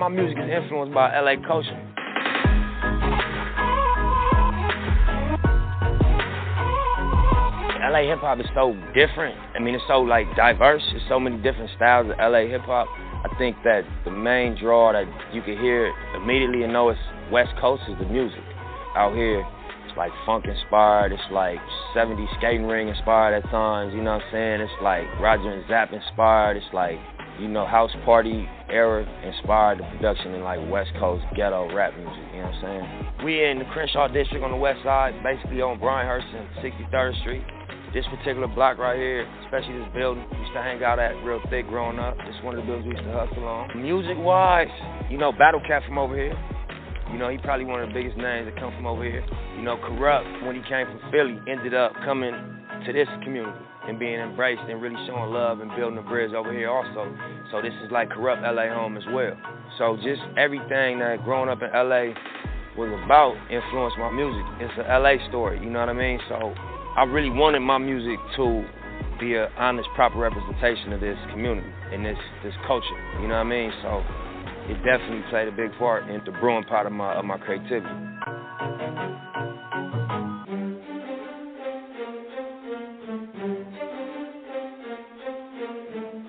my music is influenced by LA culture. LA hip hop is so different. I mean, it's so like diverse. There's so many different styles of LA hip hop. I think that the main draw that you can hear immediately and know it's West Coast is the music. Out here, it's like funk inspired. It's like 70s skating ring inspired at times. You know what I'm saying? It's like Roger and Zapp inspired. It's like, you know, house party era inspired the production in like West Coast ghetto rap music, you know what I'm saying? We in the Crenshaw district on the west side, basically on Bryanhurst and 63rd Street. This particular block right here, especially this building, we used to hang out at real thick growing up. This is one of the buildings we used to hustle on. Music-wise, you know, Battle Cat from over here. You know, he probably one of the biggest names that come from over here. You know, Corrupt, when he came from Philly, ended up coming to this community and being embraced and really showing love and building a bridge over here also. So this is like Corrupt LA home as well. So just everything that growing up in LA was about influenced my music. It's an LA story, you know what I mean? So I really wanted my music to be an honest, proper representation of this community and this culture, you know what I mean? So it definitely played a big part in the brewing part of my creativity.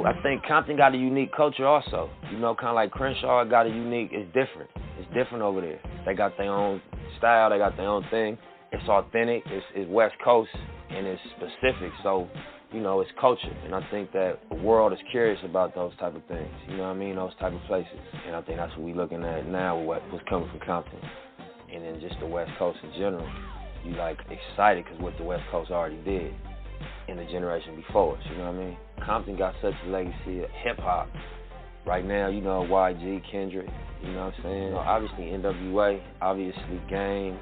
I think Compton got a unique culture also. You know, kind of like Crenshaw got a unique, it's different. It's different over there. They got their own style, they got their own thing. It's authentic, it's West Coast, and it's specific, so, you know, it's culture. And I think that the world is curious about those type of things, you know what I mean, those type of places. And I think that's what we're looking at now, what's coming from Compton. And then just the West Coast in general, you like excited because what the West Coast already did in the generation before us, you know what I mean? Compton got such a legacy of hip-hop. Right now, you know, YG, Kendrick, you know what I'm saying? You know, obviously NWA, obviously Game,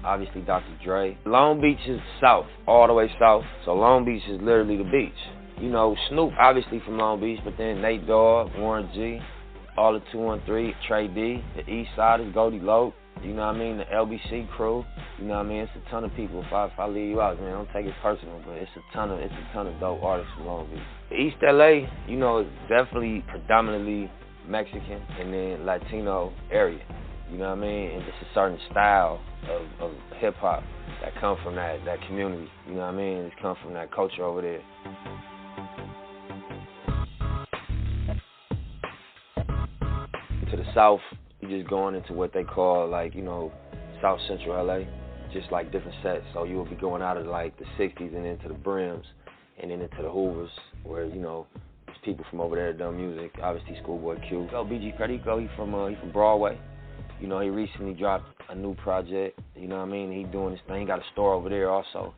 obviously Dr. Dre. Long Beach is south, all the way south. So Long Beach is literally the beach. You know, Snoop obviously from Long Beach, but then Nate Dogg, Warren G, all the 213, Trey D, the East Siders, Goldie Loc, you know what I mean, the LBC crew, you know what I mean, it's a ton of people. If I leave you out, man, don't take it personal, but it's a ton of dope artists from Long Beach. East LA, you know, is definitely predominantly Mexican and then Latino area. You know what I mean? And it's a certain style of hip-hop that come from that community. You know what I mean? It come from that culture over there. To the south, you're just going into what they call, like, you know, South Central LA, just like different sets. So you'll be going out of like the 60s and into the Brims and then into the Hoovers, where, you know, there's people from over there that done music. Obviously Schoolboy Q. BG Credico, he from Broadway. You know, he recently dropped a new project, you know what I mean? He doing his thing. He got a store over there also.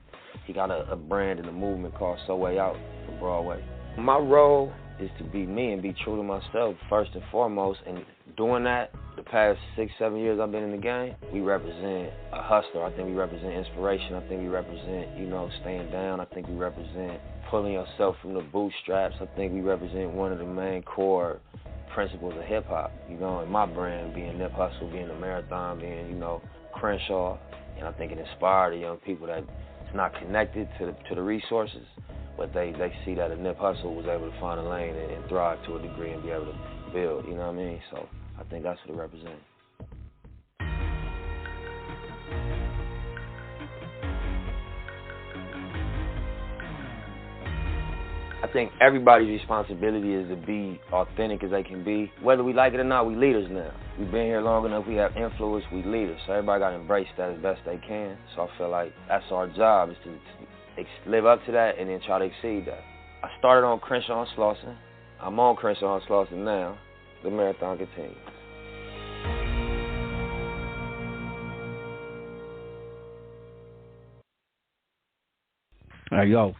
He got a brand and a movement called So Way Out for Broadway. My role is to be me and be true to myself first and foremost. And doing that, the past 6-7 years I've been in the game, we represent a hustler. I think we represent inspiration. I think we represent, you know, staying down. I think we represent pulling yourself from the bootstraps. I think we represent one of the main core principles of hip-hop, you know, and my brand being Nip Hussle, being the Marathon, being, you know, Crenshaw. And I think it inspired the young people that it's not connected to the resources, but they see that a Nip Hussle was able to find a lane and thrive to a degree and be able to build, you know what I mean? So I think that's what it represents. I think everybody's responsibility is to be authentic as they can be. Whether we like it or not, we leaders now. We've been here long enough, we have influence, we leaders. So everybody got to embrace that as best they can. So I feel like that's our job, is to live up to that and then try to exceed that. I started on Crenshaw and Slauson. I'm on Crenshaw and Slauson now. The marathon continues. Yo,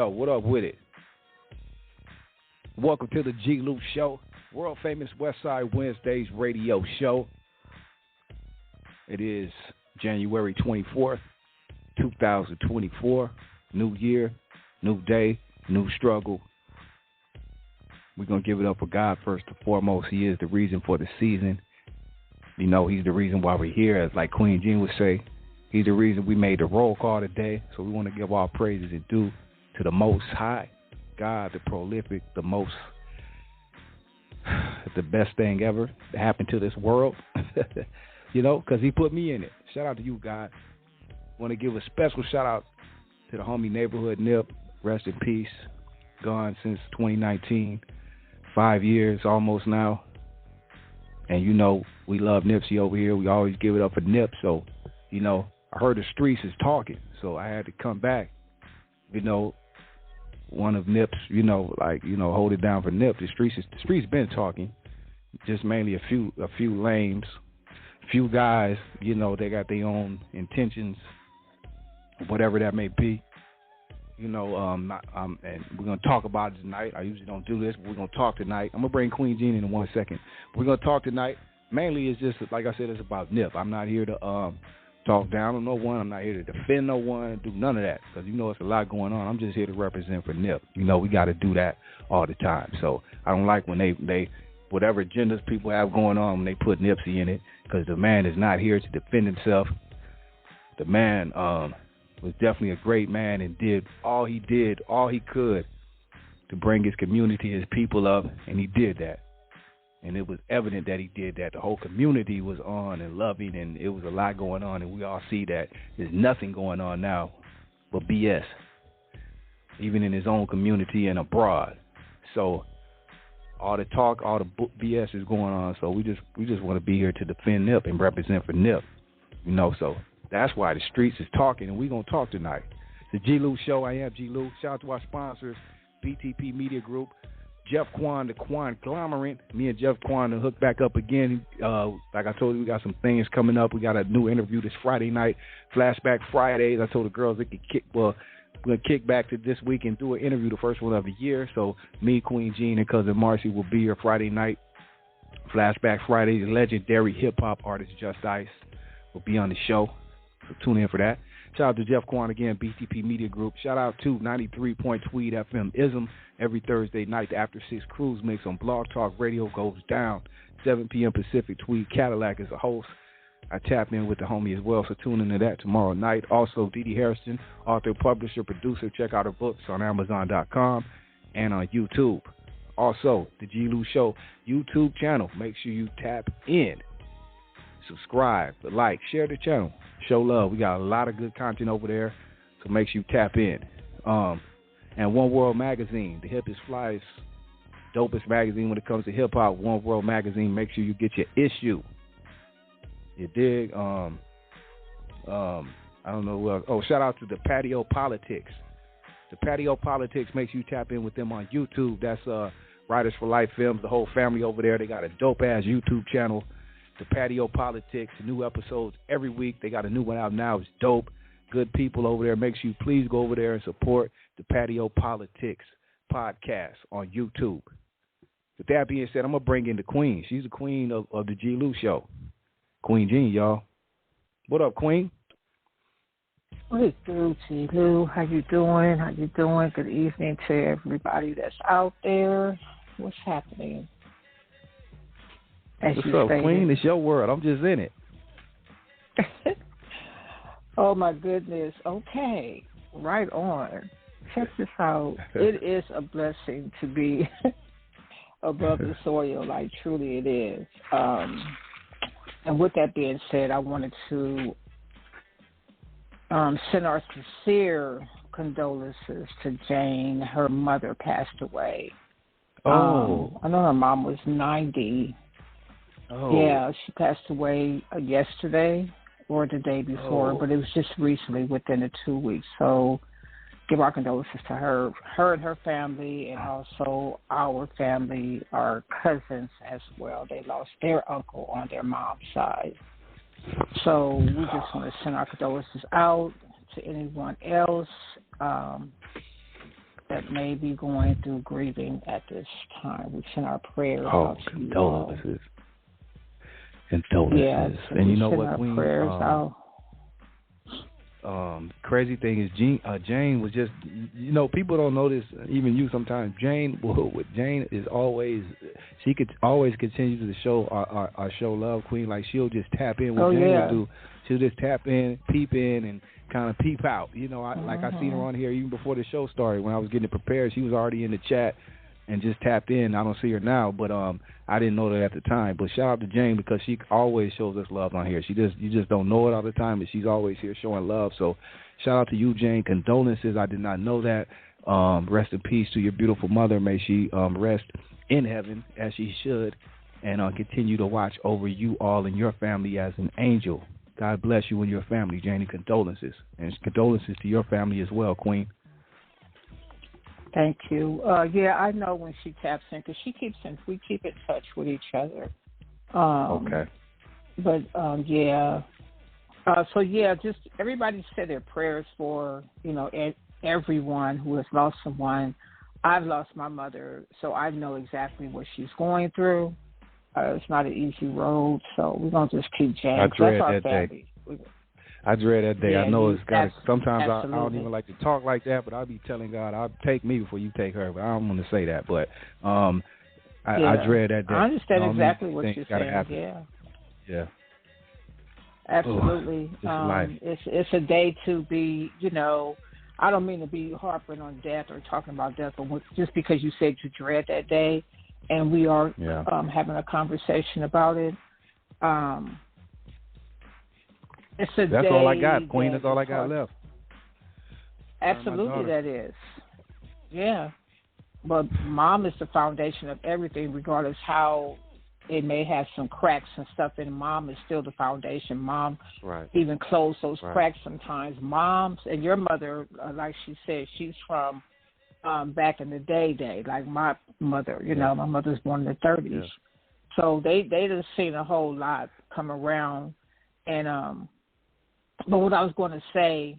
what up with it? Welcome to the G-Lew Show, world famous Westside Wednesdays radio show. It is January 24th, 2024, new year, new day, new struggle. We're going to give it up for God first and foremost. He is the reason for the season. You know, he's the reason why we're here, as like Queen Jean would say. He's the reason we made the roll call today. So we want to give our praises and due to the Most High, God, the prolific, the most the best thing ever to happen to this world. You know, because he put me in it. Shout out to you, God. Want to give a special shout out to the homie Neighborhood Nip. Rest in peace. Gone since 2019. 5 years almost now. And, you know, we love Nipsey over here. We always give it up for Nip. So, you know, I heard the streets is talking. So I had to come back. You know, one of Nip's, you know, like, you know, hold it down for Nip. The streets been talking. Just mainly a few lames. Few guys, you know, they got their own intentions, whatever that may be. You know, and we're going to talk about it tonight. I usually don't do this, but we're going to talk tonight. I'm going to bring Queen Jean in 1 second. We're going to talk tonight. Mainly, it's just, like I said, it's about Nip. I'm not here to talk down on no one. I'm not here to defend no one, do none of that, because, you know, it's a lot going on. I'm just here to represent for Nip. You know, we got to do that all the time. So I don't like when they whatever agendas people have going on, when they put Nipsey in it, because the man is not here to defend himself. The man was definitely a great man and did all he could to bring his community, his people up, and he did that. And it was evident that he did that. The whole community was on and loving, and it was a lot going on, and we all see that there's nothing going on now but BS, even in his own community and abroad. So all the talk, all the BS is going on, so we just want to be here to defend Nip and represent for Nip, you know. So that's why the streets is talking, and we're going to talk tonight. The G-Lew Show, I am G-Lew. Shout out to our sponsors, BTP Media Group, Jeff Quan, the Quanglomerate. Me and Jeff Quan to hook back up again. Like I told you, we got some things coming up. We got a new interview this Friday night, Flashback Fridays. I told the girls they could we're going to kick back to this week and do an interview, the first one of the year. So me, Queen Jean, and Cousin Marcy will be here Friday night. Flashback Fridays, legendary hip-hop artist Just Ice will be on the show. So tune in for that. Shout out to Jeff Quan again, BTP Media Group. Shout out to 93 Tweed FM Ism. Every Thursday night, the After 6 Cruise Mix on Blog Talk Radio goes down. 7 p.m. Pacific. Tweed Cadillac is a host. I tap in with the homie as well, so tune into that tomorrow night. Also, Dee Dee Harrison, author, publisher, producer. Check out her books on Amazon.com and on YouTube. Also, the G-Lew Show YouTube channel. Make sure you tap in. Subscribe, like, share the channel. Show love. We got a lot of good content over there, so make sure you tap in. And One World Magazine, the hippest, flyest, dopest magazine when it comes to hip-hop. One World Magazine. Make sure you get your issue. You dig? I don't know what. Oh, shout out to the Patio Politics. The Patio Politics, makes you tap in with them on YouTube. That's Writers for Life Films, the whole family over there. They got a dope-ass YouTube channel, the Patio Politics. New episodes every week. They got a new one out now. It's dope. Good people over there. Make sure you please go over there and support the Patio Politics podcast on YouTube. With that being said, I'm going to bring in the queen. She's the queen of the G-Lew Show. Queen Jean, y'all. What up, Queen? What is good, G-Lew? How you doing? How you doing? Good evening to everybody that's out there. What's happening? What's up, Queen? It's your world. I'm just in it. Oh, my goodness. Okay. Right on. Check this out. It is a blessing to be above the soil. Like, truly it is. And with that being said, I wanted to send our sincere condolences to Jane. Her mother passed away. Oh. I know her mom was 90. Oh. Yeah, she passed away yesterday or the day before, but it was just recently within the 2 weeks. So give our condolences to her and her family, and also our family, our cousins as well. They lost their uncle on their mom's side. So we just want to send our condolences out to anyone else that may be going through grieving at this time. We send our prayers out to condolences. you. Condolences. Yeah, so and you know what, our Queen? Prayers out. Crazy thing is Jane was just, you know, people don't know this, even you sometimes. Jane is always, she could always continue to show our show love, Queen. Like, she'll just tap in what Jane will do. She'll just tap in, peep in, and kind of peep out. You know, like I seen her on here even before the show started. When I was getting it prepared, she was already in the chat, and just tapped in. I don't see her now, but I didn't know that at the time. But shout out to Jane because she always shows us love on here. You just don't know it all the time, but she's always here showing love. So shout out to you, Jane. Condolences. I did not know that. Rest in peace to your beautiful mother. May she rest in heaven as she should, and continue to watch over you all and your family as an angel. God bless you and your family, Janie. Condolences. And condolences to your family as well, Queen. Thank you. Yeah, I know when she taps in because we keep in touch with each other. Okay. But, yeah. So, yeah, just everybody said their prayers for, everyone who has lost someone. I've lost my mother, so I know exactly what she's going through. It's not an easy road, so we're going to just keep jamming. I dread that's our that family. day. I dread that day. Yeah, I know it's got. Sometimes I don't even like to talk like that, but I'll be telling God, "I'll take me before you take her." But I don't want to say that. But I dread that day. I understand exactly what you're saying. Happen. Yeah. Absolutely. Life. It's a day to be. I don't mean to be harping on death or talking about death, but just because you said you dread that day, and we are having a conversation about it. It's a That's day all I got, Queen. That's all I got left. Absolutely, that is. Yeah. But mom is the foundation of everything, regardless how it may have some cracks and stuff, and mom is still the foundation. Mom even closed those cracks sometimes. Moms, and your mother, like she said, she's from back in the day, like my mother. My mother's born in the 30s. Yeah. So they just seen a whole lot come around. And but what I was going to say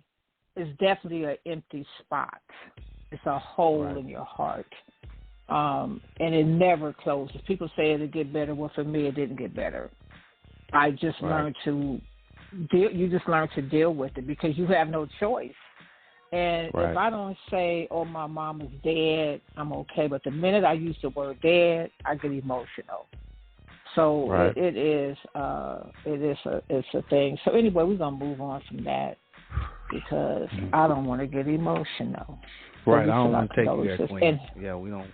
is definitely an empty spot. It's a hole in your heart. And it never closes. People say it'll get better. Well, for me, it didn't get better. I just learned to deal. You just learn to deal with it because you have no choice. And if I don't say, "Oh, my mom is dead," I'm okay. But the minute I use the word "dead," I get emotional. So it's a thing. So anyway, we're gonna move on from that because I don't want to get emotional. Right, I don't want to take you there, Queen. We don't.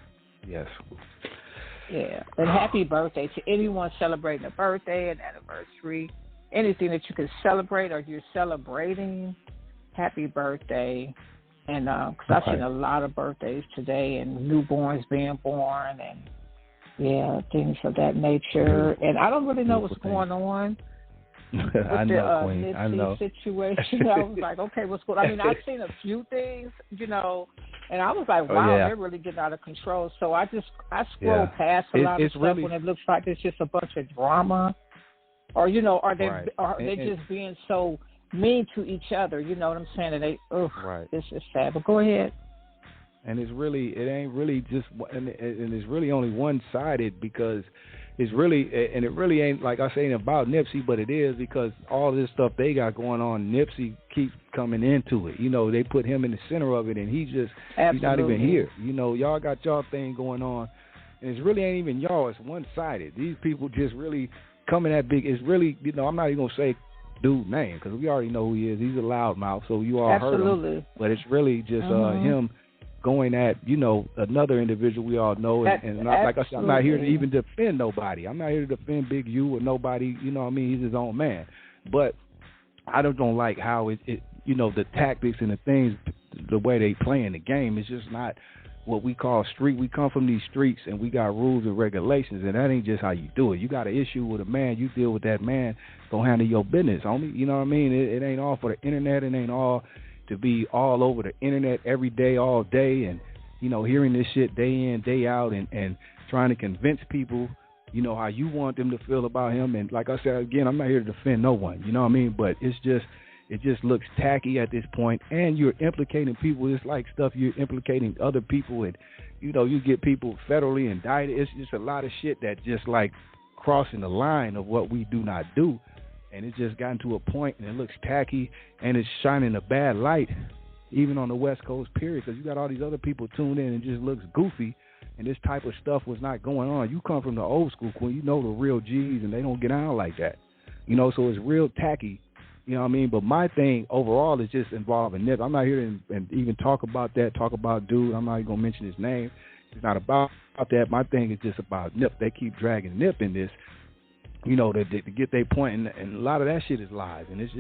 Yes. Yeah, and happy birthday to anyone celebrating a birthday, an anniversary, anything that you can celebrate or you're celebrating. Happy birthday, and because I've seen a lot of birthdays today and newborns being born and. Yeah, things of that nature. And I don't really know what's going on with the Nipsey situation. I was like, okay, what's going on? I mean, I've seen a few things, and I was like, wow, they're really getting out of control. So I scroll past a lot of stuff when it looks like it's just a bunch of drama. Or, are they just being so mean to each other? You know what I'm saying? And this is sad. But go ahead. And it ain't really just, and it's really only one-sided because it's really, and it really ain't, like I say, about Nipsey, but it is because all this stuff they got going on, Nipsey keeps coming into it. They put him in the center of it, and he's not even here. Y'all got y'all thing going on, and it really ain't even y'all. It's one-sided. These people just really coming at big. It's really, I'm not even going to say dude's name because we already know who he is. He's a loudmouth, so you all heard him. But it's really just him going at, another individual we all know. And like I said, I'm not here to even defend nobody. I'm not here to defend Big U or nobody. You know what I mean? He's his own man. But I don't like how it the tactics and the things, the way they play in the game is just not what we call street. We come from these streets and we got rules and regulations, and that ain't just how you do it. You got an issue with a man, you deal with that man, go handle your business, homie. You know what I mean? It ain't all for the internet. It ain't all to be all over the internet every day, all day, and, hearing this shit day in, day out, and trying to convince people, how you want them to feel about him. And like I said, again, I'm not here to defend no one, you know what I mean? But it just looks tacky at this point, and you're implicating people. It's like stuff you're implicating other people, and, you get people federally indicted. It's just a lot of shit that just like crossing the line of what we do not do. And it's just gotten to a point, and it looks tacky, and it's shining a bad light, even on the West Coast, period, because you got all these other people tuned in, and it just looks goofy, and this type of stuff was not going on. You come from the old school, Queen, the real G's, and they don't get out like that, so it's real tacky, you know what I mean? But my thing overall is just involving Nip. I'm not here to and even talk about that, talk about dude. I'm not even going to mention his name. It's not about that. My thing is just about Nip. They keep dragging Nip in this, you know, to get their point, and a lot of that shit is lies, and it's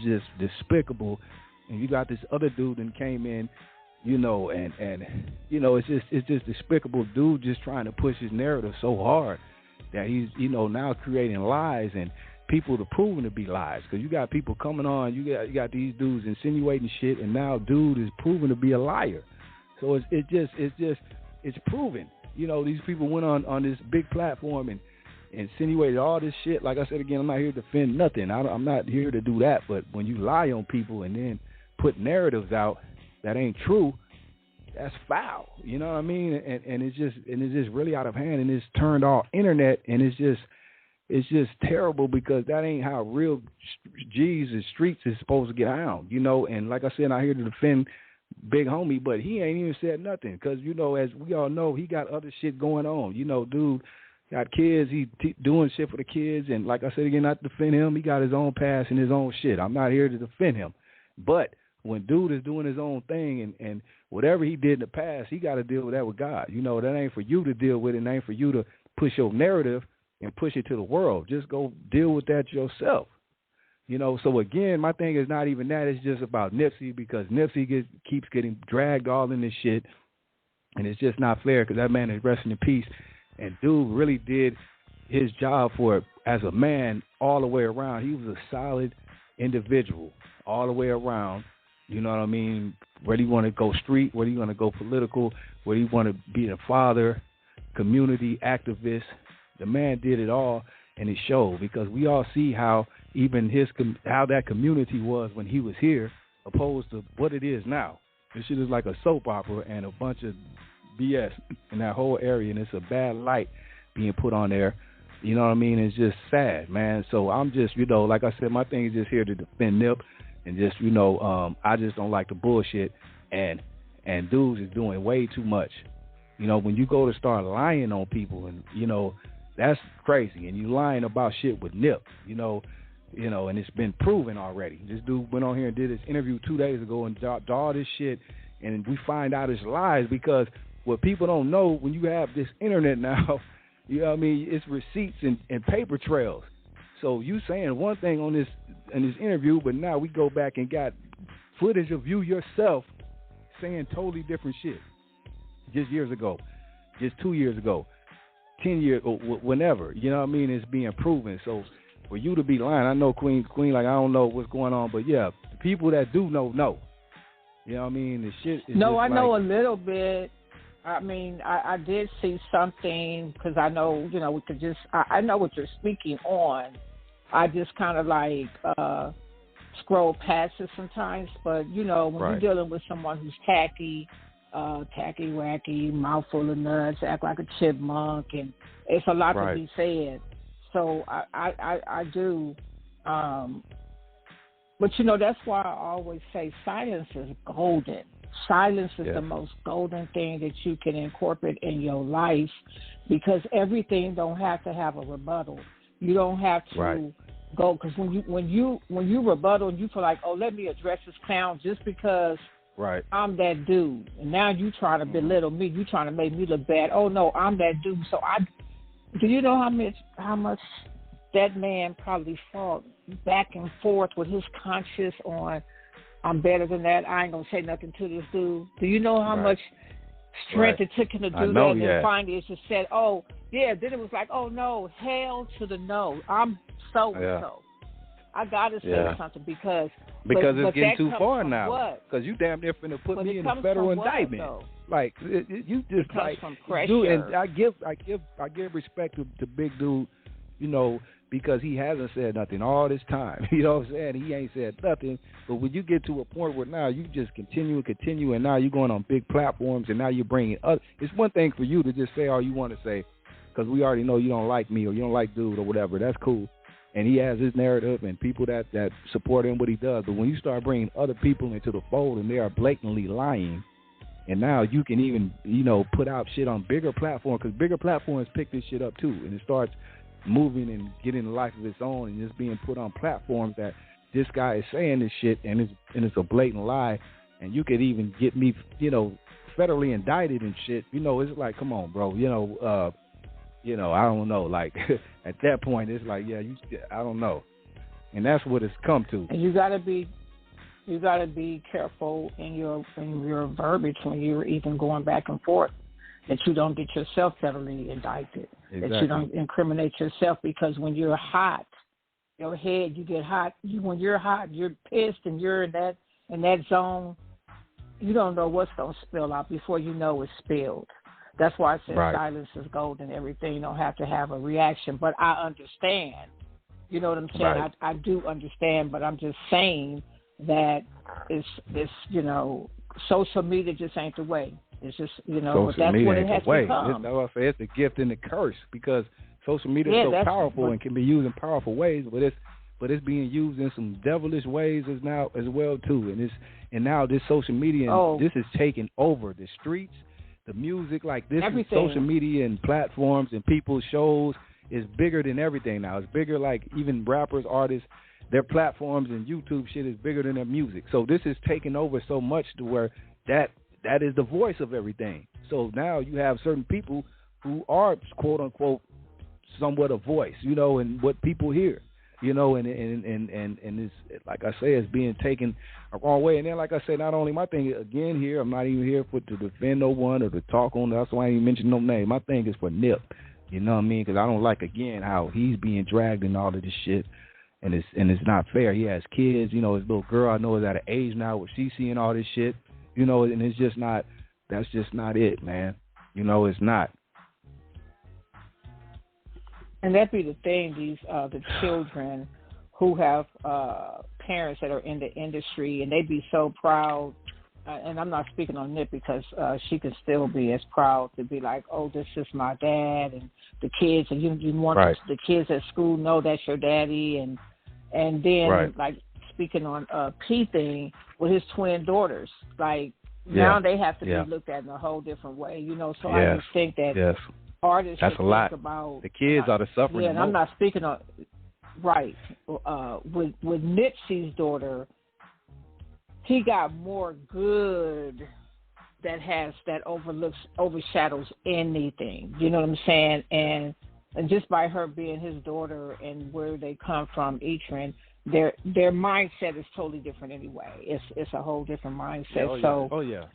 just despicable. And you got this other dude that came in, you know, and you know, it's just despicable. Dude just trying to push his narrative so hard that he's, you know, now creating lies, and people are proven to be lies, because you got people coming on, you got these dudes insinuating shit, and now dude is proven to be a liar. So it's proven. You know, these people went on this big platform and insinuated all this shit. Like I said again, I'm not here to defend nothing. I'm not here to do that. But when you lie on people and then put narratives out that ain't true, that's foul. You know what I mean? And it's just really out of hand, and it's turned all internet, and it's just terrible, because that ain't how real G's and streets is supposed to get down, you know. And like I said, I'm not here to defend Big Homie, but he ain't even said nothing, because, you know, as we all know, he got other shit going on. You know, dude got kids, he doing shit for the kids, and like I said again, not to defend him, he got his own past and his own shit. I'm not here to defend him. But when dude is doing his own thing, and whatever he did in the past, he got to deal with that with God. You know, that ain't for you to deal with, and ain't for you to push your narrative and push it to the world. Just go deal with that yourself. You know, so again, my thing is not even that. It's just about Nipsey, because Nipsey keeps getting dragged all in this shit, and it's just not fair, because that man is resting in peace. And dude really did his job for, as a man, all the way around. He was a solid individual all the way around. You know what I mean? Whether you want to go street, whether you want to go political, whether you want to be a father, community activist, the man did it all, and it showed, because we all see how even how that community was when he was here, opposed to what it is now. This shit is like a soap opera and a bunch of BS in that whole area, and it's a bad light being put on there. You know what I mean? It's just sad, man. So I'm just, you know, like I said, my thing is just here to defend Nip, and just, you know, I just don't like the bullshit, and dudes is doing way too much. You know, when you go to start lying on people, and, you know, that's crazy, and you lying about shit with Nip, you know, and it's been proven already. This dude went on here and did this interview 2 days ago and did all this shit, and we find out it's lies, because what people don't know, when you have this internet now, you know what I mean, it's receipts and paper trails. So you saying one thing in this interview, but now we go back and got footage of you yourself saying totally different shit just years ago, just 2 years ago, 10 years, or whenever. You know what I mean? It's being proven. So for you to be lying, I know Queen, like, I don't know what's going on, but yeah, the people that do know. You know what I mean? The shit is no, I know a little bit. I mean, I did see something, because I know, you know, we could just, I know what you're speaking on. I just kind of like scroll past it sometimes, but, you know, when you're dealing with someone who's tacky, wacky, mouthful of nuts, act like a chipmunk, and it's a lot to be said. So I do. But, you know, that's why I always say silence is golden. Silence is the most golden thing that you can incorporate in your life, because everything don't have to have a rebuttal. You don't have to go, because when you rebuttal and you feel like, oh, let me address this clown just because I'm that dude, and now you trying to belittle me, you trying to make me look bad. Oh no, I'm that dude. So do you know how much that man probably fought back and forth with his conscience on, I'm better than that, I ain't gonna say nothing to this dude. Do you know how much strength it took him to do that? And then finally it just said, oh yeah, then it was like, oh no, hell to the no, I'm so I gotta say something, because it's getting too far now. Because you damn near finna put me in a federal indictment. Like you just like, dude, and I give respect to Big Dude, you know, because he hasn't said nothing all this time. You know what I'm saying? He ain't said nothing. But when you get to a point where now you just continue, and now you're going on big platforms, and now you're bringing up. It's one thing for you to just say all you want to say, because we already know you don't like me or you don't like Dude or whatever. That's cool. And he has his narrative and people that support him, what he does. But when you start bringing other people into the fold and they are blatantly lying, and now you can even, you know, put out shit on bigger platforms, because bigger platforms pick this shit up too, and it starts moving and getting a life of its own, and just being put on platforms that this guy is saying this shit, and it's a blatant lie, and you could even get me, you know, federally indicted and shit, you know, it's like, come on, bro, you know, I don't know, like at that point, it's like, yeah, I don't know, and that's what it's come to. And you gotta be careful in your verbiage when you're even going back and forth, that you don't get yourself federally indicted, that you don't incriminate yourself, because when you're hot, your head, you get hot. When you're hot, you're pissed, and you're in that zone. You don't know what's gonna spill out before you know it's spilled. That's why I said silence is gold and everything. You don't have to have a reaction. But I understand. You know what I'm saying? Right. I do understand, but I'm just saying that it's you know, social media just ain't the way. It's just, you know, but that's what it has become. That's why I say it's a gift and a curse, because social media is so powerful and can be used in powerful ways, but it's being used in some devilish ways as well too. And now this social media, this is taking over the streets, the music, like this is social media and platforms and people's shows is bigger than everything now. It's bigger, like even rappers, artists, their platforms and YouTube shit is bigger than their music. So this is taking over so much to where that is the voice of everything. So now you have certain people who are, quote unquote, somewhat a voice, you know, and what people hear, you know, and it's, like I say, it's being taken a wrong way. And then, like I say, not only my thing, again, here, I'm not even here to defend no one or to talk on, that's why I ain't mention no name. My thing is for Nip, you know what I mean? Because I don't like, again, how he's being dragged in all of this shit. And it's not fair. He has kids, you know, his little girl I know is at an age now where she's seeing all this shit, you know, and it's just not, that's just not it, man. You know, it's not. And that be the thing, these the children who have parents that are in the industry, and they be so proud. And I'm not speaking on Nip, because she can still be as proud to be like, oh, this is my dad, and the kids, and you want the kids at school know that's your daddy, and then like speaking on P thing with his twin daughters, like now they have to be looked at in a whole different way, you know. So I just think that artists that's should a lot. think about the kids are the suffering. Yeah, and I'm not speaking on with Nipsey's daughter. He got more good that overshadows anything. You know what I'm saying? And just by her being his daughter and where they come from, Etran, their mindset is totally different anyway. It's a whole different mindset.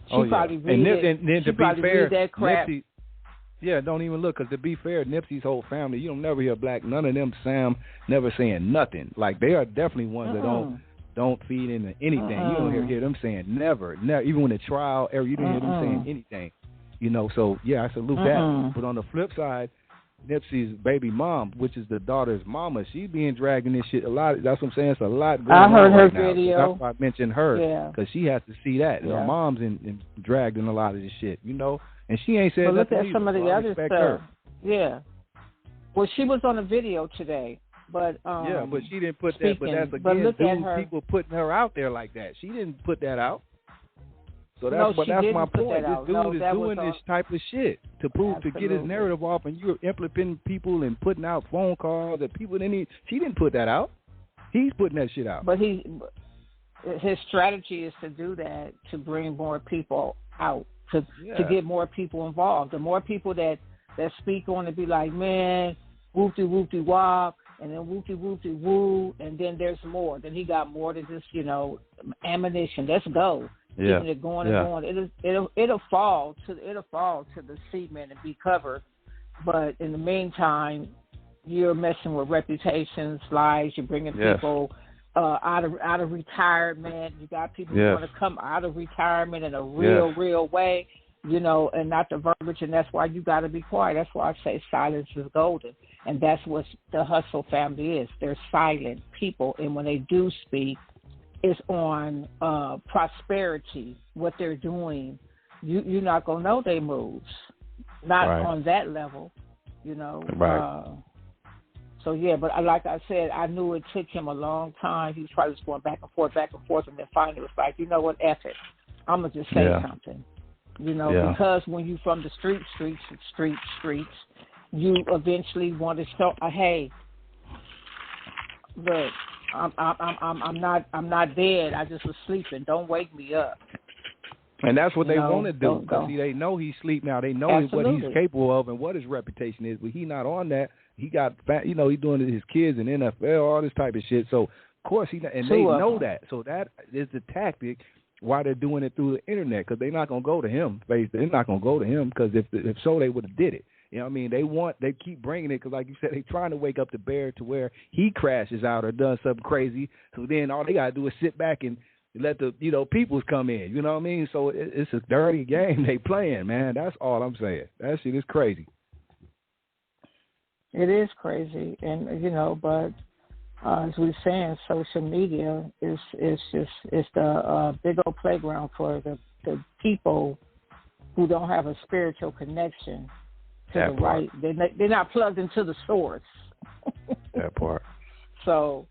She probably read it. And then to be fair, that crap. Nipsey, don't even look, because to be fair, Nipsey's whole family, you don't never hear none of them, Sam, never saying nothing. Like, they are definitely ones that don't feed into anything. You don't hear them saying never. Even when the trial era, you didn't hear them saying anything. You know, so I salute that. But on the flip side, Nipsey's baby mom, which is the daughter's mama, she being dragged in this shit a lot. That's what I'm saying. It's a lot going on. I heard her right video. Now. That's why I mentioned her, because she has to see that. Her mom's in dragged in a lot of this shit, you know. And she ain't said nothing. But look at some of the other stuff. Her. Yeah. Well, she was on a video today. But but she didn't put that. But that's again, people putting her out there like that. She didn't put that out. So that's my point. This dude is doing this type of shit to prove to get his narrative off, and you're implementing people and putting out phone calls that people didn't need. She didn't put that out. He's putting that shit out. But his strategy is to do that to bring more people out, to get more people involved. The more people that speak on it, be like, man, whoopty wop. And then whoopty woo, and then there's more. Then he got more than just, you know, ammunition. Let's go. Keeping it going and going. It'll fall to the cement and be covered. But in the meantime, you're messing with reputations, lives. You're bringing people out of retirement. You got people who want to come out of retirement in a real way. You know, and not the verbiage, and that's why you got to be quiet. That's why I say silence is golden, and that's what the Hussle family is. They're silent people, and when they do speak, it's on prosperity, what they're doing. You're not going to know their moves, not on that level, you know. So, but like I said, I knew it took him a long time. He was probably just going back and forth, and then finally it was like, you know what, F it. I'm going to just say something. You know, because when you from the streets, you eventually want to show, hey, look, I'm not dead. I just was sleeping. Don't wake me up. And that's what they want to do. Because see, they know he's asleep now. They know what he's capable of and what his reputation is. But he's not on that. He got, he's doing it to his kids and NFL, all this type of shit. So, of course, they know that. So that is the tactic why they're doing it through the internet, because they're not going to go to him. They're not going to go to him, because if so, they would have did it. You know what I mean? They keep bringing it because, like you said, they're trying to wake up the bear to where he crashes out or does something crazy. So then all they got to do is sit back and let the, peoples come in. You know what I mean? So it's a dirty game they playing, man. That's all I'm saying. That shit is crazy. It is crazy. And, but as we're saying, social media is the big old playground for the people who don't have a spiritual connection to that the part. Right. They're not plugged into the source. That part. So,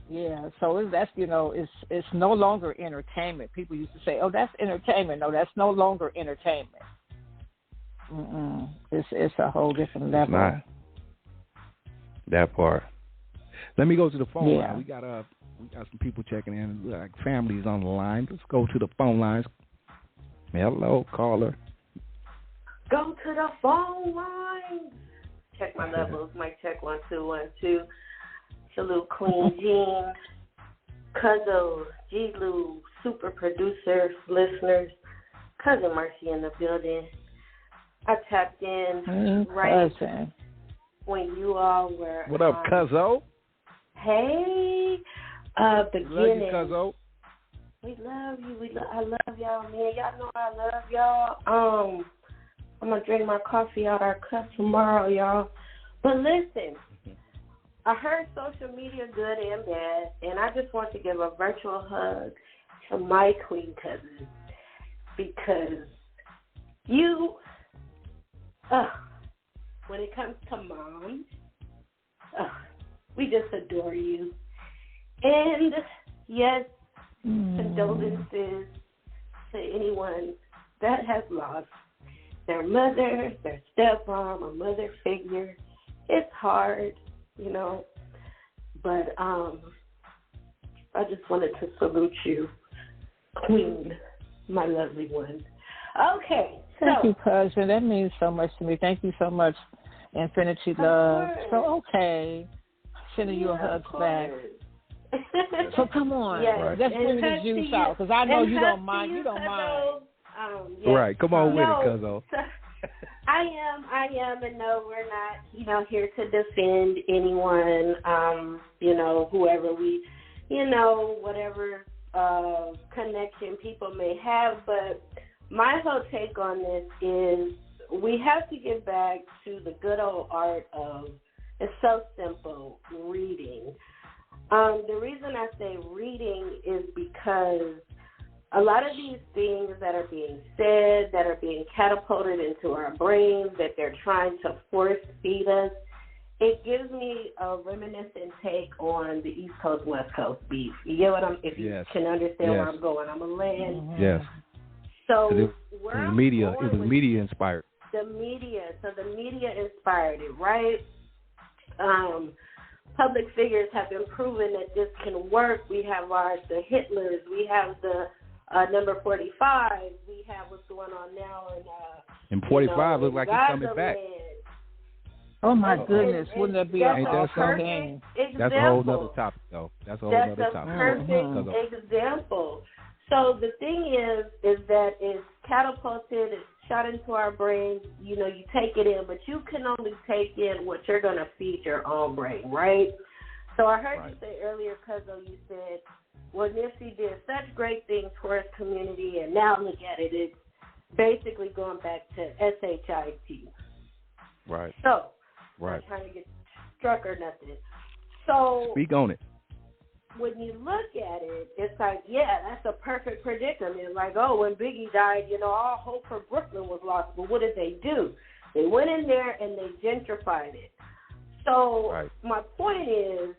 yeah. So that's it's no longer entertainment. People used to say, "Oh, that's entertainment." No, that's no longer entertainment. It's a whole different level. It's not. That part. Let me go to the phone line. We got some people checking in, like families on the line. Let's go to the phone lines. Hello, caller. Go to the phone line. Check my levels. Mic check 1 2 1 2. Salute Queen Jean, Hussle, G-Lew, super producer, listeners, Cousin Mercy in the building. I tapped in right when you all were. What up, Cuzzo? Hey, beginning. Love you, Cuzzo. We love you. I love y'all, man. Y'all know I love y'all. I'm gonna drink my coffee out our cup tomorrow, y'all. But listen, I heard social media good and bad, and I just want to give a virtual hug to my queen cousin, because you, when it comes to moms, we just adore you. And yes, condolences to anyone that has lost their mother, their stepmom, or mother figure. It's hard, but I just wanted to salute you, Queen, my lovely one. Okay. Thank you, cousin. That means so much to me. Thank you so much. Infinity love. So, sending you a hug back. So come on. Yes. Let's bring the juice out, because I know you don't mind. You don't mind. Yes. Right. Come on with it, Cuzzo. I am, and no, we're not, here to defend anyone, whoever we, whatever connection people may have. But my whole take on this is we have to get back to the good old art of, it's so simple, reading. The reason I say reading is because a lot of these things that are being said, that are being catapulted into our brains, that they're trying to force feed us, it gives me a reminiscent take on the East Coast, West Coast beef. You get what if you can understand where I'm going, I'm a land. Yes. So it was media inspired. The media inspired it, right? Public figures have been proven that this can work. We have the Hitlers, we have the number 45. We have what's going on now, and 45 looks like he's coming back. Oh my goodness! Wouldn't that be a perfect example? That's a whole other topic, though. That's a perfect example. So the thing is that it's catapulted, it's shot into our brains. You take it in, but you can only take in what you're going to feed your own brain, right? So I heard you say earlier, Cuzzo, you said, well, Nipsey did such great things for his community, and now look at it. It's basically going back to SHIT. Right. So, I'm trying to get struck or nothing. So, speak on it. When you look at it, it's like, that's a perfect predicament. Like, when Biggie died, all hope for Brooklyn was lost. But what did they do? They went in there and they gentrified it. So my point is,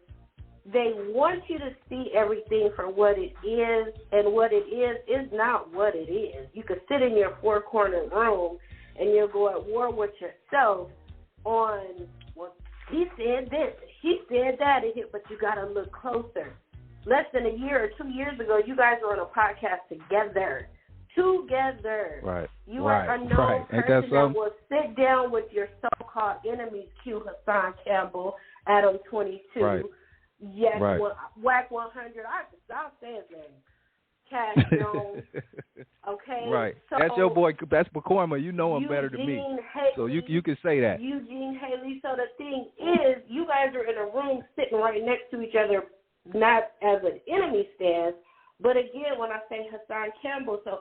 they want you to see everything for what it is, and what it is not what it is. You could sit in your four-cornered room and you'll go at war with yourself on, well, he said this, he said that, but you got to look closer. Less than a year or 2 years ago, you guys were on a podcast together, together. Right. You are a known person that will sit down with your so-called enemies, Q Hassan Campbell, Adam 22. Right. Yes, right. Whack 100. I'll say his name. Cash Jones. Okay. Right. So, that's your boy. That's McCormick. You know him better than me. Haley, so you can say that. Eugene Haley. So the thing is, you guys are in a room sitting right next to each other, not as an enemy stance, but again, when I say Hassan Campbell, so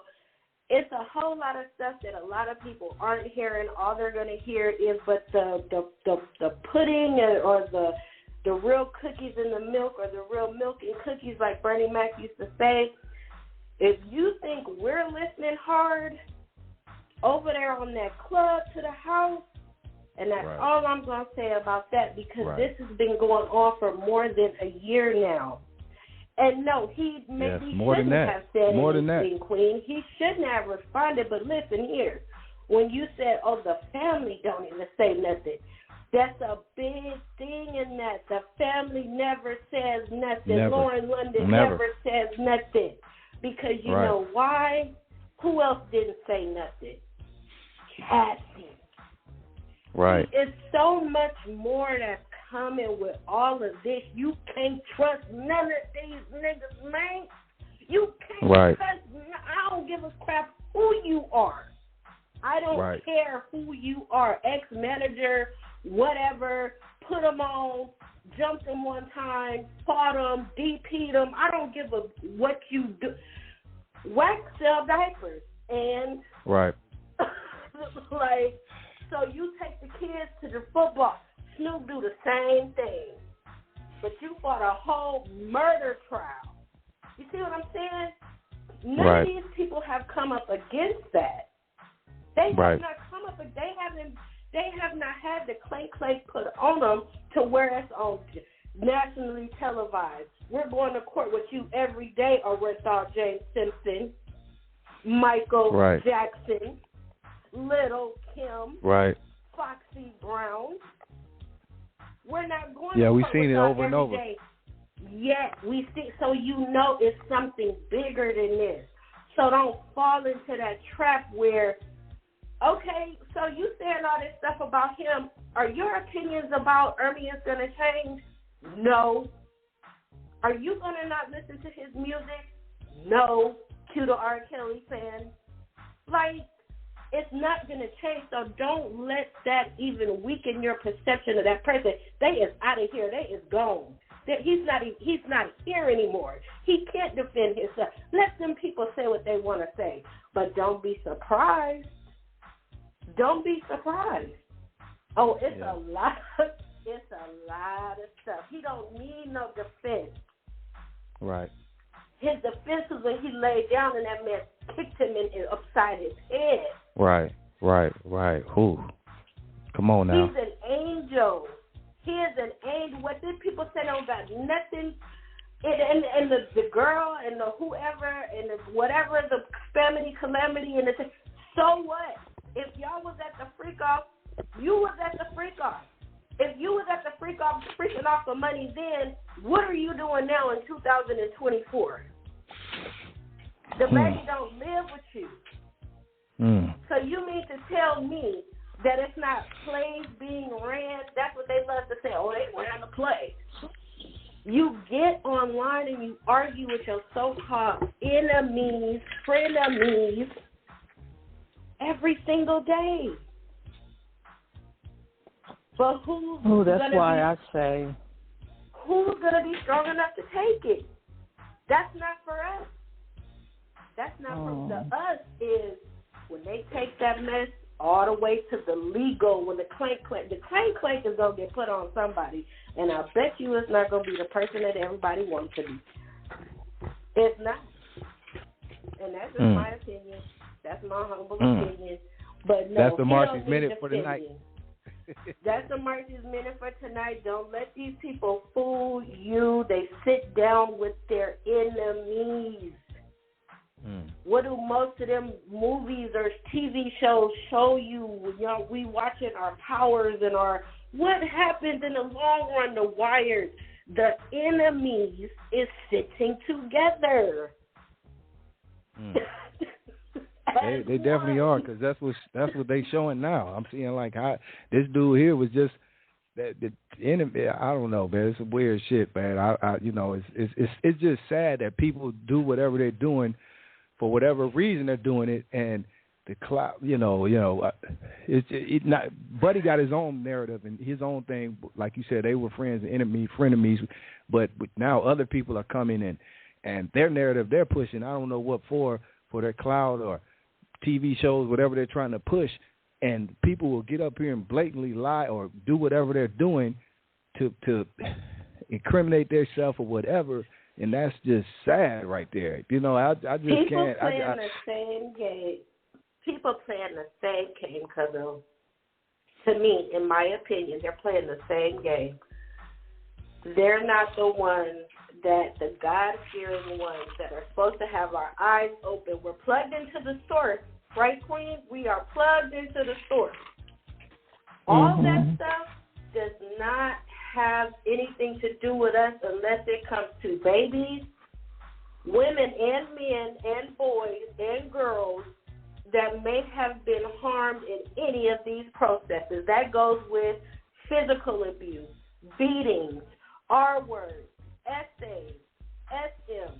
it's a whole lot of stuff that a lot of people aren't hearing. All they're going to hear is but the pudding or the real cookies in the milk or the real milk and cookies, like Bernie Mac used to say. If you think we're listening hard over there on that club to the house, and that's all I'm going to say about that, because this has been going on for more than a year now. And no, he shouldn't have said anything, Queen. He shouldn't have responded. But listen here, when you said, "Oh, the family don't even say nothing," that's a big thing in that. The family never says nothing. Lauren London never says nothing, because you know why? Who else didn't say nothing? Cassie. Right. It's so much more that's coming with all of this. You can't trust none of these niggas, man. You can't trust. I don't give a crap who you are. I don't care who you are. Ex-manager, whatever. Put them on. Jumped them one time. Fought them. DP'd them. I don't give a what you do. Wax sell diapers. And like, so you take the kids to the football. Snoop do the same thing. But you fought a whole murder trial. You see what I'm saying? None of these people have come up against that. They have not come up. They have not had the clank put on them to where it's on nationally televised. We're going to court with you every day, or without James Simpson, Michael Jackson, Little Kim, Foxy Brown. We're not going to we've seen it over and over. Yet we see, so you know it's something bigger than this. So don't fall into that trap where, okay, so you saying all this stuff about him. Are your opinions about Ermias going to change? No. Are you going to not listen to his music? No. Cue the R. Kelly fan. Like, it's not going to change, so don't let that even weaken your perception of that person. They is out of here. They is gone. He's not here anymore. He can't defend himself. Let them people say what they want to say, but don't be surprised. Don't be surprised. Oh, it's a lot. It's a lot of stuff. He don't need no defense. Right. His defense was when he laid down and that man kicked him upside his head. Right. Who? Come on now. He's an angel. He is an angel. What did people say? Don't got nothing. And the girl and the whoever and the whatever, the family calamity and the thing. So what? If y'all was at the freak off, you was at the freak off. If you was at the freak off, freaking off for money then, what are you doing now in 2024? The lady don't live with you. So you mean to tell me that it's not plays being ran? That's what they love to say. Oh, they ran the play. You get online and you argue with your so-called enemies, frenemies, every single day. But who's that's why I say, who's gonna be strong enough to take it? That's not for us. That's not for us. Is when they take that mess all the way to the legal. When the clank is gonna get put on somebody, and I bet you it's not gonna be the person that everybody wants to be. It's not, and that's just my opinion. That's my humble opinion. But no, that's the Marcy's minute for tonight. That's the Marcy's minute for tonight. Don't let these people fool you. They sit down with their enemies. What do most of them movies or TV shows show you? You know, we watching our powers and our what happens in the long run. The wires, the enemies is sitting together. They definitely are, because that's what they showing now. I'm seeing like how this dude here was just the enemy. I don't know, man. It's some weird shit, man. I it's just sad that people do whatever they're doing for whatever reason they're doing it, and the cloud, it's not. Buddy got his own narrative and his own thing. Like you said, they were friends and frenemies, but now other people are coming and their narrative they're pushing. I don't know what for their cloud or TV shows, whatever they're trying to push, and people will get up here and blatantly lie or do whatever they're doing to incriminate themselves or whatever, and that's just sad right there. I just people can't. Playing the same game. People playing the same game, because to me, in my opinion, they're playing the same game. They're not the ones that the God-fearing ones that are supposed to have our eyes open. We're plugged into the source, right, Queen? We are plugged into the source. All that stuff does not have anything to do with us unless it comes to babies, women and men and boys and girls that may have been harmed in any of these processes. That goes with physical abuse, beatings, R-words, essays, SM,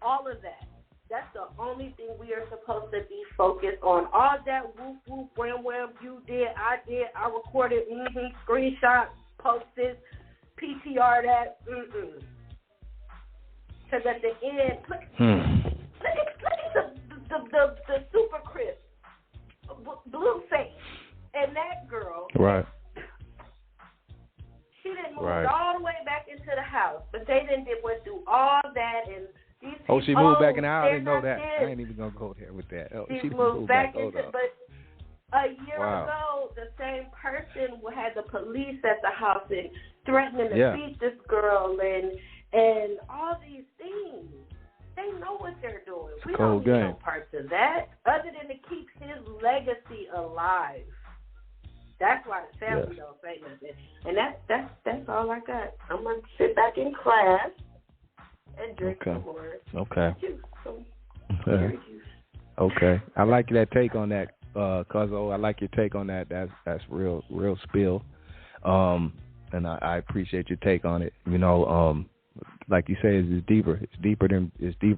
all of that. That's the only thing we are supposed to be focused on. All that whoop, whoop, wham, wham, you did, I recorded, screenshot, posted, PTR that, Because at the end, look at the super crisp, blue face, and that girl. Right. She didn't move all the way back into the house, but they went through all that, and these people, she moved back in the house. I didn't know that. I ain't even gonna go there with that. She moved back into, but a year ago, the same person had the police at the house and threatening to beat this girl and all these things. They know what they're doing. We don't need no parts of that, other than to keep his legacy alive. That's why the family don't say nothing. And that's all I got. I'm going to sit back in class and drink some more juice. Okay. I like that take on that, Cuzzo. I like your take on that. That's real spill. And I appreciate your take on it. Like you say, it's deeper. It's deeper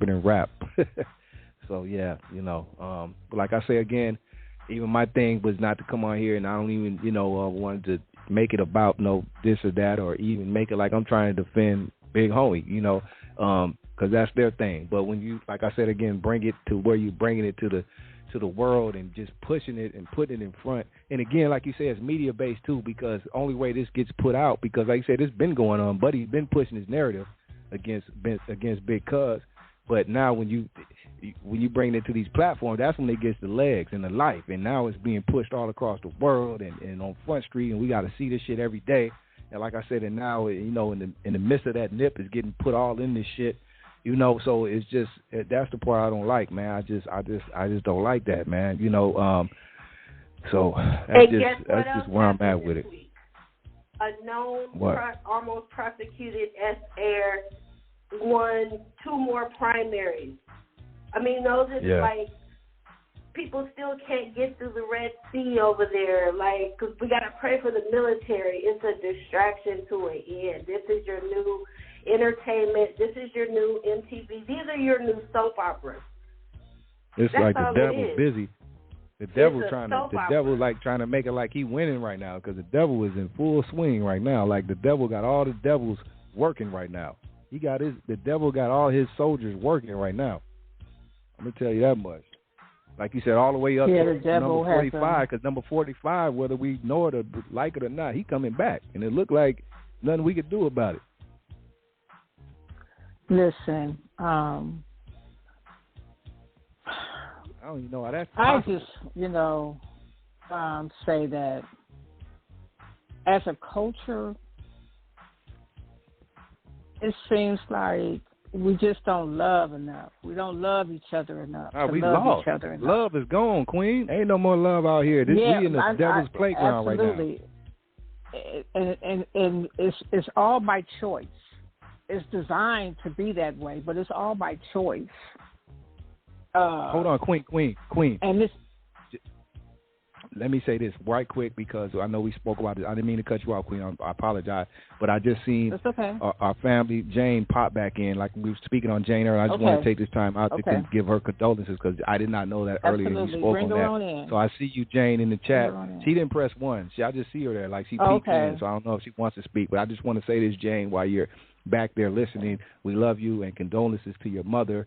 than rap. So but like I say again, even my thing was not to come on here, and I don't even wanted to make it about this or that, or even make it like I'm trying to defend Big Homie, because that's their thing. But when you, like I said again, bring it to where you're bringing it to the world and just pushing it and putting it in front, and again, like you said, it's media based too, because the only way this gets put out, because like you said, it's been going on. Buddy's been pushing his narrative against Big Cuz, but now when you bring it to these platforms, that's when it gets the legs and the life, and now it's being pushed all across the world and on Front Street, and we got to see this shit every day. And like I said, and now in the midst of that nip is getting put all in this shit, so it's just, that's the part I don't like, man. I just don't like that, man. So that's just where I'm at with it. A known almost prosecuted S-Air won 2 more primaries. I mean, those are like, people still can't get through the Red Sea over there, like, because we got to pray for the military. It's a distraction to an end. This is your new entertainment. This is your new MTV. These are your new soap operas. It's like the devil's busy. The devil trying to make it like he winning right now, because the devil is in full swing right now. Like the devil got all the devils working right now. The devil got all his soldiers working right now. I'm gonna tell you that much. Like you said, all the way up to number 45, because number 45, whether we know it or like it or not, he coming back, and it looked like nothing we could do about it. Listen, I don't even know how that's possible. I just, say that as a culture, it seems like we just don't love enough. We don't love each other enough. We lost. Love is gone, Queen. Ain't no more love out here. We in the devil's playground right now. Absolutely. And it's all by choice. It's designed to be that way, but it's all by choice. Hold on, Queen. And this. Let me say this right quick because I know we spoke about it. I didn't mean to cut you off, Queen. I apologize. But I just seen our family, Jane, pop back in. Like we were speaking on Jane earlier. I just want to take this time out to give her condolences because I did not know that earlier. We spoke Bring on that. So I see you, Jane, in the chat. She didn't press 1. I just see her there. Like she peeked in. So I don't know if she wants to speak. But I just want to say this, Jane, while you're back there listening. We love you and condolences to your mother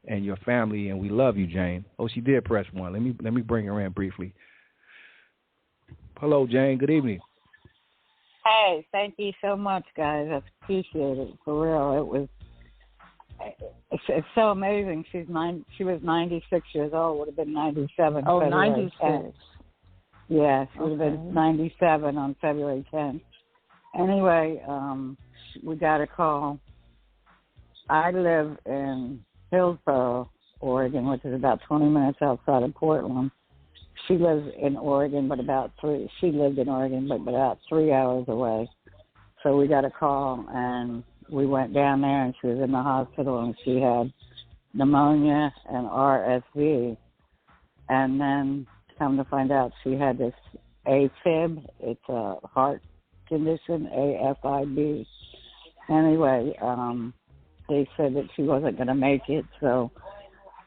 and your family. And we love you, Jane. Oh, she did press 1. Let me bring her in briefly. Hello, Jane. Good evening. Hey, thank you so much, guys. I appreciate it. For real, it's so amazing. She was 96 years old. Would have been 97. Oh, February 96. 10th. Yeah, she would have been 97 on February 10th. Anyway, we got a call. I live in Hillsboro, Oregon, which is about 20 minutes outside of Portland. She lives in Oregon, she lived in Oregon, but about 3 hours away. So we got a call, and we went down there, and she was in the hospital, and she had pneumonia and RSV. And then come to find out she had this AFib. It's a heart condition, AFib. Anyway, they said that she wasn't going to make it, so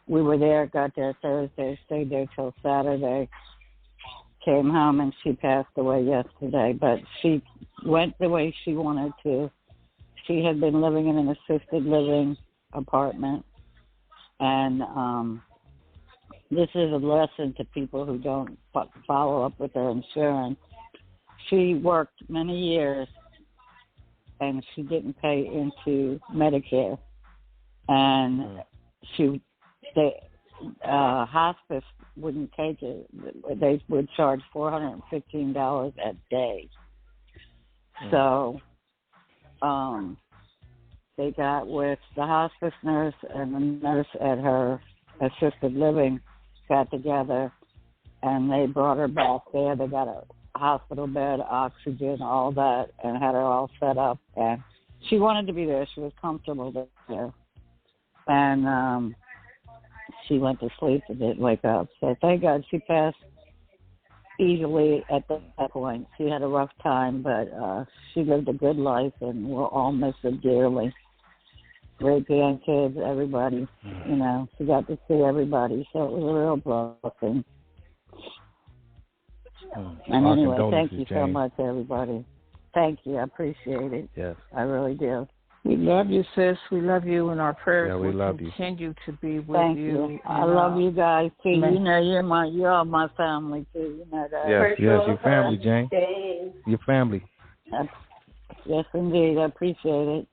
we were there, got there Thursday, stayed there till Saturday, came home, and she passed away yesterday. But she went the way she wanted to. She had been living in an assisted living apartment, and this is a lesson to people who don't follow up with their insurance. She worked many years, and she didn't pay into Medicare, and the hospice wouldn't take it. They would charge $415 a day. So they got with the hospice nurse and the nurse at her assisted living got together, and they brought her back there. They got a hospital bed, oxygen, all that, and had her all set up. And she wanted to be there. She was comfortable there. And she went to sleep and didn't wake up. So thank God she passed easily at that point. She had a rough time, but she lived a good life, and we'll all miss her dearly. Great grandkids, everybody. You know, she got to see everybody, so it was a real blessing. And anyway, thank you so much, everybody. Thank you. I appreciate it. Yes. I really do. We love you, sis. We love you, and our prayers will you. Continue to be with Thank you. I love you guys too. You know, you're my family too. You know that. Yes, your family, Jane. Your family. Yes, indeed. I appreciate it.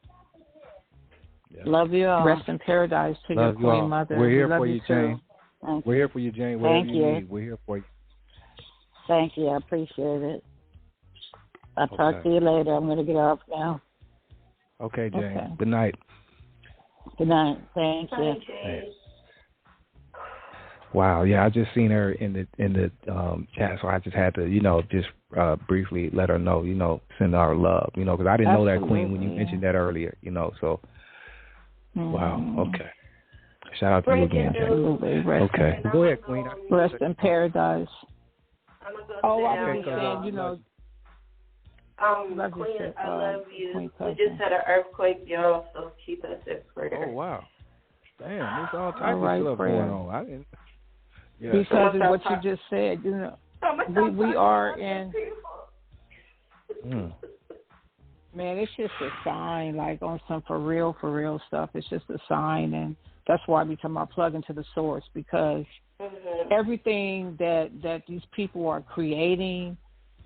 Yes. Love you all. Rest in paradise to your Queen Mother. We're here for you, Jane. We're here for you, Jane. Whatever Thank you you. need, we're here for you. Thank you. I appreciate it. I'll talk to you later. I'm going to get off now. Okay, Jane. Okay. Good night. Good night. Thank you. Hey. Wow. Yeah, I just seen her in the chat, so I just had to, briefly let her know, send our love, because I didn't know that, Queen, when you mentioned that earlier, so. Wow. Okay. Shout out to you again, Jane. Okay. Go ahead, Queen. Rest in paradise. I love you. We just had an earthquake, y'all, so keep us in prayer. Oh, wow. Damn, there's all types of stuff going on. I didn't. Yeah. Because of what you just said, we are in. Man, it's just a sign, like on some for real stuff. It's just a sign, and that's why we come out plug into the source, because everything that these people are creating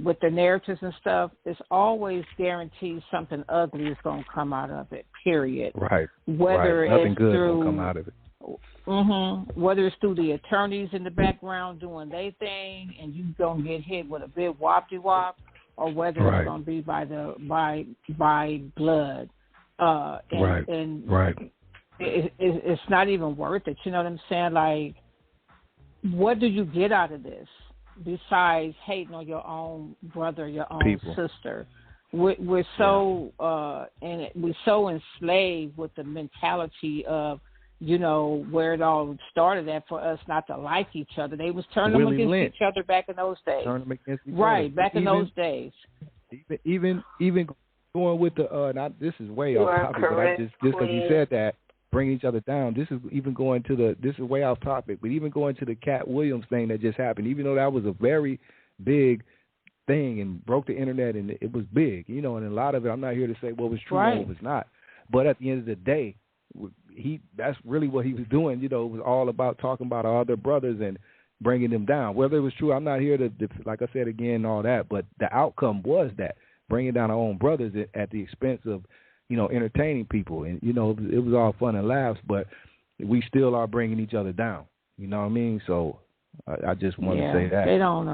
with the narratives and stuff, it's always guaranteed something ugly is going to come out of it, period. Right. Whether Nothing it's good through, will come out of it. Whether it's through the attorneys in the background doing their thing and you going to get hit with a big whoppity-whop, or whether it's going to be by blood. It's not even worth it. You know what I'm saying? Like, what do you get out of this besides hating on your own brother, your own sister? We're so we're so enslaved with the mentality of you know, where it all started at for us not to like each other. They was turning them against each other back in those days. Turn them against each right, other. back in those days. Even going with the this is way off topic, but I just because you said that, bring each other down. This is even going to this is way off topic, but even going to the Cat Williams thing that just happened, even though that was a very big thing and broke the internet and it was big, you know, and a lot of it, I'm not here to say what was true or what was not, but at the end of the day, that's really what he was doing. You know, it was all about talking about our other brothers and bringing them down. Whether it was true, I'm not here to, like I said again, all that, but the outcome was that, bringing down our own brothers at the expense of, you know, entertaining people. And, you know, it was all fun and laughs, but we still are bringing each other down. You know what I mean? So I just want to say that. I don't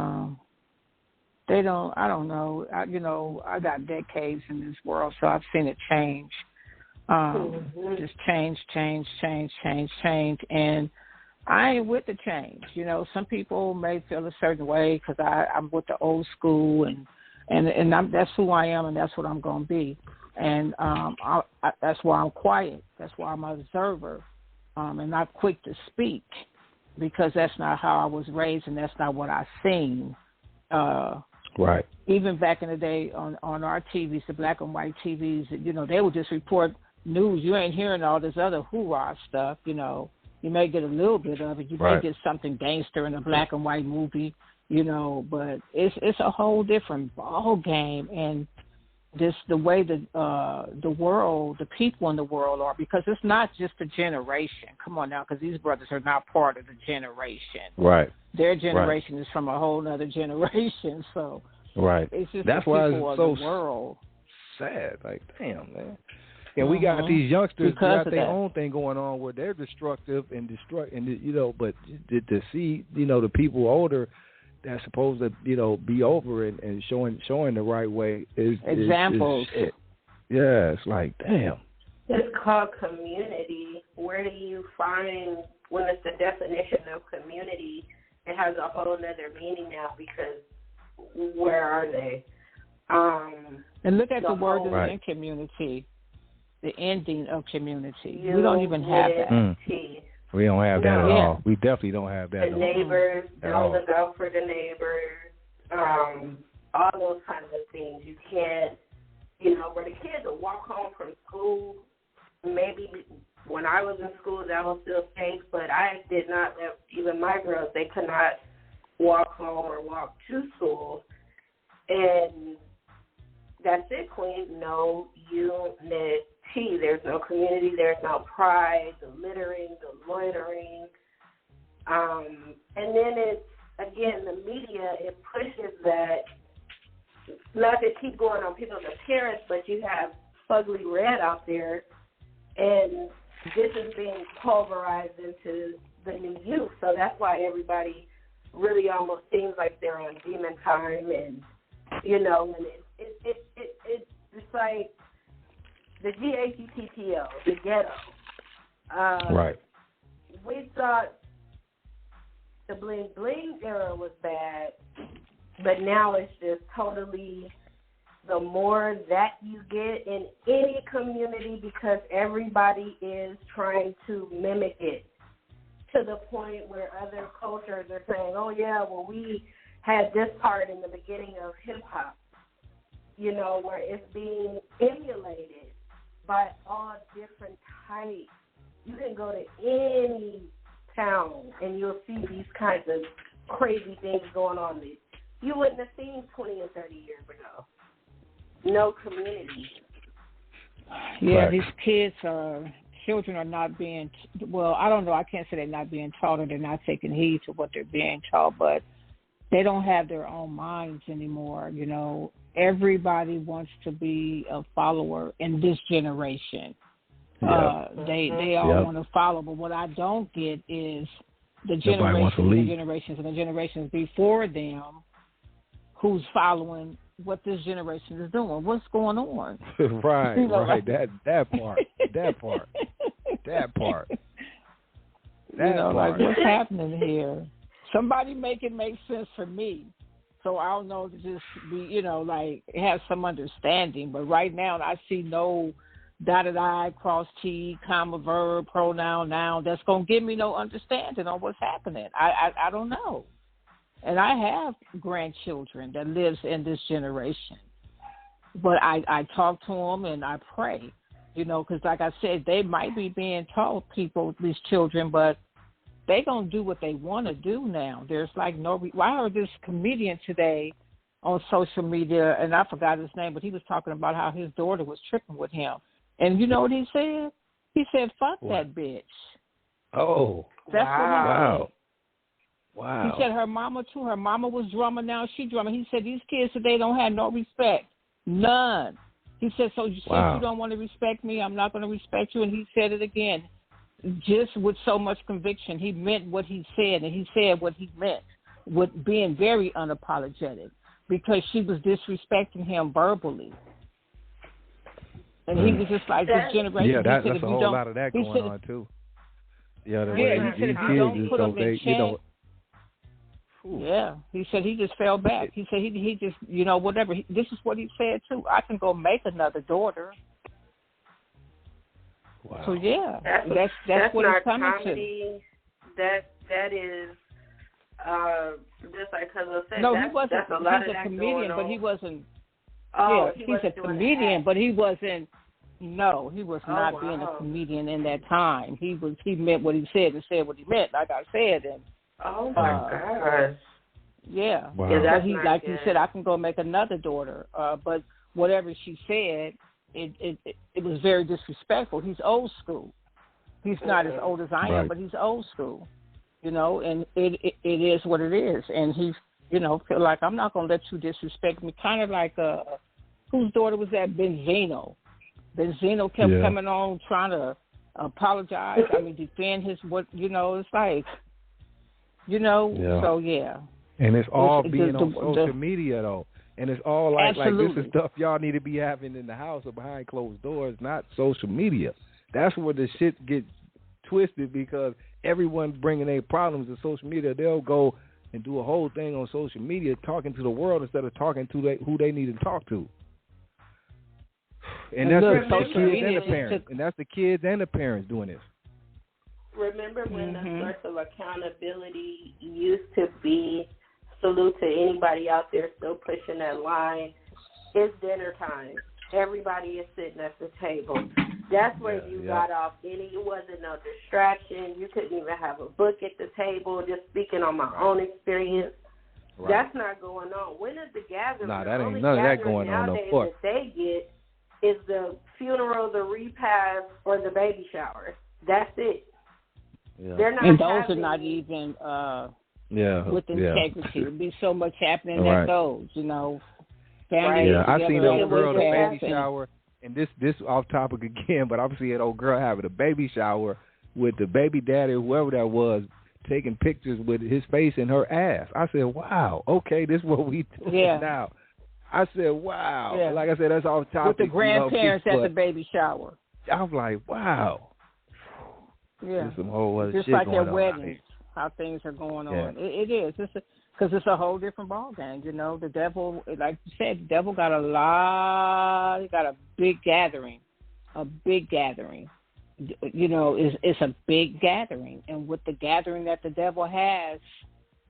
know. I got decades in this world, so I've seen it change. Just change. And I ain't with the change. You know, some people may feel a certain way because I'm with the old school and that's who I am and that's what I'm going to be. And that's why I'm quiet. That's why I'm an observer and not quick to speak because that's not how I was raised and that's not what I seen. Right. Even back in the day on our TVs, the black and white TVs, you know, they would just report news. You ain't hearing all this other hoorah stuff, you know. You may get a little bit of it. You may get something gangster in a black and white movie, you know, but it's a whole different ball game. And just the way the world, the people in the world are, because it's not just a generation. Come on now, because these brothers are not part of the generation. Right. Their generation is from a whole other generation. So it's just that's the why people it's of so the world. Sad. Like, damn, man. And we got these youngsters who got their own thing going on where they're destructive and you know, but to see, you know, the people older that's supposed to, you know, be over and showing the right way is examples. Is yeah, it's like, damn. It's called community. Where do you find, when it's the definition of community, it has a whole other meaning now because where are they? And look at the word in community. The ending of community. We don't even have that. We don't have that at all. We definitely don't have that. The neighbors, don't look out for the neighbors, all those kinds of things. You can't, you know, where the kids will walk home from school, maybe when I was in school that was still safe, but I did not let even my girls, they could not walk home or walk to school. And that's it, Queen. No unity. There's no community. There's no pride. The littering, the loitering. And then it's, again, the media, it pushes that, not to keep going on people's appearance, but you have Fugly Red out there, and this is being pulverized into the new youth. So that's why everybody really almost seems like they're on demon time, and, you know, and it's like the GATTO, the ghetto. We thought the bling bling era was bad, but now it's just totally the more that you get in any community because everybody is trying to mimic it to the point where other cultures are saying, oh, yeah, well, we had this part in the beginning of hip-hop, you know, where it's being emulated by all different types. You can go to any town and you'll see these kinds of crazy things going on that you wouldn't have seen 20 and 30 years ago. No community. Yeah, these children are not being, well, I don't know, I can't say they're not being taught or they're not taking heed to what they're being taught, but they don't have their own minds anymore, you know. Everybody wants to be a follower in this generation. They all want to follow, but what I don't get is the generations and the generations before them who's following what this generation is doing. What's going on? Right. That part. Like what's happening here? Somebody make it make sense for me. So I don't know to just be, you know, like have some understanding. But right now I see no dotted I, cross T, comma, verb, pronoun, noun, that's going to give me no understanding on what's happening. I don't know. And I have grandchildren that lives in this generation. But I talk to them and I pray, because like I said, they might be being taught, these children, but they going to do what they want to do now. There's like no I heard this comedian today on social media, and I forgot his name, but he was talking about how his daughter was tripping with him. And you know what he said? He said, fuck that bitch. Oh. That's what he said. Wow. He said her mama, too. Her mama was drumming, now she drumming. He said these kids today don't have no respect. None. He said, so you said you don't want to respect me, I'm not going to respect you. And he said it again, just with so much conviction. He meant what he said, and he said what he meant, with being very unapologetic, because she was disrespecting him verbally. And he was just like, this generation. Yeah, that's a whole lot of that going on, too. Yeah, the way he said, if you don't put them in check, yeah, he said he just fell back. He said he just, whatever. This is what he said, too. I can go make another daughter. Wow. So, yeah, that's what it's coming to. That is, just like Hussle said, no, he wasn't. That's a lot he's of a comedian, but he wasn't. Oh, yeah, he's a comedian, but he wasn't. No, he was not being a comedian in that time. He meant what he said and said what he meant, like I said. And oh my gosh. Yeah. Wow. Yeah, he, like he said, I can go make another daughter. But whatever she said, it was very disrespectful. He's old school. He's not as old as I am, but he's old school. And it is what it is. And he's, feel like, I'm not going to let you disrespect me. Kind of like, whose daughter was that? Benzino. Benzino kept coming on trying to apologize. Defend his, it's like, so yeah. And it's all being on social media, though. And it's all like this is stuff y'all need to be having in the house or behind closed doors, not social media. That's where the shit gets twisted, because everyone's bringing their problems to social media. They'll go and do a whole thing on social media talking to the world instead of talking to who they need to talk to. And that's the kids and the parents. And that's the kids and the parents doing this. Remember when the source of accountability used to be, salute to anybody out there still pushing that line, it's dinner time. Everybody is sitting at the table. That's where you got off it wasn't no distraction. You couldn't even have a book at the table, just speaking on my own experience. Right. That's not going on. When is the gathering? Nah, that ain't none of that going on, no fuck. That they get is the funeral, the repast, or the baby shower. That's it. Yeah. They're not, and those are not even with integrity. There'd be so much happening at those, Family I seen the old girl at the baby shower, and this off topic again, but I'm seeing old girl having a baby shower with the baby daddy, whoever that was, taking pictures with his face and her ass. I said, wow, okay, this is what we doing now. I said, wow. Yeah. Like I said, that's off topic. With the grandparents at the baby shower. I'm like, wow. Yeah. There's some whole other just shit like going their weddings, how things are going on. It is. Because it's a whole different ballgame, The devil, like you said, the devil got he got a big gathering. A big gathering. It's a big gathering. And with the gathering that the devil has,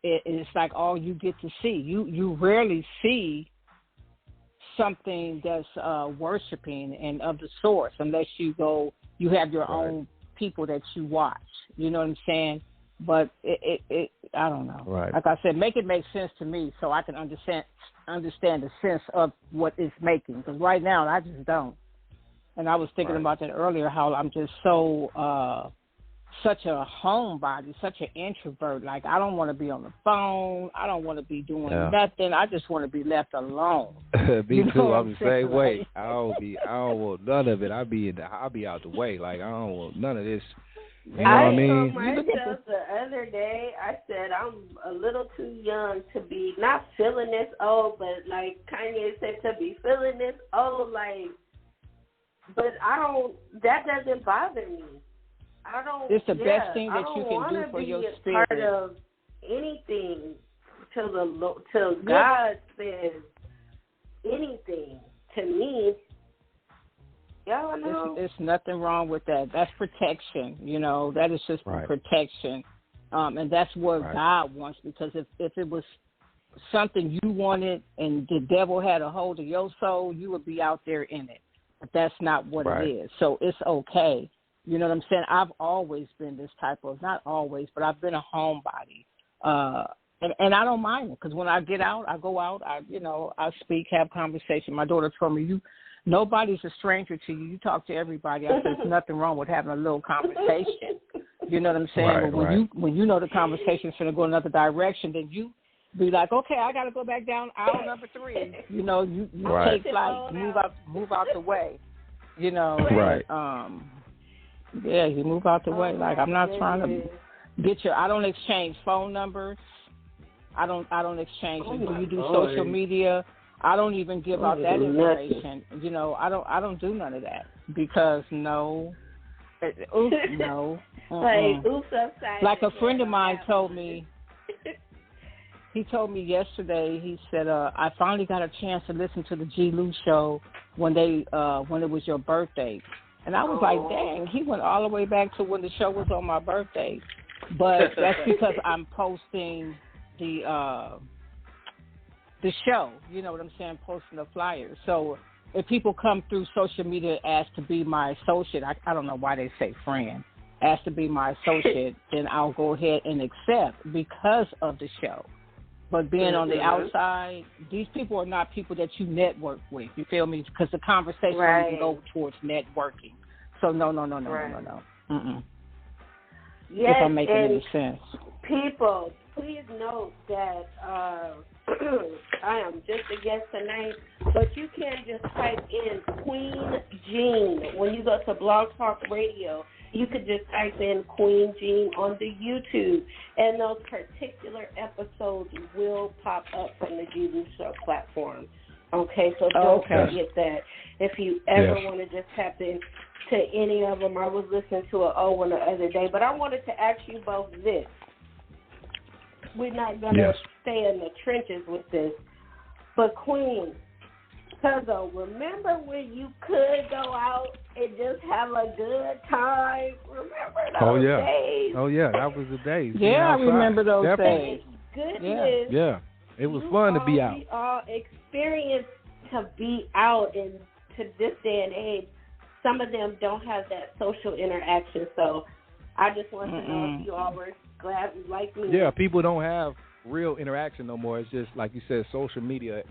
it's like all you get to see. You rarely see something that's worshiping and of the source unless you have your own people that you watch. You know what I'm saying? But it I don't know. Right. Like I said, make it make sense to me so I can understand the sense of what it's making. Because right now I just don't. And I was thinking about that earlier, how I'm just so such a homebody, such an introvert. Like, I don't want to be on the phone. I don't want to be doing nothing. I just want to be left alone. Me too. I'm the same way. I don't want none of it. I'll be out the way. Like, I don't want none of this. You know what I mean? I told myself the other day, I said I'm a little too young to be not feeling this old, but like Kanye said, to be feeling this old, like. But that doesn't bother me. It's the best thing that you can do for your spirit. I don't want to be a part of anything till God says anything to me. Y'all know. There's nothing wrong with that. That's protection. That is just protection. And that's what God wants, because if it was something you wanted and the devil had a hold of your soul, you would be out there in it. But that's not what it is. So it's okay. You know what I'm saying? I've always been this type of, not always, but I've been a homebody. And I don't mind it, because when I get out, I go out, I speak, have conversation. My daughter told me, nobody's a stranger to you. You talk to everybody. I said, there's nothing wrong with having a little conversation. You know what I'm saying? But when you know the conversation's going to go another direction, then you be like, okay, I got to go back down aisle number 3. You take flight, move out the way. You move out the way. Like, I'm not trying to I don't exchange phone numbers. I don't exchange. Do you do social media? I don't even give out that information. I don't do none of that, because no. Like a friend of mine told me. He told me yesterday. He said, "I finally got a chance to listen to the G-Lew show when it was your birthday." And I was like, "Dang!" He went all the way back to when the show was on my birthday. But that's because I'm posting the show. You know what I'm saying? Posting the flyers. So if people come through social media and ask to be my associate, I don't know why they say friend, ask to be my associate, then I'll go ahead and accept because of the show. But being on the outside, these people are not people that you network with. You feel me? Because the conversation can go towards networking. So no. Mm-mm. Yes, if I'm making any sense. People, please note that I am just a guest tonight, but you can just type in Queen Jean. When you go to Blog Talk Radio, you could just type in Queen Jean on the YouTube, and those particular episodes will pop up from the G-Lew Show platform. Okay, so don't forget that. If you ever want to just tap in to any of them, I was listening to an one the other day, but I wanted to ask you both this. We're not going to stay in the trenches with this, but Queen, Cuzzo, remember when you could go out and just have a good time? Remember those days? Oh, yeah, that was the days. Yeah, I remember those days. Goodness. Yeah, it was fun to be out. We all experienced to be out, and to this day and age, some of them don't have that social interaction. So I just want to know if you all were glad like me. Yeah, people don't have real interaction no more. It's just, like you said, social media.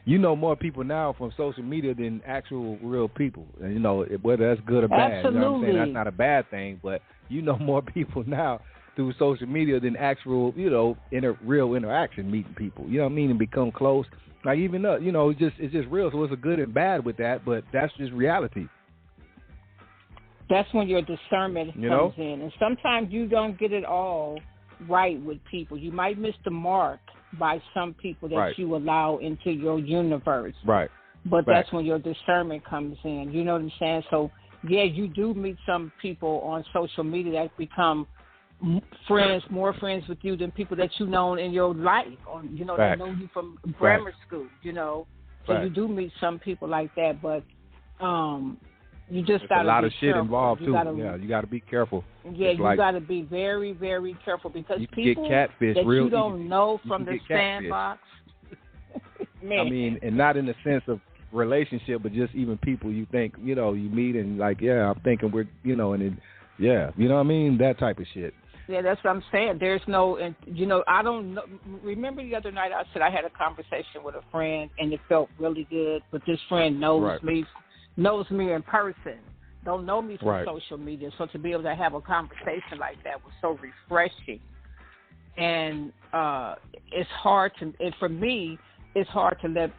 You know more people now from social media than actual real people. And, whether that's good or bad. Absolutely. You know what I'm saying? That's not a bad thing, but you know more people now through social media than actual, real interaction, meeting people. You know what I mean? And become close. Like even it's just real. So it's a good and bad with that, but that's just reality. That's when your discernment comes in. And sometimes you don't get it all right with people. You might miss the mark by some people that you allow into your universe. Right. But that's when your discernment comes in. You know what I'm saying? So, yeah, you do meet some people on social media that become more friends with you than people that you've known in your life. Or, that know you from grammar school, So you do meet some people like that. But you just got to be careful. A lot of shit involved, too. You got to be careful. Yeah, you got to be very, very careful, because people that you don't know from the sandbox. I mean, and not in the sense of relationship, but just even people you think, you meet and like, I'm thinking we're, and then, you know what I mean? That type of shit. Yeah, that's what I'm saying. There's no, I don't know. Remember the other night I said I had a conversation with a friend and it felt really good, but this friend knows me in person, don't know me from social media. So to be able to have a conversation like that was so refreshing. And it's hard for me, it's hard to let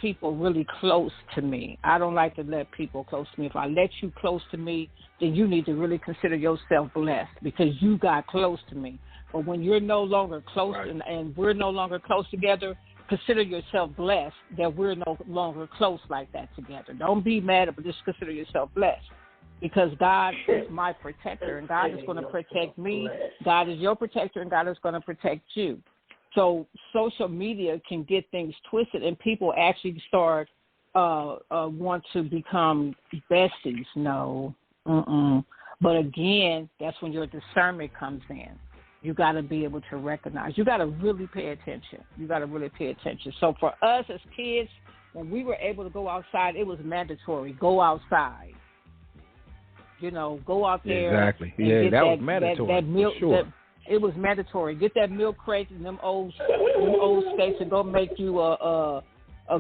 people really close to me. I don't like to let people close to me. If I let you close to me, then you need to really consider yourself blessed, because you got close to me. But when you're no longer close and we're no longer close together, consider yourself blessed that we're no longer close like that together. Don't be mad, but just consider yourself blessed, because God is my protector, and God is going to protect me. God is your protector, and God is going to protect you. So social media can get things twisted, and people actually start want to become besties. No. But again, that's when your discernment comes in. You got to be able to recognize. You got to really pay attention. So for us as kids, when we were able to go outside, it was mandatory. Go outside. Go out there. Exactly. Yeah, that was mandatory. That milk, for sure. It was mandatory. Get that milk crate and them old skates and go make you a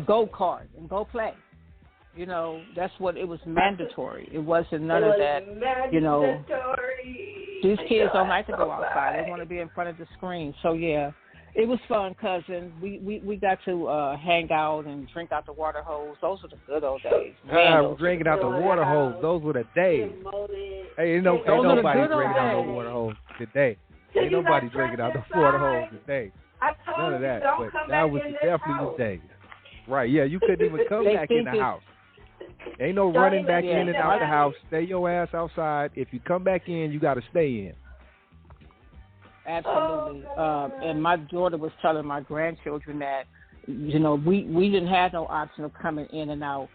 go-kart and go play. That's what it was mandatory. It wasn't none of that. These kids don't like to go outside. They want to be in front of the screen. So yeah, it was fun, cousin. We got to hang out and drink out the water hose. Those were the good old days. Drinking out the water hose. Those were the days. Hey, ain't nobody drinking out the water hose today. Ain't nobody drinking out the water hose today. None of that. But that was definitely the days. Right? Yeah, you couldn't even come back in the house. Ain't no running back in and out the house. Stay your ass outside. If you come back in, you got to stay in. Absolutely. And my daughter was telling my grandchildren that, we didn't have no option of coming in and out.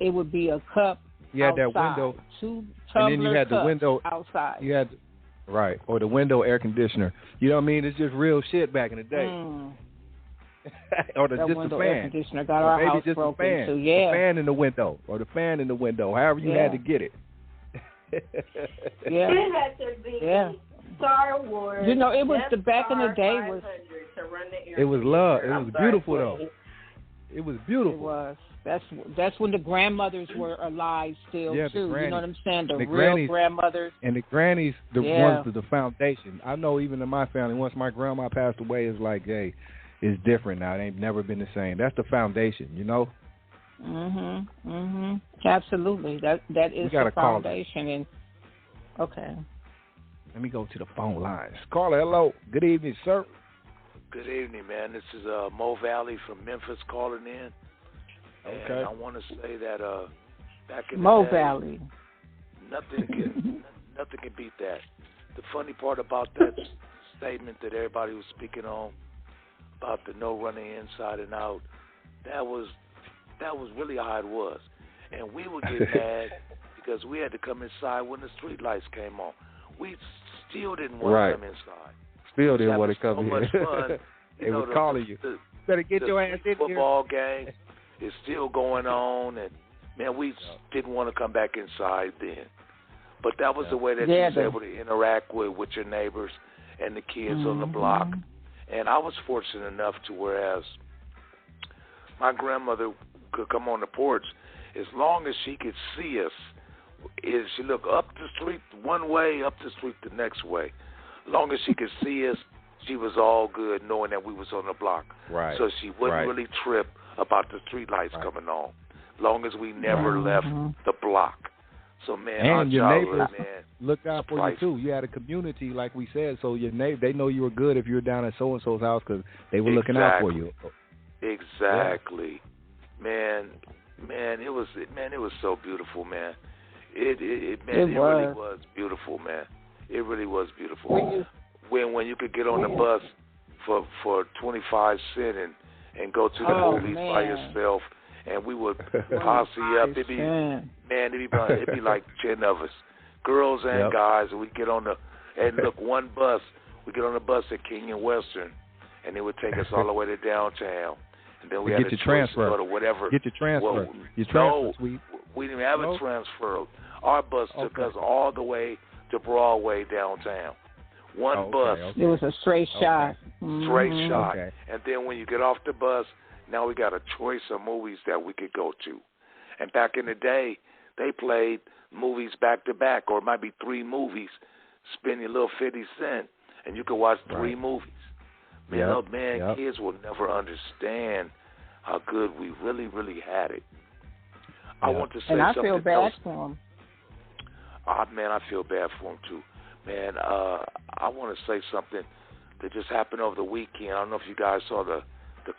It would be a cup You had outside, that window. 2 and then you had the window outside. You had, right, or the window air conditioner. You know what I mean? It's just real shit back in the day. Or that just window the fan. Air conditioner got our house just broken the fan. too. Yeah. The fan in the window, or the fan in the window, however you had to get it. Yeah. It had to be Star Wars. It was the back in the day was. It was love. It was beautiful though. It was beautiful. It was. That's when the grandmothers were alive still too. You know what I'm saying? The real grannies, grandmothers. And the grannies, the ones with the foundation. I know even in my family, once my grandma passed away, it's like, hey, it's different now. It ain't never been the same. That's the foundation, Absolutely. That is the foundation. And okay. Let me go to the phone lines. Caller, hello. Good evening, sir. Good evening, man. This is Mo Valley from Memphis calling in. Okay. And I want to say that back in Mo the day, Valley. nothing can beat that. The funny part about that statement that everybody was speaking on about the no running inside and out, that was really how it was. And we would get mad because we had to come inside when the street lights came on. We still didn't want to come inside. Still didn't want to come in. So much fun. They were calling you. Better get your ass in here. Football game is still going on, and man, we didn't want to come back inside then. But that was the way that you was able to interact with your neighbors and the kids on the block. And I was fortunate enough to whereas my grandmother could come on the porch as long as she could see us. Is she look up the street one way, up the street the next way. Long as she could see us, she was all good, knowing that we was on the block. Right. So she wouldn't really trip about the street lights coming on. Long as we never left the block. So man, and your neighbors looked out for you too. You had a community, like we said, so your they know you were good if you were down at so and so's house because they were looking out for you. Exactly, man. It was so beautiful, man. It really was beautiful, man. It really was beautiful. When you could get on the bus for 25 cents and go to the movies by yourself, and we would posse up. It'd be like 10 of us, girls and guys, and we get on one bus. We get on the bus at King and Western, and it would take us all the way to downtown. And then we had to transfer. Go to whatever. Get your transfer. Well, your transfer suite. We didn't have a transfer. Our bus took us all the way to Broadway downtown. One bus. It was a straight shot. Straight shot. And then when you get off the bus, now we got a choice of movies that we could go to. And back in the day, they played movies back to back, or it might be 3 movies, spend your little 50 cents, and you could watch 3 movies. Man, kids will never understand how good we really, really had it. I want to say something. And I feel bad for them. Man, I feel bad for them too. Man, I want to say something that just happened over the weekend. I don't know if you guys saw the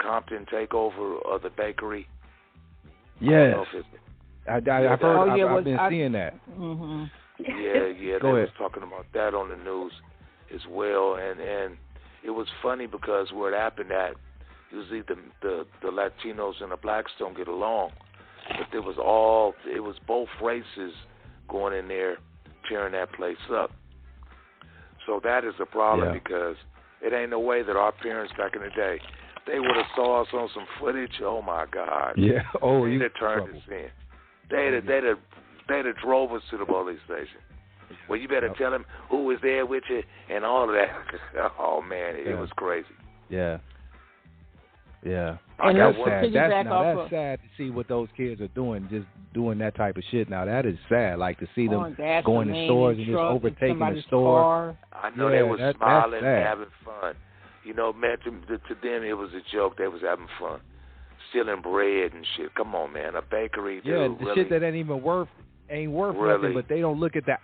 Compton takeover of the bakery. Yes. I've been seeing that. Yeah. They was talking about that on the news as well. And it was funny because where it happened at, usually the Latinos and the blacks don't get along. it was both races going in there tearing that place up. So that is a problem because it ain't no way that our parents back in the day, they would have saw us on some footage. Oh my God! Yeah. Oh, they'd have turned us in. They'd have drove us to the police station. Well, you better tell them who was there with you and all of that. Oh man, it was crazy. Yeah. Yeah. And that's sad. That's sad to see what those kids are doing, just doing that type of shit. Now that is sad, like to see them going to stores and just overtaking the store. I know they were smiling and having fun. You know, man, to them it was a joke. They was having fun, stealing bread and shit. Come on, man, a bakery. Yeah, dude, the really, shit that ain't worth nothing, but they don't look at the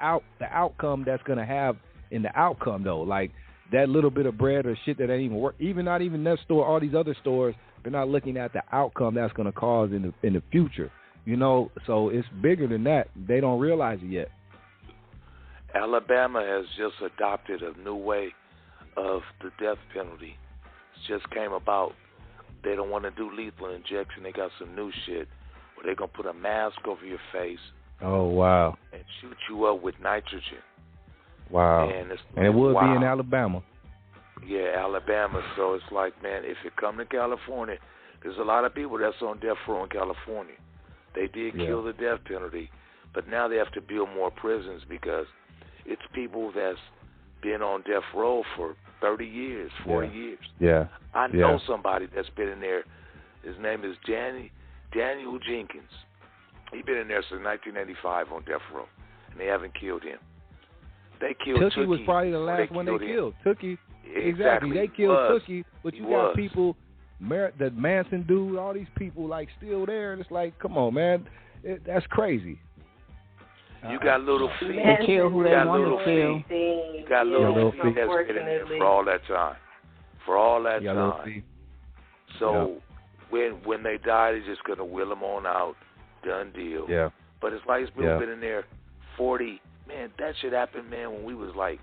outcome that's gonna have in the outcome though. Like that little bit of bread or shit that ain't even worth. Not even that store. All these other stores, they're not looking at the outcome that's gonna cause in the future. You know, so it's bigger than that. They don't realize it yet. Alabama has just adopted a new way of the death penalty. It just came about. They don't want to do lethal injection. They got some new shit where they're going to put a mask over your face. Oh, wow. And shoot you up with nitrogen. Wow. And it would be in Alabama. Yeah, Alabama. So it's like, man, if it come to California, there's a lot of people that's on death row in California. They did kill the death penalty, but now they have to build more prisons because it's people that's been on death row for 30 years, 40 years. Yeah. I know somebody that's been in there. His name is Daniel Jenkins. He's been in there since 1985 on death row, and they haven't killed him. They killed Tookie. Tookie was probably the last one they killed. Tookie. Exactly. They killed Tookie, but you got people, the Manson dude, all these people like still there, and it's like, come on, man, that's crazy. You got little feet. They kill who they want to kill. You got little feet that's been in there for all that time. For all that time. So when they die, they're just gonna wheel them on out. Done deal. Yeah. But it's like people been in there 40. Man, that shit happened, man, when we was like,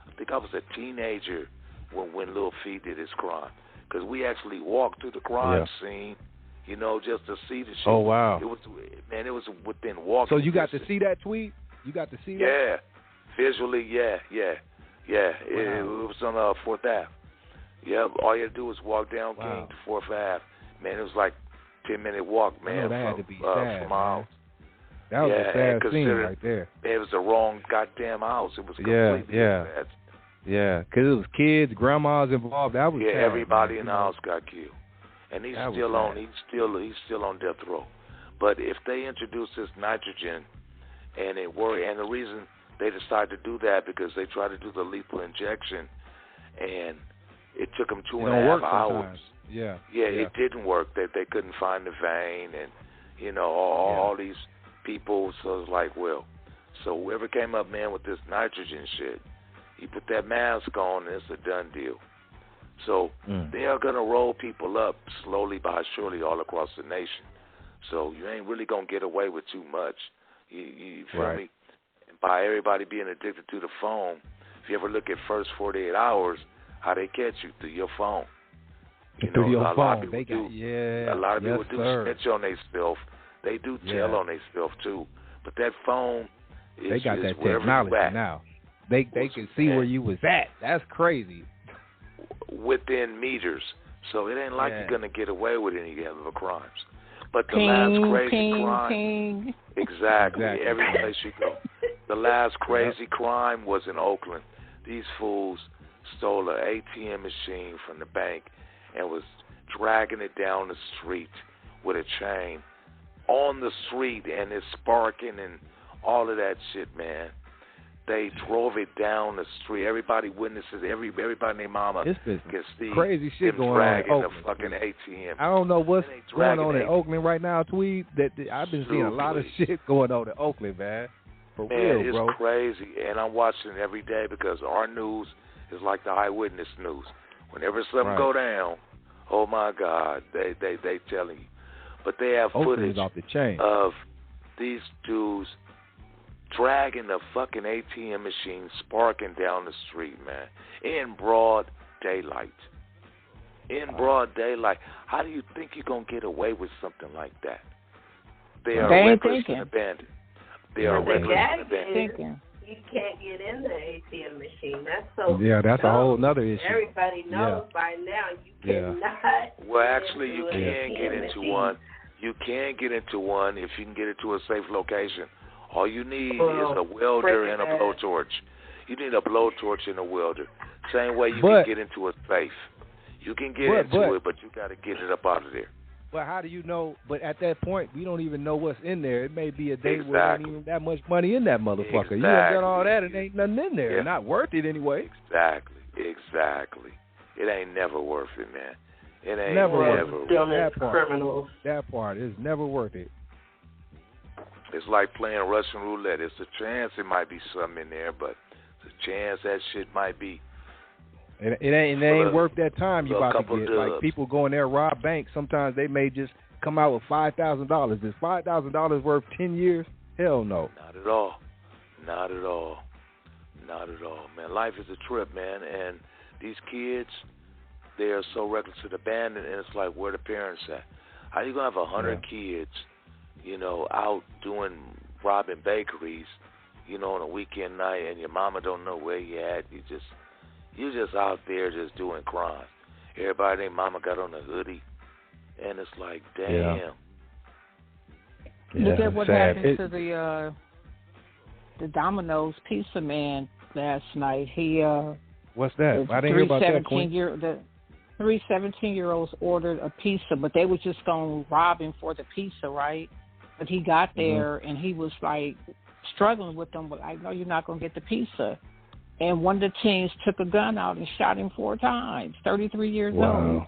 I think I was a teenager when Lil Fee did his crime. Because we actually walked through the crime scene, you know, just to see the shit. Oh, wow. It was within walking. So you got distance. to see that tweet? You got to see that? Yeah. Visually, yeah. Wow. It was on 4th Ave. Yeah, all you had to do was walk down King to 4th Ave. Man, it was like 10-minute walk, man, that had to be sad, from my house. That was a sad scene right there. It was the wrong goddamn house. It was completely bad. Yeah, because it was kids, grandmas involved. That was sad, everybody in the house got killed, and he's still on death row. But if they introduce this nitrogen, and it worked, and the reason they decided to do that because they tried to do the lethal injection, and it took them 2.5 hours. Yeah, it didn't work. They couldn't find the vein, and you know all these people. So it's like, well, so whoever came up, man, with this nitrogen shit, you put that mask on, and it's a done deal. So they are gonna roll people up slowly but surely all across the nation. So you ain't really gonna get away with too much. You feel me? And by everybody being addicted to the phone, if you ever look at first 48 hours, how they catch you through your phone. You through know, your a phone. lot of people a lot of people do snitch on themselves. They do tell on themselves too. But that phone is they got that technology now. They can see where you was at. That's crazy. Within meters. So it ain't like you're gonna get away with any of the crimes. But the last crazy crime, exactly, every place you go. The last crazy crime was in Oakland. These fools stole an ATM machine from the bank and was dragging it down the street with a chain on the street, and it's sparking and all of that shit, man. They drove it down the street. Everybody witnesses. Everybody and their mama can see crazy shit them going dragging on in the fucking ATM. I don't know what's going on in Oakland right now, Tweed. That I've been seeing a lot of shit going on in Oakland, man. For real, bro. It's crazy, and I'm watching it every day because our news is like the eyewitness news. Whenever something go down, oh my God, they telling you. But they have footage off the chain of these dudes dragging the fucking ATM machine, sparking down the street, man, in broad daylight. In broad daylight. How do you think you're going to get away with something like that? They are reckless and abandoned. They are reckless and abandoned. You can't get in the ATM machine. That's so. Yeah, that's a whole other issue. Everybody knows by now you cannot. Well, actually, you can get into one. You can get into one if you can get it to a safe location. All you need is a welder and a blowtorch. You need a blowtorch and a welder. Same way you can get into a safe. You can get into it, but you got to get it up out of there. But how do you know? But at that point, we don't even know what's in there. It may be a day where there ain't even that much money in that motherfucker. You don't got all that, and ain't nothing in there. Not worth it anyway. Exactly. It ain't never worth it, man. It ain't never worth it. That part is never worth it. It's like playing Russian roulette. It's a chance it might be something in there, but it's a chance that shit might be. It ain't worth that time you about to get. Like people go in there rob banks. Sometimes they may just come out with $5,000. Is $5,000 worth 10 years? Hell no. Not at all, man. Life is a trip, man, and these kids, they are so reckless and abandoned, and it's like, where the parents at? How you gonna have 100 kids, out robbing bakeries, on a weekend night, and your mama don't know where you at? You just out there just doing crimes. Everybody named mama got on a hoodie, and it's like, damn. Look at what happened to the Domino's pizza man last night. He what's that? I didn't hear about that, Queen. The 3 17-year-olds ordered a pizza, but they were just going to rob him for the pizza, right? But he got there, and he was like struggling with them. But I know you're not going to get the pizza. And one of the teens took a gun out and shot him 4 times. 33 years old.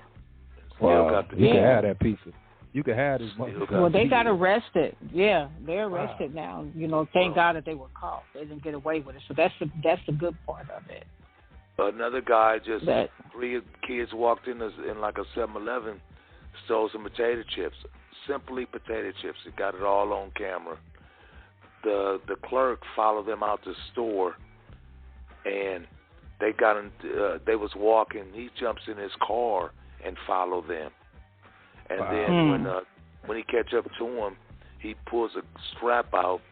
Wow. You can have that pizza. You can have this. Well, they got arrested. Yeah, they're arrested now. Thank God that they were caught. They didn't get away with it. So that's the good part of it. Another guy 3 kids walked in like a 7-Eleven, stole some potato chips. Simply potato chips. He got it all on camera. The clerk followed them out the store. And they got in. They was walking. He jumps in his car and follow them. And then when he catch up to him, he pulls a strap out.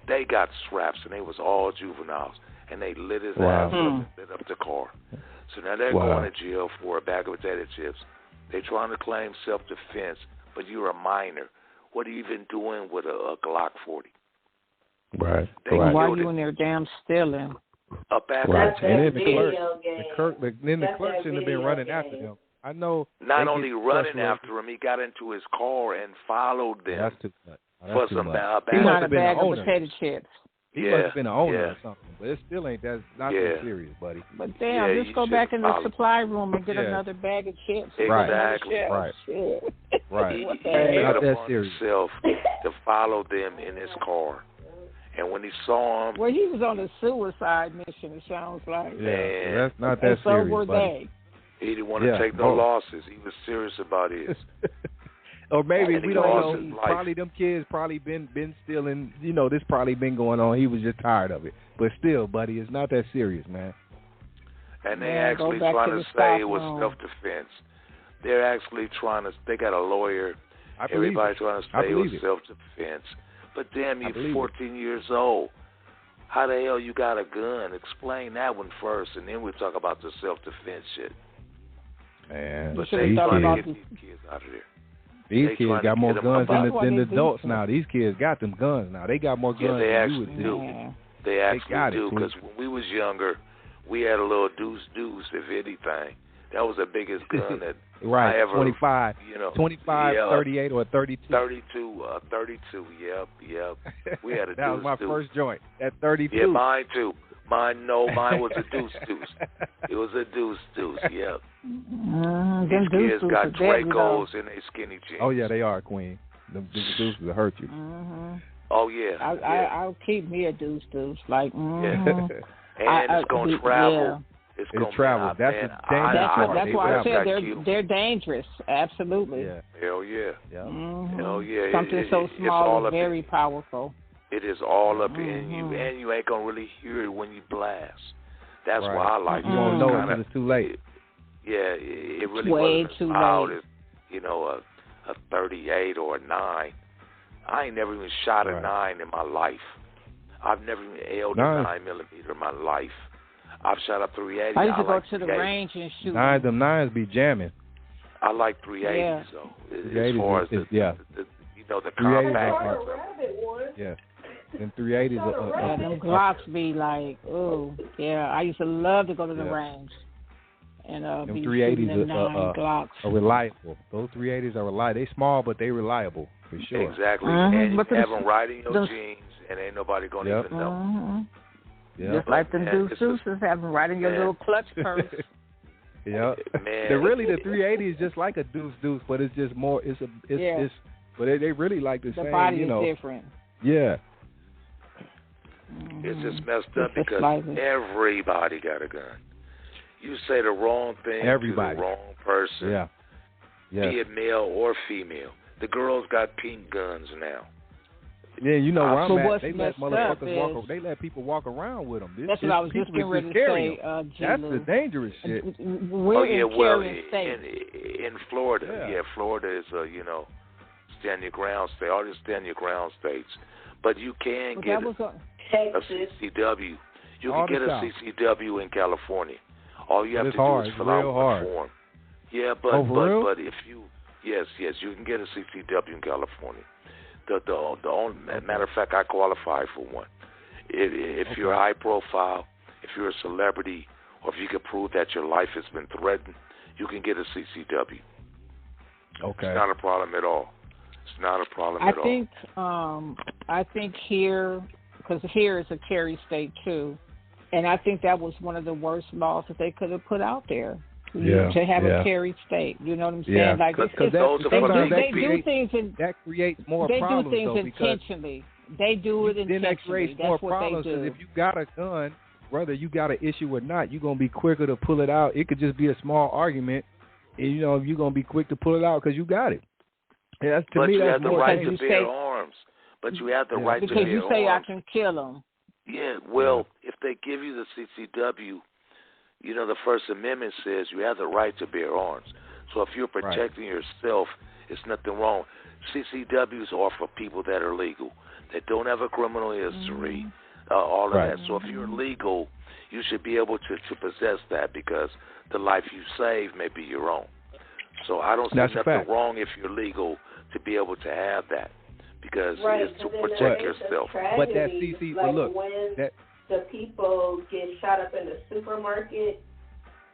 They got straps, and they was all juveniles, and they lit his ass up and lit up the car. So now they're going to jail for a bag of potato chips. They're trying to claim self-defense, but you're a minor. What are you even doing with a Glock 40? Right. Why are you in there damn stealing? And then the clerk shouldn't have been running after them. I know. Not only running after him, he got into his car and followed them. That's too much. For some bag. He must have been a potato chips. He must have been an owner or something, but it still ain't. That's not that serious, buddy. But damn, just go back in the supply room and get another bag of chips. Exactly. Right. He not that serious. Himself to follow them in his car. And when he saw him... Well, he was on a suicide mission, it sounds like. Yeah, that's not that serious, so were buddy. He didn't want to take no losses. He was serious about his. Or maybe, we don't know, probably them kids probably been stealing, this probably been going on. He was just tired of it. But still, buddy, it's not that serious, man. And they actually trying to say it was self-defense. They're actually they got a lawyer. Everybody trying to say it was self-defense. But damn, you're 14 years old. How the hell you got a gun? Explain that one first, and then we'll talk about the self-defense shit. Man, but they trying to get these kids out of there. These kids got more guns than the adults now. These kids got them guns now. They got more guns than you would do. They actually do, because when we was younger, we had a little deuce, if anything. That was the biggest gun that I ever... 25, 38, or 32. 32, yep. We had a that was my first joint, at 32. Yeah, mine too. Mine was a deuce. It was a deuce, yep. These kids got Dracos in their skinny jeans. Oh, yeah, they are, Queen. The deuces will hurt you. Oh, yeah. I'll keep me a deuce, like, And it's going to travel. It's going to travel. That's the dangerous part. That's why I said they're dangerous. Absolutely. Yeah. Hell yeah. Hell yeah. Something so small is very powerful. It is all up in you, and you ain't going to really hear it when you blast. That's why I like it. You won't know until it's too late. Yeah, it really way wasn't too as loud late. as, a 38 or a 9. I ain't never even shot a 9 in my life. I've never even held a 9mm in my life. I've shot a 380. I used to go to the range and shoot. Them 9s be jamming. I like 380s though. As far as the the compact. Yeah. Them 380s are them Glocks be like, oh, yeah. I used to love to go to the range. And them be 380s Glocks. are reliable. Those 380s are reliable. They small, but they reliable for sure. Exactly. And you have them right in your jeans, and ain't nobody gonna even know. Just like them deuces, have them right in your little clutch purse. Yeah, man. Really, the 380 is just like a deuce, but it's just more. But they really like the same. The body is different. Yeah. It's just messed up because everybody got a gun. You say the wrong thing to the wrong person. Yeah. Be it male or female. The girls got pink guns now. Yeah, you know where I'm at. They let motherfuckers walk. They let people walk around with them. That's what I was just getting ready to say. That's the dangerous shit. Well, in Florida, Florida is stand your ground state. All the stand your ground states, but you can get a CCW. You can get a CCW in California. All you have to do is fill out the form. Yeah, but if you yes, you can get a CCW in California. The only matter of fact, I qualify for one. If you're high profile, if you're a celebrity, or if you can prove that your life has been threatened, you can get a CCW. Okay, it's not a problem at all. It's not a problem at all. I think here, because here is a carry state too, and I think that was one of the worst laws that they could have put out there. To have a carry state, you know what I'm saying? Yeah. Like they do things that creates more problems. They do things intentionally. They do it intentionally. Then that creates more problems because if you got a gun, whether you got an issue or not, you're gonna be quicker to pull it out. It could just be a small argument, and you're gonna be quick to pull it out because you got it. Yeah, but you have the right to bear arms. But you have the right to bear arms. Because you say I can kill them. Yeah, well, if they give you the CCW, the First Amendment says you have the right to bear arms. So if you're protecting yourself, it's nothing wrong. CCWs are for people that are legal, that don't have a criminal history, all of that. So if you're legal, you should be able to possess that because the life you save may be your own. So I don't see nothing wrong if you're legal to be able to have that because it's to protect yourself. But that CC, look, the people get shot up in the supermarket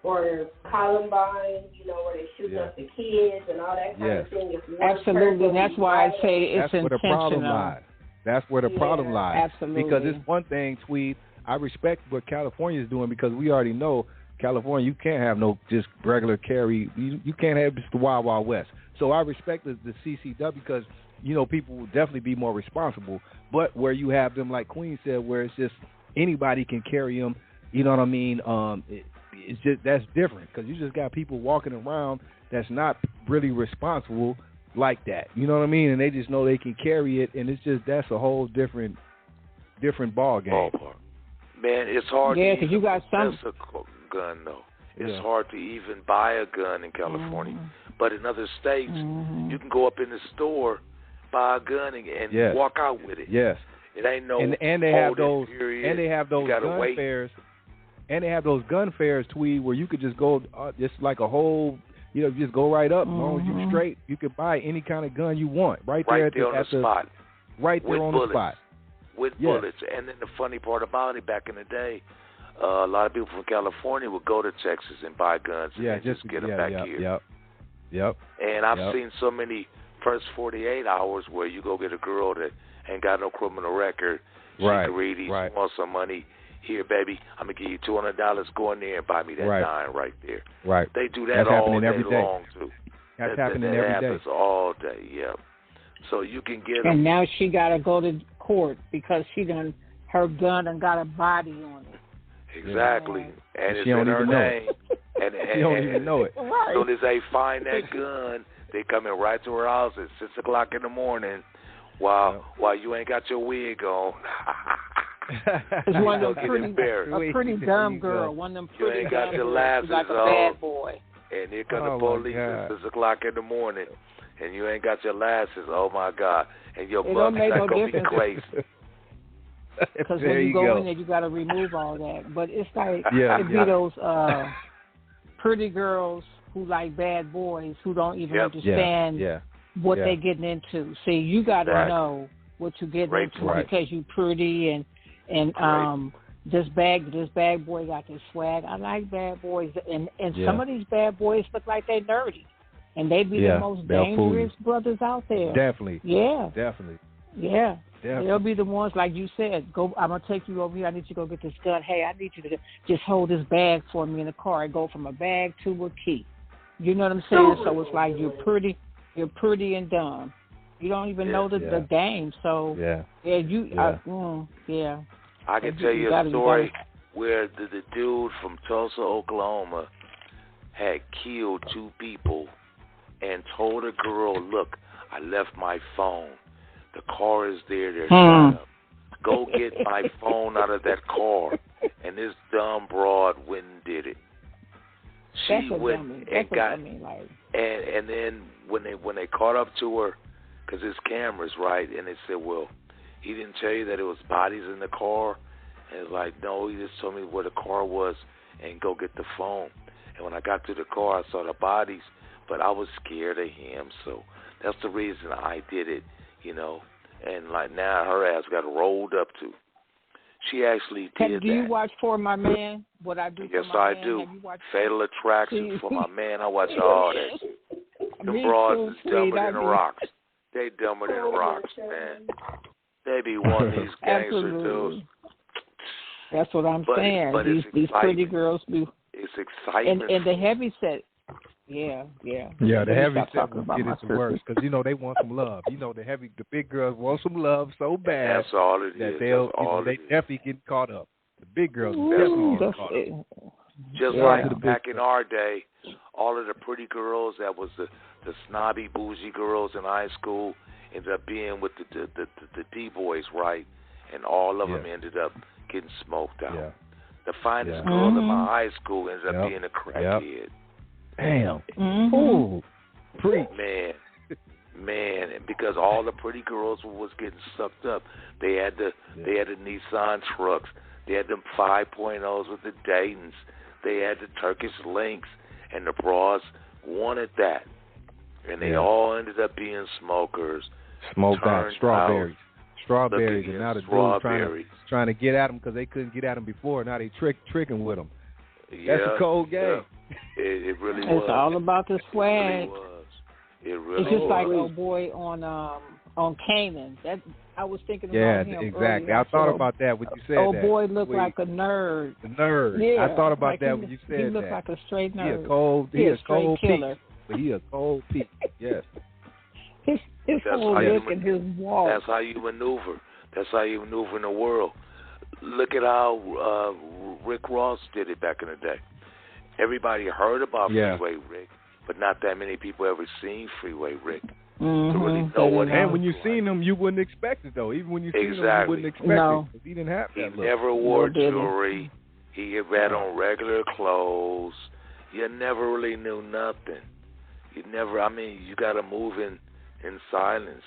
or Columbine, where they shoot up the kids and all that kind of thing. Absolutely, and that's why I say it's intentional. That's where the problem lies. That's where the problem lies. Absolutely. Because it's one thing, Tweed, I respect what California is doing because we already know California, you can't have no just regular carry. You can't have just the Wild Wild West. So I respect the CCW because, people will definitely be more responsible. But where you have them, like Queen said, where it's just anybody can carry them, you know what I mean? It's just that's different because you just got people walking around that's not really responsible like that. You know what I mean? And they just know they can carry it, and that's a whole different ball game. Ballpark. Man, it's hard. Yeah, because you got some gun though. It's hard to even buy a gun in California, but in other states, you can go up in the store, buy a gun, and walk out with it. Yes. It ain't no and they have those period. And they have those gun fairs. And they have those gun fairs, Tweed, where you could just go, just like a whole, just go right up. As long as you straight, you can buy any kind of gun you want right there on the spot. Right there on the spot. With bullets. And then the funny part about it, back in the day, a lot of people from California would go to Texas and buy guns and just get them back here. Yep. And I've seen so many first 48 hours where you go get a girl that ain't got no criminal record. She greedy, she wants some money. Here, baby, I'm going to give you $200. Go in there and buy me that dime right there. Right. They do that all day long, too. That's happening every day. That happens all day, So you can get them. And now she got to go to court because her gun and got a body on it. Exactly. And it's in her name. And she don't even know it. As soon as they find that gun, they come in right to her house at 6 o'clock in the morning while you ain't got your wig on. It's one of them pretty dumb girl. One of them pretty dumb girls. You ain't got your lashes like a bad boy. And here come the police at 6 o'clock in the morning. and you ain't got your lashes, oh my God, and your It don't make mugshot no gonna be difference. crazy. Because when you go in there, you got to remove all that. But it's like it'd be those pretty girls who like bad boys who don't even understand what they're getting into. See, you got to know what you're getting into because you're pretty and this bad boy got this swag. I like bad boys, and some of these bad boys look like they nerdy, and they be the most dangerous brothers out there. Definitely. Yeah. Definitely. Yeah. Definitely. They'll be the ones, like you said, I'm going to take you over here. I need you to go get this gun. Hey, I need you to just hold this bag for me in the car. I go from a bag to a key. You know what I'm saying? So it's like you're pretty and dumb. You don't even know the game. So, I can tell you a story where the dude from Tulsa, Oklahoma had killed 2 people and told a girl, look, I left my phone. The car is there. They're shut up. Go get my phone out of that car. And this dumb broad went and did it. She went and got, and then when they caught up to her, because there's cameras, right? And they said, well, he didn't tell you that it was bodies in the car. And it's like, no, he just told me where the car was and go get the phone. And when I got to the car, I saw the bodies, but I was scared of him. So that's the reason I did it. You know, and like now her ass got rolled up to. She actually did that. Do you watch For My Man? What I Do yes, for my I man? do. Fatal Attraction, For My Man. I watch all that. The broads is dumber than the rocks. They dumber than rocks, man. They be one of these gangster dudes. That's what I'm saying. But these pretty girls do. It's excitement. And the heavy set. Yeah, the heavy set will get it some worse because they want some love. The big girls want some love so bad. That's all it that is. They definitely get caught up. The big girls definitely get caught up. Just like back in our day, all of the pretty girls that was the snobby, bougie girls in high school ended up being with the D-boys, right? And all of them ended up getting smoked out. Yeah. The finest girl in my high school ended up being a crackhead. Damn. Ooh. Man, and because all the pretty girls was getting sucked up, they had the Nissan trucks, they had them 5.0s with the Daytons, they had the Turkish Lynx, and the bras wanted that, and they all ended up being smokers. Smoked out strawberries, and now the dudes trying to get at them because they couldn't get at them before. Now they tricking with them. That's a cold game. Yeah. It really was. It's all about the swag. It really it's just was. like old boy on Canaan. That I was thinking about him exactly. earlier. I thought about that when you said old that. Old boy looked like a nerd. The nerd. Yeah, I thought about that when you said that. He looked like a straight nerd. He a cold killer. But he a cold peak. Yes. His whole look and his walk. That's how you maneuver. That's how you maneuver in the world. Look at how Rick Ross did it back in the day. Everybody heard about Freeway Rick, but not that many people ever seen Freeway Rick. To really know what and when you seen him, you wouldn't expect it, though. Even when you seen him, you wouldn't expect it. Because he didn't have that look. He never wore jewelry. He had on regular clothes. You never really knew nothing. You got to move in silence.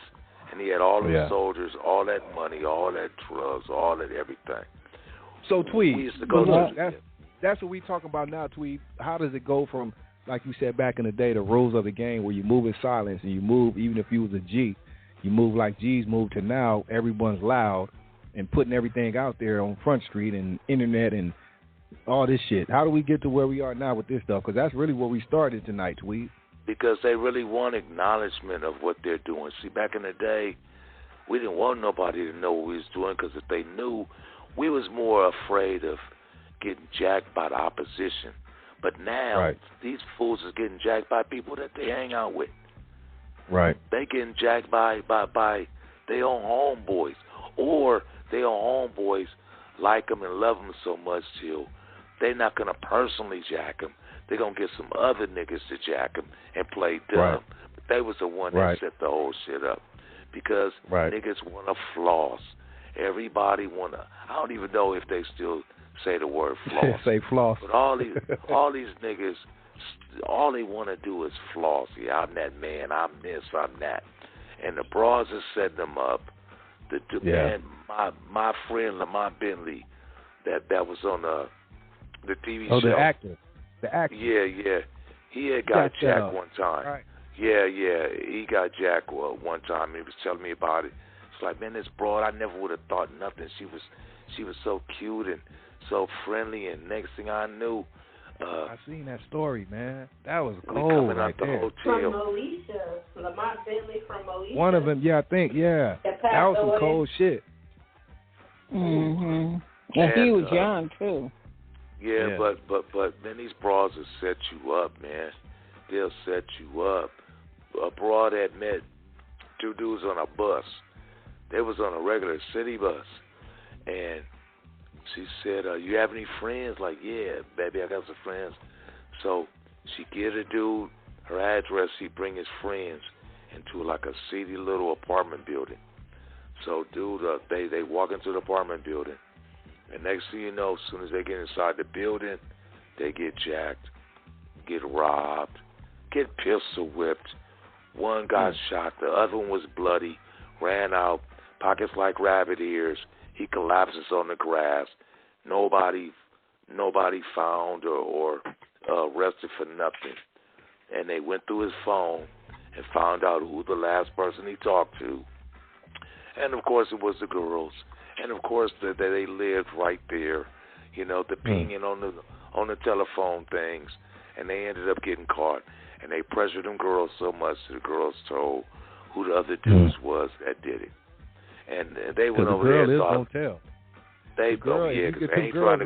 And he had all the soldiers, all that money, all that drugs, all that everything. So, Tweed, we used to go that's what we talk about now, Tweed. How does it go from, like you said back in the day, the rules of the game where you move in silence and you move, even if you was a G, you move like G's move to now everyone's loud and putting everything out there on Front Street and internet and all this shit. How do we get to where we are now with this stuff? Because that's really where we started tonight, Tweed. Because they really want acknowledgement of what they're doing. See, back in the day, we didn't want nobody to know what we was doing because if they knew, we was more afraid of getting jacked by the opposition. But now, these fools is getting jacked by people that they hang out with. Right. They getting jacked by their own homeboys. Or their own homeboys like them and love them so much till they're not going to personally jack them. They're going to get some other niggas to jack them and play dumb. Right. But they was the one that set the whole shit up. Because niggas want to floss. Everybody want to, I don't even know if they still say the word floss. Say floss. But all these niggas all they want to do is floss. Yeah, I'm that man. I'm this. I'm that. And the broads are setting them up. Man, my friend Lamont Bentley, that was on the TV show. Oh, the actor. The actor. Yeah. He had got jacked one time. Right. Yeah. He got jacked one time. He was telling me about it. It's like, man, this broad, I never would have thought nothing. She was so cute and so friendly, and next thing I knew, I seen that story, man. That was cold coming out the hotel. From Moesha, Lamont Bentley from Moesha. One of them, I think, That was some cold shit. Mhm. And he was young too. Yeah, but man, these broads will set you up, man. They'll set you up. A broad had met two dudes on a bus. They was on a regular city bus, and she said, "You have any friends?" Like, yeah, baby, I got some friends. So she get a dude her address. He bring his friends into like a seedy little apartment building. So, dude, they walk into the apartment building, and next thing you know, as soon as they get inside the building, they get jacked, get robbed, get pistol whipped. One got shot, the other one was bloody, ran out, pockets like rabbit ears. He collapses on the grass. Nobody found or arrested for nothing. And they went through his phone and found out who the last person he talked to. And, of course, it was the girls. And, of course, they lived right there, you know, the pinging on the telephone things. And they ended up getting caught. And they pressured them girls so much that the girls told who the other dudes was that did it. And they went over there and thought. Tell. They go, yeah, because they ain't trying to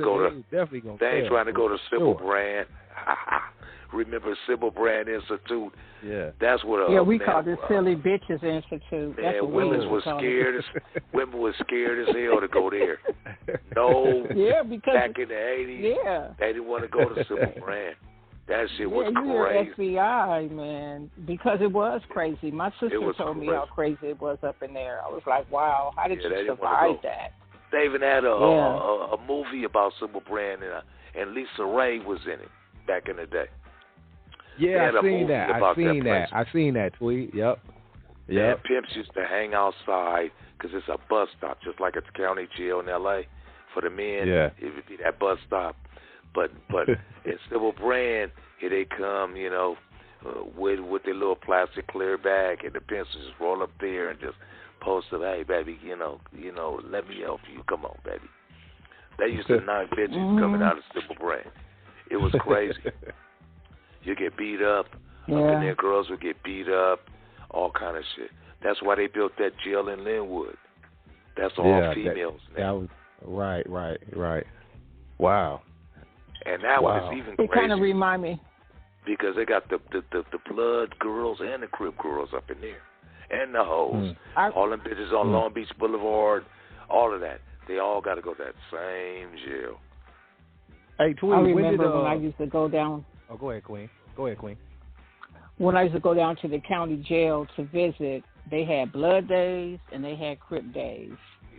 go to Sybil Brand. Remember Sybil Brand Institute? Yeah. That's what. We called it Silly Bitches Institute. That's what women were scared. Women were scared as hell to go there. No. Yeah, because back in the 80s, they didn't want to go to Sybil Brand. That shit was crazy. FBI, man, because it was crazy. My sister told me how crazy it was up in there. I was like, wow, how did you survive that? They even had a movie about Sybil Brand, and Lisa Ray was in it back in the day. Yeah, I seen that tweet. Yep. Yeah, pimps used to hang outside because it's a bus stop, just like at the county jail in L.A. for the men. Yeah. It would be that bus stop. But in Sybil Brand, here they come, you know, with their little plastic clear bag, and the pimps just roll up there and just post up, hey, baby, you know, let me help you. Come on, baby. They used to knock bitches coming out of Sybil Brand. It was crazy. You get beat up. Up in there, girls would get beat up, all kind of shit. That's why they built that jail in Linwood. That's all females now. That was right. Wow. And that was even crazy. It kind of remind me. Because they got the blood girls and the Crip girls up in there. And the hoes. All them bitches on Long Beach Boulevard, all of that. They all got to go to that same jail. Hey, Tweet, I remember when I used to go down. Oh, go ahead, Queen. When I used to go down to the county jail to visit, they had blood days and they had Crip days.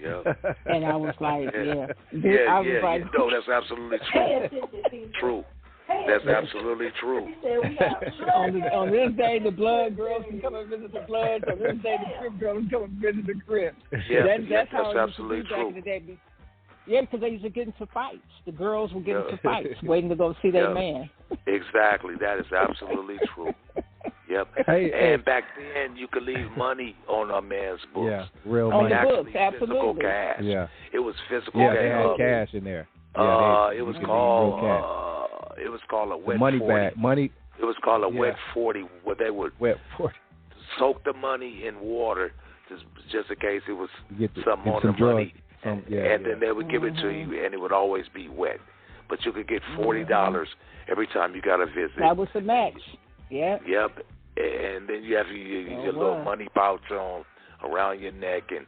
Yeah. And I was like, No, that's absolutely true. That's absolutely true. On this day, the blood girls can come and visit the Bloods. On this day, the Crip girls can come and visit the Crips. Yeah, that's how that's absolutely back in the day. Yeah, because they used to get into fights. The girls would get into fights, waiting to go see their man. Exactly. That is absolutely true. Yep. And back then, you could leave money on a man's books. Yeah, real money. On the books, absolutely. Physical cash. Yeah. It was physical cash. Yeah, they had cash in there. It was called a wet money 40. Bag. Money. It was called a wet 40, where they would soak the money in water just in case it was something on the money. And then they would give it to you, and it would always be wet. But you could get $40 every time you got a visit. That was the match. Yeah. Yep. And then you have your little money pouch on around your neck, and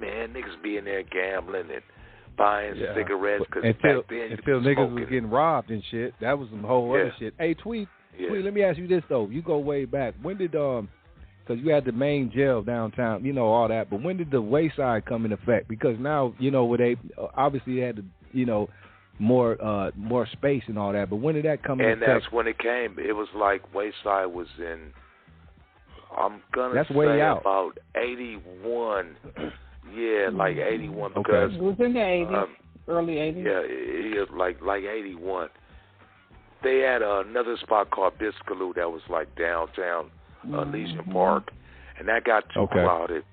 man, niggas be in there gambling and buying cigarettes because back then until niggas was getting robbed and shit. That was some whole other shit. Hey, Tweet, let me ask you this though. You go way back. When did because you had the main jail downtown, you know, all that. But when did the Westside come in effect? Because now, you know, where they obviously had to, you know, more space and all that. But when did that come into effect? And that's when it came. It was like Westside was in, I'm going to say way out. about 81. Yeah, like 81 because... It was in the 80s, early 80s. Yeah, like 81. They had another spot called G-Lew that was like downtown Legion Park, and that got too crowded.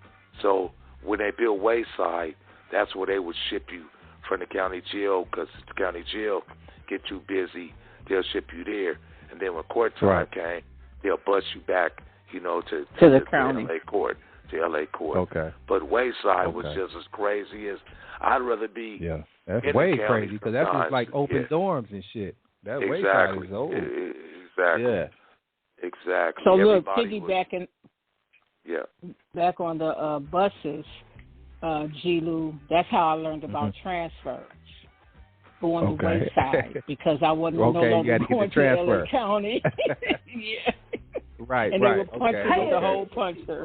So when they built Westside, that's where they would ship you from the county jail, because the county jail get too busy, they'll ship you there. And then when court time came, they'll bus you back, to the county. LA court. To LA court. Okay. But Westside was just as crazy as I'd rather be. Yeah, that's way crazy because that's just like open dorms and shit. That Westside is old. Exactly. Yeah. Exactly. So look, piggybacking. Yeah. Back on the buses, G-Lew, that's how I learned about transfers. Going to Westside because I wasn't no longer going to LA County. Yeah. Right, and they would punch you with the whole puncher.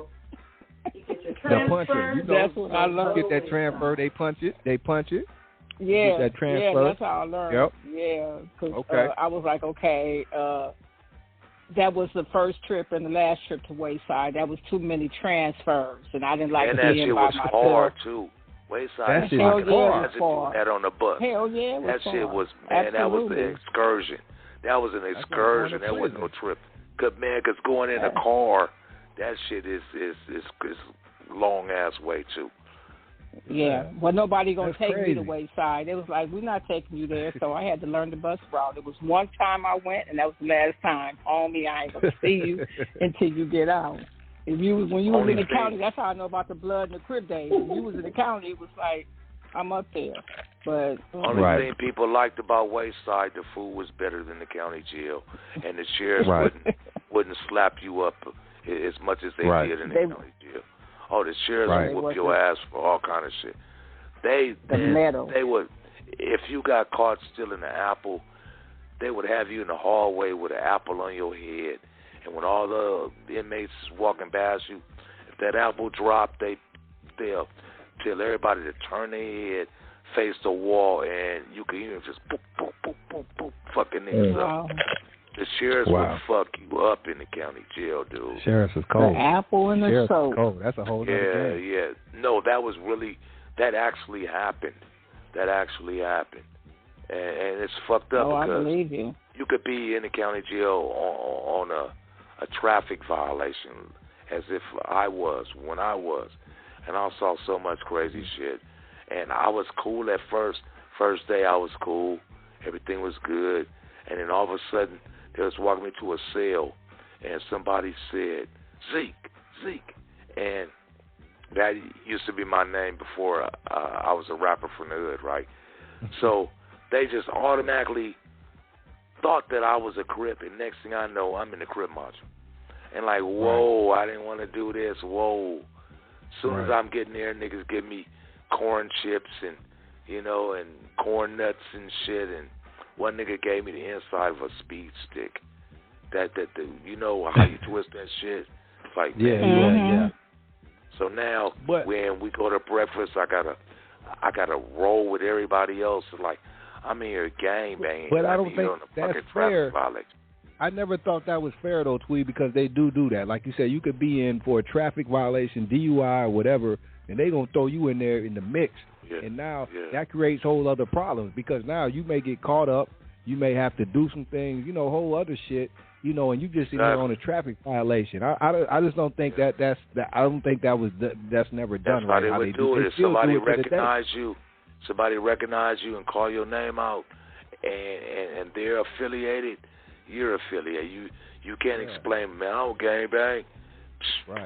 The puncher. That's what I learned. You get that transfer, they punch it. Yeah, that transfer. Yeah, that's how I learned. Yep. Yeah, because I was like, okay, that was the first trip and the last trip to Westside. That was too many transfers, and I didn't like being by myself. And that shit was far, too. Westside. That shit was far. That on the bus. Hell yeah, it was that shit was, man, that was an excursion. That was an excursion. That wasn't no trip. Cause going in a car, that shit is long-ass way, too. Yeah, well, nobody gonna take me to Westside. It was like, we're not taking you there, so I had to learn the bus route. It was one time I went, and that was the last time. Homie, I ain't gonna see you until you get out. When you was in the county, that's how I know about the blood and the crib days. When you was in the county, it was like, I'm up there. But only thing people liked about Westside, the food was better than the county jail, and the sheriffs wouldn't slap you up as much as they did in the county jail. Oh, the sheriffs would whoop your ass for all kind of shit. They would, if you got caught stealing an apple, they would have you in the hallway with an apple on your head. And when all the inmates walking past you, if that apple dropped, they'll tell everybody to turn their head, face the wall, and you can hear them just boop, boop, boop, boop, boop, fucking niggas up. The sheriffs would fuck you up in the county jail, dude. Sheriffs is cold. The apple and the soap. Cold. That's a whole other game. Yeah. No, that actually happened. And it's fucked up because I believe you. You could be in the county jail on a traffic violation, as if I was when I was. And I saw so much crazy shit. And I was cool at first. First day I was cool. Everything was good. And then all of a sudden, they was walking me to a cell, and somebody said, Zeke. And that used to be my name before I was a rapper from the hood, right? So they just automatically thought that I was a Crip, and next thing I know, I'm in the Crip module. And like, whoa, I didn't want to do this, whoa. As soon as I'm getting there, niggas give me corn chips and, and corn nuts and shit, and one nigga gave me the inside of a speed stick. That you know how you twist that shit? It's like, yeah. So now when we go to breakfast, I gotta roll with everybody else. Like, I'm in here gang banging. But I don't think that's fair. I never thought that was fair though, Tweed, because they do that. Like you said, you could be in for a traffic violation, DUI or whatever, and they gonna throw you in there in the mix. Yeah. And now that creates whole other problems because now you may get caught up, you may have to do some things, whole other shit, and you just in there on a traffic violation. I just don't think that's never done right. That's how they would do it. If somebody recognize you, and call your name out, and they're affiliated, you're affiliated. You can't explain, man, I don't gang bang.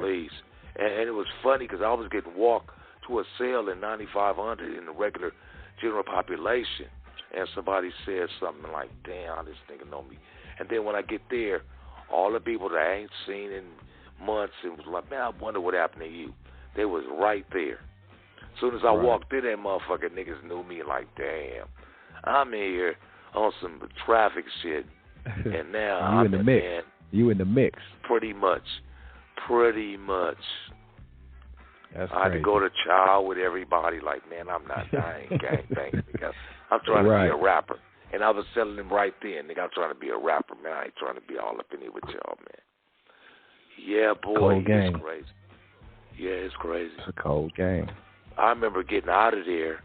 Please. And it was funny because I was getting walked to a cell in 9,500 in the regular general population, and somebody said something like, damn, this nigga know me. And then when I get there, all the people that I ain't seen in months, it was like, man, I wonder what happened to you. They was right there. As soon as I walked in, that motherfucker niggas knew me like, damn, I'm in here on some traffic shit, and now I'm in the mix. Man, you in the mix. Pretty much. I had to go to chow with everybody. Like, man, I ain't gang banging because I'm trying to be a rapper. And I was telling them right then, nigga, I'm trying to be a rapper, man. I ain't trying to be all up in here with y'all, man. Yeah, boy, it's crazy. Yeah, it's crazy. It's a cold game. I remember getting out of there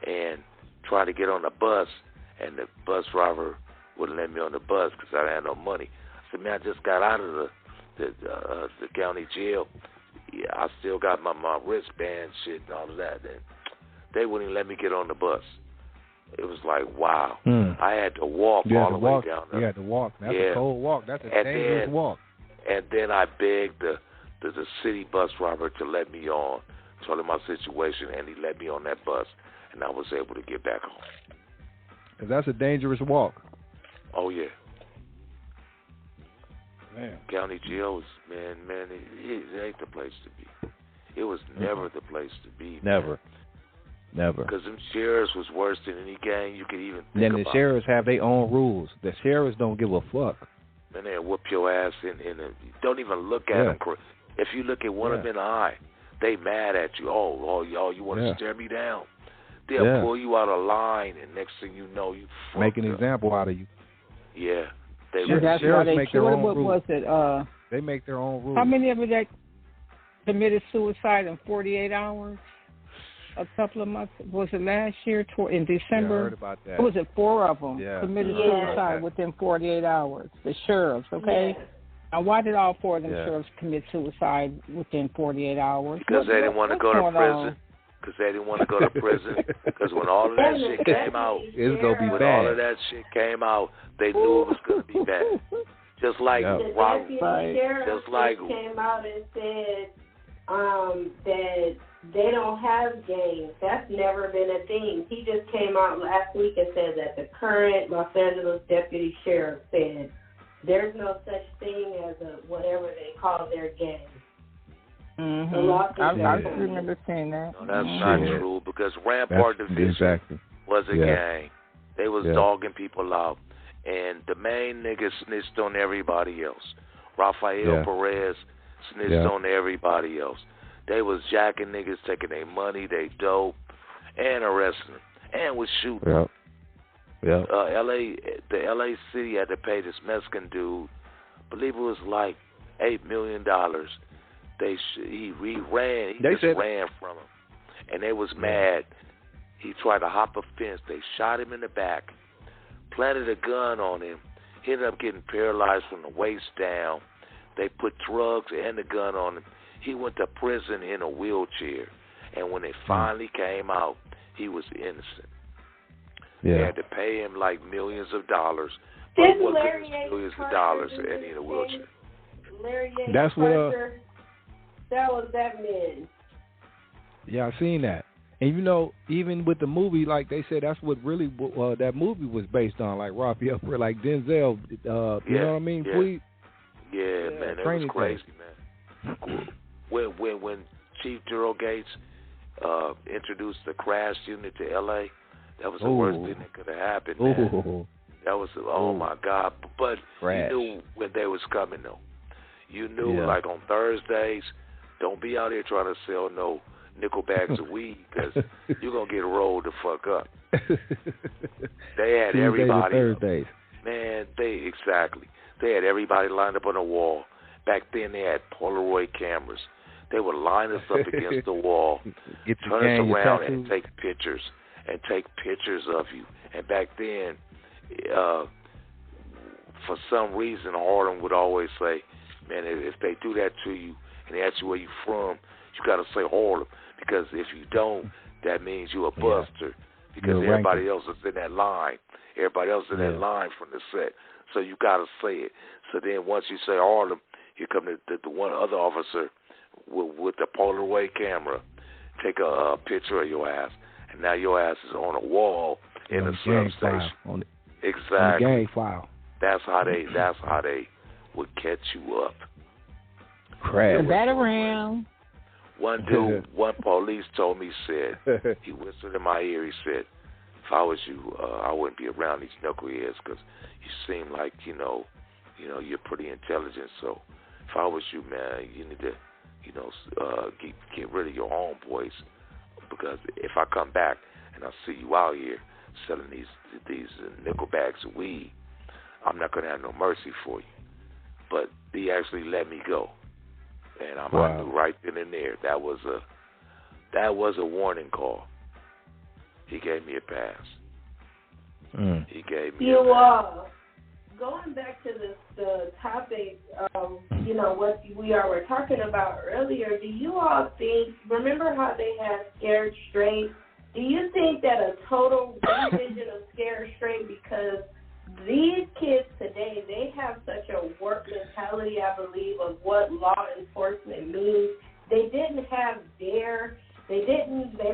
and trying to get on the bus, and the bus driver wouldn't let me on the bus because I didn't have no money. I said, man, I just got out of the county jail. Yeah, I still got my wristband shit and all of that. And they wouldn't even let me get on the bus. It was like, wow. I had to walk all the way down there. You had to walk. That's a cold walk. That's a dangerous walk. And then I begged the city bus driver to let me on, told him my situation, and he let me on that bus, and I was able to get back home. Because that's a dangerous walk. Oh, yeah. Man. County jails, man, it ain't the place to be. It was never the place to be. Never. Never. Because them sheriffs was worse than any gang you could even think about. Then the sheriffs have their own rules. The sheriffs don't give a fuck. Man, they'll whoop your ass don't even look at them. If you look at one of them in the eye, they mad at you. Oh, y'all, you want to stare me down? They'll pull you out of line, and next thing you know, you make an example out of you. Yeah. That's why they make their own rules. What was it? They make their own rules. How many of you that committed suicide in 48 hours? A couple of months, was it last year in December? Yeah, I heard about that. Was it 4 of them committed suicide within 48 hours? The sheriffs, okay? Yeah. Now, why did all 4 of them sheriffs commit suicide within 48 hours? Because they didn't want to go to prison. Because they didn't want to go to prison. Because when all of that shit came out, it's going to be when bad. all of that shit came out, they knew it was going to be bad. Just like Rob, just like came out and said that they don't have gangs. That's never been a thing. He just came out last week and said that the current Los Angeles deputy sheriff said there's no such thing as a whatever they call their gang. I remember saying that. No, that's not true because Rampart Division was a gang. They was dogging people out. And the main nigga snitched on everybody else. Rafael Perez snitched on everybody else. They was jacking niggas, taking their money, they dope, and arresting them, and was shooting. The LA city had to pay this Mexican dude, I believe it was like $8 million. He ran from him, and they was mad. He tried to hop a fence. They shot him in the back, planted a gun on him. He ended up getting paralyzed from the waist down. They put drugs and the gun on him. He went to prison in a wheelchair, and when it finally came out, he was innocent. They had to pay him like millions of dollars, but it wasn't millions of dollars, and he in a wheelchair. That's what. That was that man. Yeah, I seen that. And you know, even with the movie, like they said, that's what really that movie was based on, like Raphael, like Denzel. You know what I mean? Please. Yeah, man, that was crazy, man. When Chief Daryl Gates introduced the crash unit to L.A., that was the worst thing that could have happened, man. That was, my God. But you knew when they was coming, though. You knew, like on Thursdays, don't be out here trying to sell no nickel bags of weed because you're going to get rolled the fuck up. They had everybody. Thursdays. Man, they had everybody lined up on the wall. Back then, they had Polaroid cameras. They would line us up against the wall, turn us around, and take pictures of you. And back then, for some reason, Harlem would always say, man, if they do that to you and they ask you where you from, you got to say Harlem. Because if you don't, that means you're a buster. Because everybody else is in that line. Everybody else is in that line from the set. So you got to say it. So then once you say Harlem, here come the one other officer with the Polaroid camera, take a picture of your ass, and now your ass is on a wall in a substation. Exactly. On the gang file. That's how they would catch you up. Crap. That around. One dude, one police told me, said, he whispered in my ear, he said, if I was you, I wouldn't be around these knuckleheads because you seem like, you know, you're pretty intelligent. So if I was you, man, you need to get rid of your homeboys, because if I come back and I see you out here selling these nickel bags of weed, I'm not going to have no mercy for you. But he actually let me go, and I knew right then and there that was a warning call. He gave me a pass. He gave me a pass. Going back to the topic, what we were talking about earlier, do you all think, remember how they had Scared Straight? Do you think that a total revision of Scared Straight, because these kids today, they have such a work mentality, I believe, of what law enforcement means. They didn't have DARE. They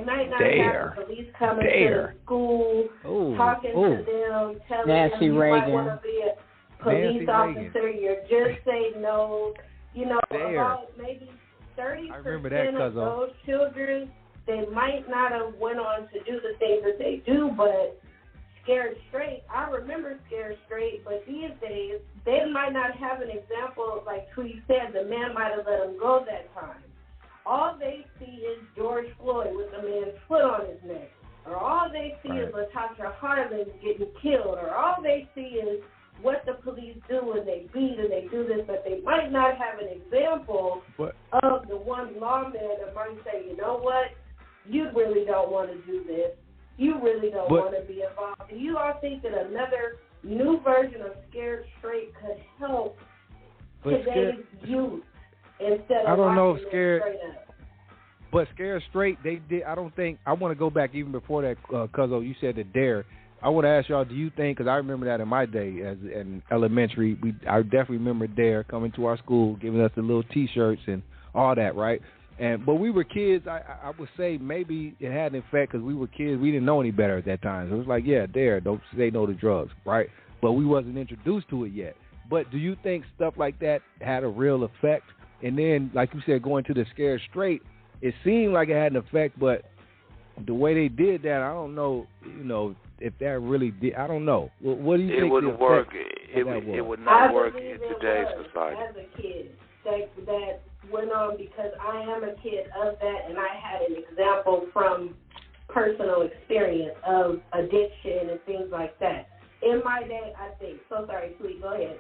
might not have the police coming to the school, talking to them, telling them you might want to be a police officer. You're just say no. About maybe 30% of those children, they might not have went on to do the things that they do, but Scared Straight, I remember Scared Straight, but these days, they might not have an example, like Tweet said, the man might have let him go that time. All they see is George Floyd with a man's foot on his neck. Or all they see is Latasha Harlan getting killed. Or all they see is what the police do and they beat and they do this. But they might not have an example of the one lawman that might say, you know what, you really don't want to do this. You really don't want to be involved. Do you all think that another new version of Scared Straight could help today's youth? Instead of I don't know if Scared Straight, they did. I don't think, I want to go back even before that, Cuzzo, you said the DARE. I want to ask y'all, do you think, because I remember that in my day as in elementary, I definitely remember DARE coming to our school, giving us the little T-shirts and all that, right? But we were kids. I would say maybe it had an effect because we were kids. We didn't know any better at that time. So it was like, yeah, DARE, don't say no to drugs, right? But we wasn't introduced to it yet. But do you think stuff like that had a real effect? And then, like you said, going to the Scared Straight, it seemed like it had an effect, but the way they did that, I don't know, if that really did. I don't know. What do you think? It wouldn't work. It would not work in today's society. As a kid, that went on because I am a kid of that, and I had an example from personal experience of addiction and things like that. In my day, I think. So sorry, please, go ahead.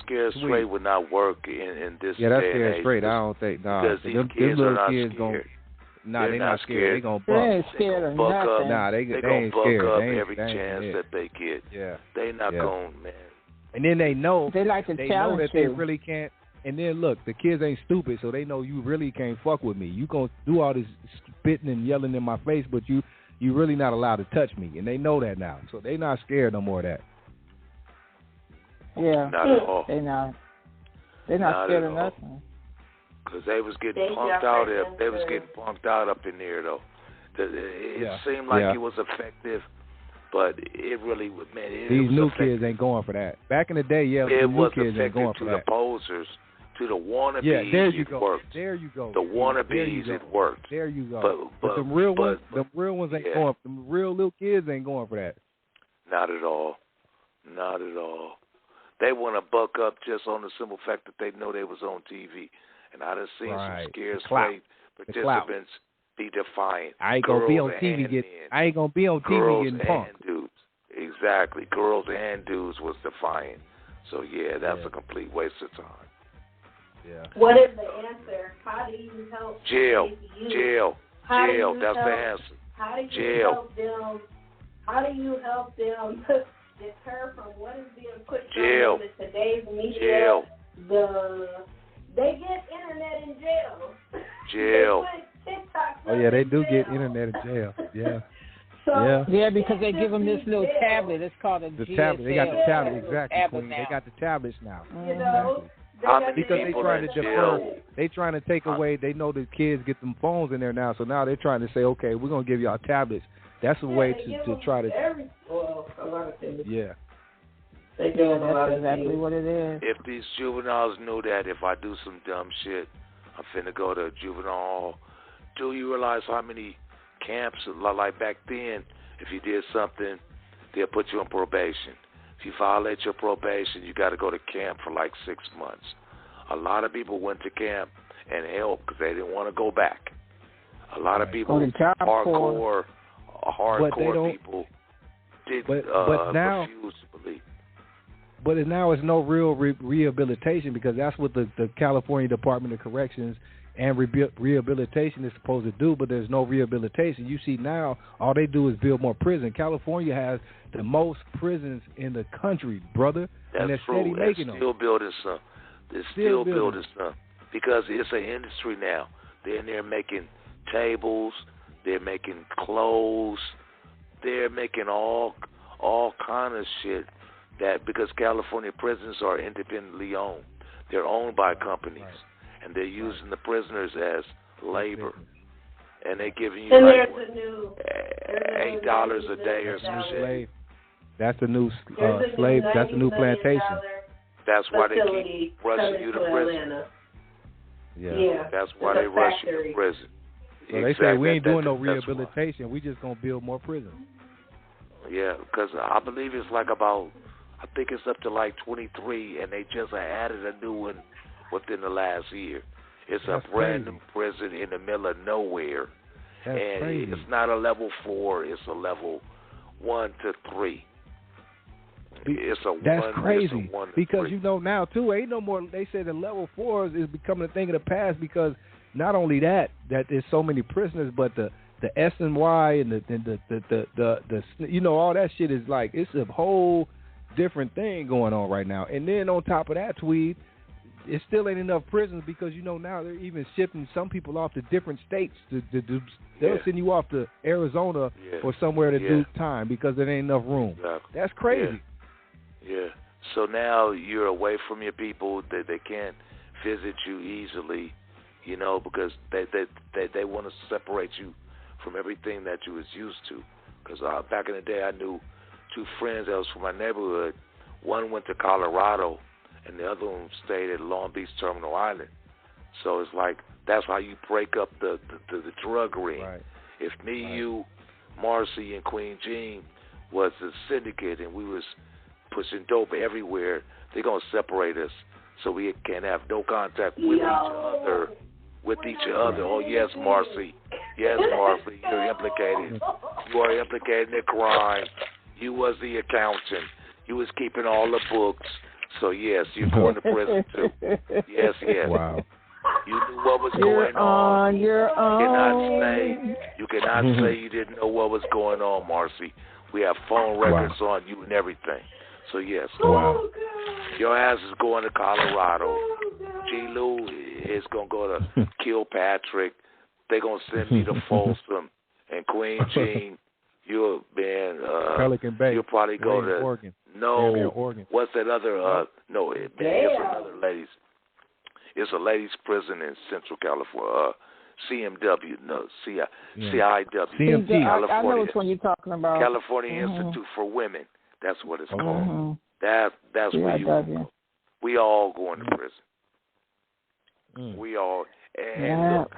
Scared Straight would not work in this day and age. Yeah, that's Scared Straight. I don't think, because these kids are not scared. They're not scared. They gonna buck. They ain't scared of nothing. They gonna ain't buck scared. up every chance that they get. Yeah. They not going, man. And then they know they like to challenge know that they really can't. And then look, the kids ain't stupid, so they know you really can't fuck with me. You gonna do all this spitting and yelling in my face, but you really not allowed to touch me, and they know that now. So they not scared no more of that. Yeah, not at all. They're not scared of nothing. Because they was getting punked out there. They was getting punked out up in there, though. It seemed like it was effective, but it really was, man. These new kids ain't going for that. Back in the day, it was kids ain't going for to that. the posers, to the wannabes. Yeah, there you it go. worked. There you go. The wannabes, it worked. There you go. But the real ones ain't going. The real little kids ain't going for that. Not at all. Not at all. They want to buck up just on the simple fact that they know they was on TV. And I done seen some Scared Straight participants be defiant. I ain't gonna be on TV getting punked. Dudes. Exactly. Girls and dudes was defiant. So that's a complete waste of time. Yeah. What is the answer? How do you help? Jail. That's the answer. How do you help them? How do you help them deter from what is being pushed on in today's media? They get internet in jail. They do get internet in jail. Yeah. Because they give them this little tablet. It's called a G-Lew. Tablet. They got the tablet, exactly. They got the tablets now. Exactly. Because they trying to defer. They trying to take away. They know the kids get them phones in there now, so now they're trying to say, okay, we're gonna give y'all tablets. That's a way to try to. A lot of things. Yeah. They do that's exactly what it is. If these juveniles knew that if I do some dumb shit, I'm finna go to a juvenile hall. Do you realize how many camps, like back then, if you did something, they'll put you on probation. If you violate your probation, you got to go to camp for like 6 months. A lot of people went to camp and helped because they didn't want to go back. A lot of people, hardcore people, did refuse to believe. But now it's no real rehabilitation, because that's what the California Department of Corrections and rehabilitation is supposed to do, but there's no rehabilitation. You see now, all they do is build more prison. California has the most prisons in the country, brother. That's and they're true. steady making They're still building some. They're still building some. Because it's an industry now. They're in there making tables. They're making clothes. They're making all kind of shit. That because California prisons are independently owned. They're owned by companies. Right. And they're using the prisoners as labor. And they're giving you like $8 a day or some shit. That's the new slave. That's the new plantation. That's why they keep rushing you to prison. Yeah. That's why they rush you to prison. So they say we ain't doing no rehabilitation. We just gonna build more prisons. Yeah, because I believe it's like about, I think it's up to like 23, and they just added a new one within the last year. It's a brand new prison in the middle of nowhere. That's and crazy. It's not a level 4, it's a level 1 to 3. That's crazy. It's a 1 to because 3. you know now too, ain't no more. They say the level 4s is becoming a thing of the past, because not only that there's so many prisoners, but the SNY and the you know, all that shit is like, it's a whole different thing going on right now. And then on top of that, Tweed, it still ain't enough prisons, because you know now they're even shipping some people off to different states to do. They'll send you off to Arizona or somewhere to do time because there ain't enough room. Exactly. That's crazy. Yeah. So now you're away from your people. They can't visit you easily, you know, because they want to separate you from everything that you was used to. Because back in the day, I knew 2 friends that was from my neighborhood. One went to Colorado, and the other one stayed at Long Beach Terminal Island. So it's like, that's how you break up the drug ring. Right. If me, you, Marcy, and Queen Jean was a syndicate and we was pushing dope everywhere, they're going to separate us so we can't have no contact with each other. Oh, yes, Marcy. Yes, Marcy, you're implicated. You are implicated in the crime. You was the accountant. You was keeping all the books. So, yes, you're going to prison, too. Yes. Wow. You knew what was going on. You cannot say you didn't know what was going on, Marcy. We have phone records on you and everything. So, yes. Wow. Your ass is going to Colorado. G-Lew is going to go to Kilpatrick. They're going to send me to Folsom. And Queen Jean, you'll Pelican Bay. You'll probably go to Oregon. No. Oregon. What's that other? No, it's another ladies. It's a ladies' prison in Central California. CMW, no, CIW. CMT. California. I know which one you're talking about. California Institute for Women. That's what it's called. That's where you go. We all going to prison. We all. And look,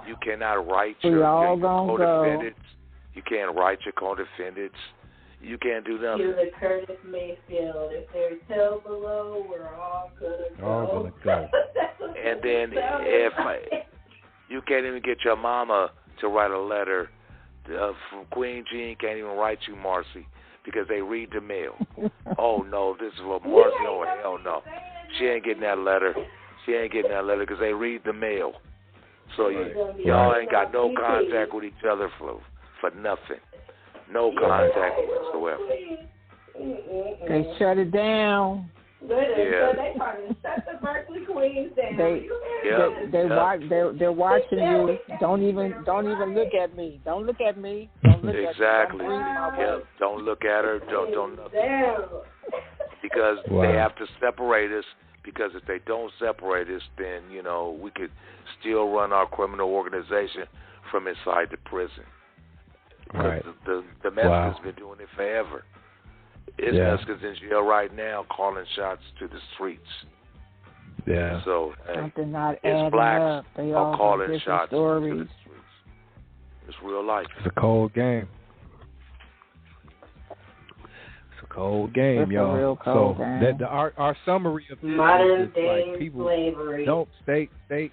you cannot write your co-defendants. You can't write your co-defendants. You can't do nothing. To the Curtis Mayfield. If there's hell below, we're all gonna go. And then if you can't even get your mama to write a letter, from Queen Jean can't even write you, Marcy, because they read the mail. Oh no, this is for Marcy. Oh hell no, she ain't getting that letter. She ain't getting that letter because they read the mail. So y'all ain't got no contact with each other for nothing. No contact whatsoever. They shut it down. They probably shut the Berkeley Queens down. They're watching you. Don't even look at me. Don't look at me. Don't look exactly. at me. Don't look at her. Don't nothing. Because they have to separate us. Because if they don't separate us, then we could still run our criminal organization from inside the prison. Right. The Mexicans been doing it forever. It's Mexicans in jail right now calling shots to the streets. Yeah. So something not it's blacks up. They are calling shots stories. to the streets. It's real life. It's a cold game. Cold game, y'all. A real cold game. That our summary of this modern is day like people slavery. don't stay. Hey,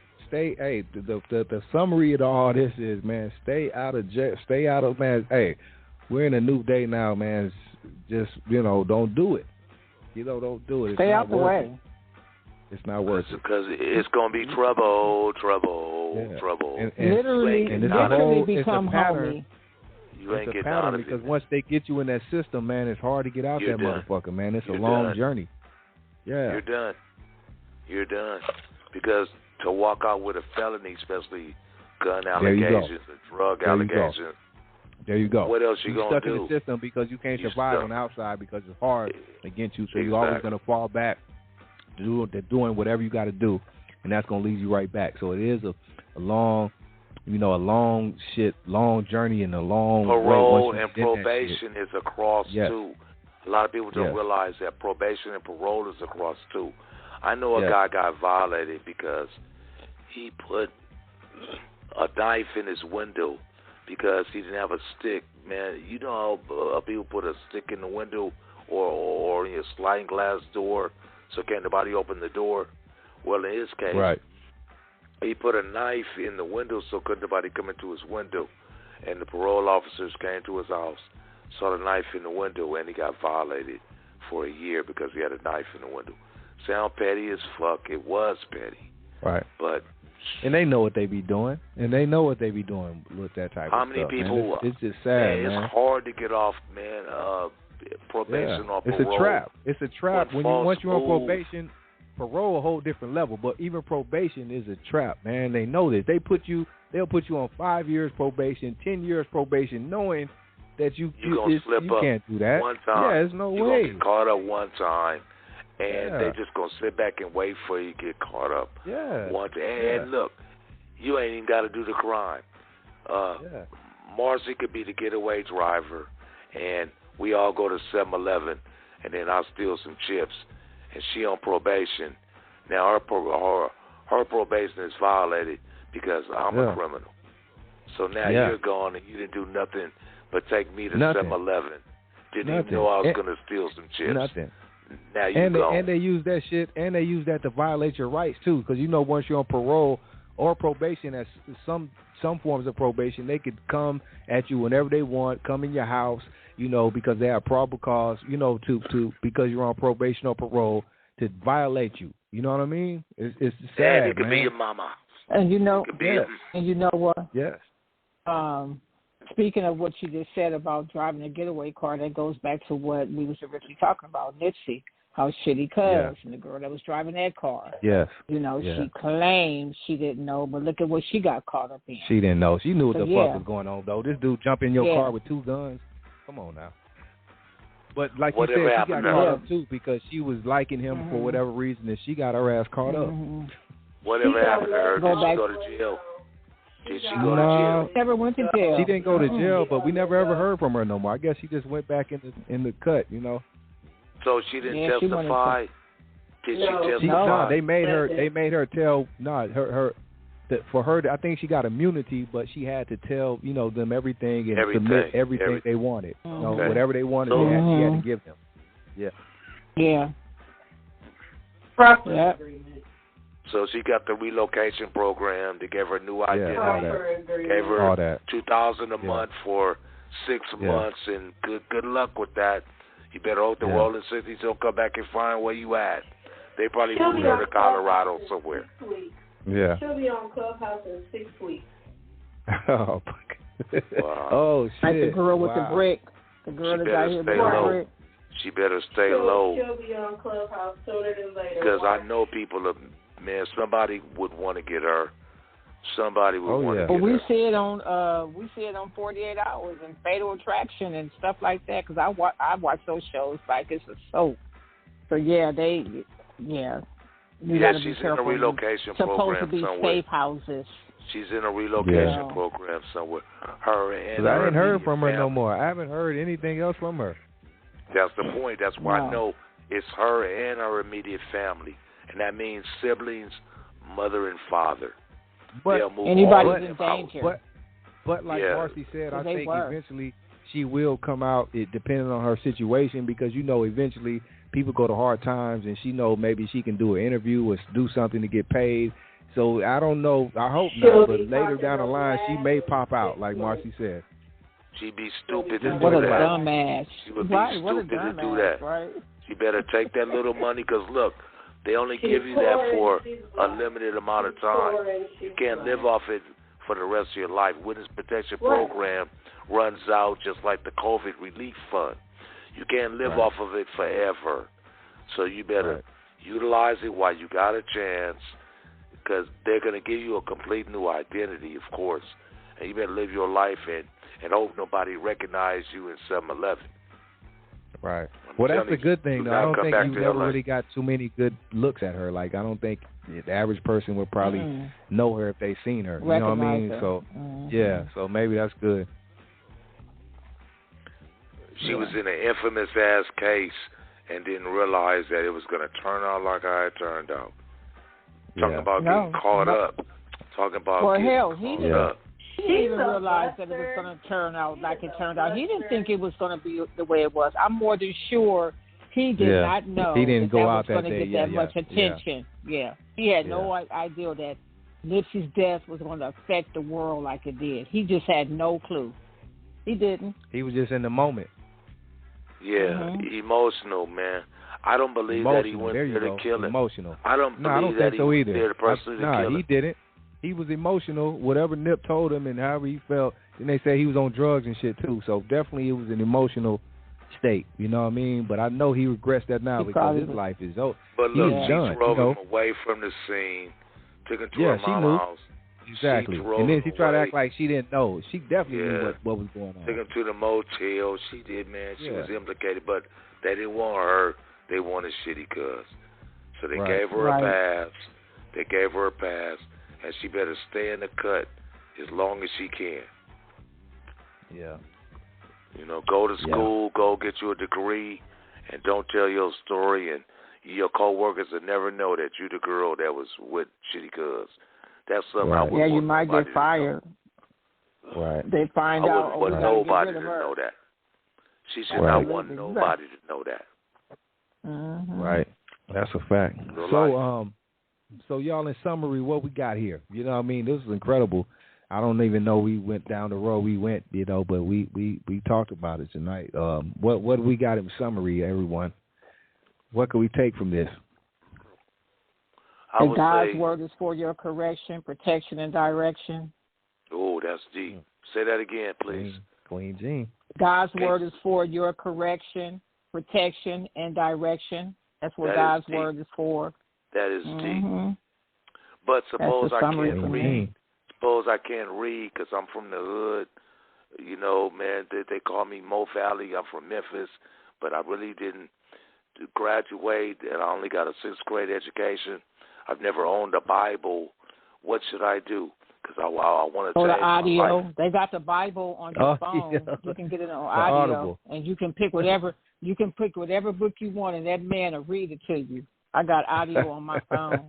the summary of all this is, man, stay out of jail. Stay out of, man. Hey, we're in a new day now, man. Just don't do it. Don't do it. Stay out the way. It's not worth it. Because it's gonna be trouble. And literally become homie. You ain't it's a getting pattern out of because it. once they get you in that system, man, it's hard to get out You're that done. motherfucker, man. It's You're a long done. journey. Yeah. You're done. Because to walk out with a felony, especially gun allegations and drug allegations. There you go. What else you gonna stuck do? in the system because you can't survive on the outside because it's hard against you, so you're always going to fall back to doing whatever you got to do, and that's going to lead you right back. So it is a long journey and a long parole and probation is across too. A lot of people don't realize that probation and parole is across too. I know a guy got violated because he put a knife in his window because he didn't have a stick. Man, you know how people put a stick in the window or in a sliding glass door so can't nobody open the door? Well, in his case, he put a knife in the window so couldn't nobody come into his window. And the parole officers came to his house, saw the knife in the window, and he got violated for a year because he had a knife in the window. Sound petty as fuck. It was petty. Right. But and they know what they be doing. And they know what they be doing with that type of stuff. How many people? It's just sad, man. It's hard to get off, man. Probation or parole. It's a trap. Once you're on probation, parole a whole different level. But even probation is a trap, man. They know this. They'll put you on 5 years probation, 10 years probation, knowing that you can't do that. One time. Yeah, there's no way. You're gonna get caught up one time. And they just going to sit back and wait for you to get caught up. Yeah. And look, you ain't even got to do the crime. Marcy could be the getaway driver, and we all go to 7-Eleven, and then I'll steal some chips, and she on probation. Now her probation is violated because I'm a criminal. So now you're gone, and you didn't do nothing but take me to 7-Eleven. Didn't even know I was going to steal some chips. Nothing. Now and they use that shit, and they use that to violate your rights too. Because once you're on parole or probation, as some forms of probation, they could come at you whenever they want, come in your house, because they have probable cause, to because you're on probation or parole to violate you. You know what I mean? It's sad, it could be your mama. And you know what? Yes. Speaking of what you just said about driving a getaway car, that goes back to what we was originally talking about, Nipsey, how shitty cuz and the girl that was driving that car. Yes. She claimed she didn't know, but look at what she got caught up in. She didn't know. She knew what the fuck was going on, though. This dude jumped in your car with 2 guns. Come on now. But like you said, she got caught up, too, because she was liking him for whatever reason, and she got her ass caught up. Whatever happened to her? Did she go to jail? Did she go to jail? Never went to jail. She didn't go to jail, but we never ever heard from her no more. I guess she just went back in the cut, So she didn't testify. Did she testify? No, they made her tell. For her, I think she got immunity, but she had to tell them everything and submit everything they wanted. Whatever they wanted, she had to give them. Yeah. Yeah. Yeah. So she got the relocation program. They gave her a new identity. Gave her all that. $2,000 a month for 6 months, and good luck with that. You better hope the Rolling 60s don't come back and find where you at. They probably moved her to Colorado somewhere. Yeah. She'll be on Clubhouse in 6 weeks. Oh, wow. Oh shit! Like the girl with the brick. The girl that got here with the brick. She better stay low. She'll be on Clubhouse sooner than later. Because I know people are. Man, somebody would want to get her. Somebody would want to get her. We see it on 48 Hours and Fatal Attraction and stuff like that. Because I watch those shows like it's a soap. So she's in a relocation program somewhere. Supposed to be safe houses. She's in a relocation program somewhere. Her and I haven't heard from her no more. I haven't heard anything else from her. That's the point. That's why I know it's her and her immediate family. And that means siblings, mother and father. But anybody's in danger. But like Marcy said, I think she will come out, it depending on her situation, because you know eventually people go to hard times, and she know maybe she can do an interview or do something to get paid. So I don't know. I hope not, but later down the line she may pop out, like Marcy said. She'd be stupid to do that. What a dumbass. She would be stupid to do that. Right? She better take that little money, because look, they only give you that for a limited amount of time. You can't live off it for the rest of your life. Witness Protection Program runs out just like the COVID Relief Fund. You can't live off of it forever. So you better utilize it while you got a chance, because they're going to give you a complete new identity, of course. And you better live your life and hope nobody recognize you in 7-Eleven. Right. Well, that's a good thing, though. I don't think you never really got too many good looks at her. Like, I don't think the average person would probably know her if they seen her. You know what I mean? Her. So, yeah, so maybe that's good. She was in an infamous-ass case and didn't realize that it was going to turn out like I had turned out. Talking about getting caught up. Talking about getting caught up. He didn't even realize that it was going to turn out like it turned out. He didn't think it was going to be the way it was. I'm more than sure he did not know he didn't go out that was going to get that much attention. Yeah. He had no idea that Nipsey's death was going to affect the world like it did. He just had no clue. He didn't. He was just in the moment. Yeah, emotional, man. I don't believe that he went there to kill him. Emotional. I don't believe that he went there to personally to kill him. He didn't. He was emotional. Whatever Nip told him and however he felt. And they say he was on drugs and shit too. So definitely it was an emotional state. You know what I mean? But I know he regrets that now because his life is over. But look, she drove him away from the scene, took him to her mama's house. Exactly. And then she tried to act like she didn't know. She definitely knew what was going on. Took him to the motel. She did, man. She was implicated, but they didn't want her. They wanted Shitty Cuz. So they gave her a pass. They gave her a pass. And she better stay in the cut as long as she can. Yeah. You know, go to school, go get you a degree, and don't tell your story, and your coworkers will never know that you the girl that was with Shitty Cuz. That's something I wouldn't want you might get fired. Right. They find out. I wouldn't want nobody to know that. She should not want nobody to know that. Right. That's a fact. So y'all, in summary, what we got here? You know what I mean? This is incredible. I don't even know we went down the road we went, you know, but we talked about it tonight. What do we got in summary, everyone? What can we take from this? And God's word is for your correction, protection, and direction. Oh, that's deep. Say that again, please. Queen Jean. God's word is for your correction, protection, and direction. That's what God's word is for. That is deep. But suppose I can't read. Suppose I can't read because I'm from the hood. You know, man, they call me Mo Valley. I'm from Memphis, but I really didn't graduate, and I only got a 6th grade education. I've never owned a Bible. What should I do? Because I want to change the audio. my life. They got the Bible on your phone. Yeah. You can get it on audio, and you can pick whatever book you want, and that man will read it to you. I got audio on my phone,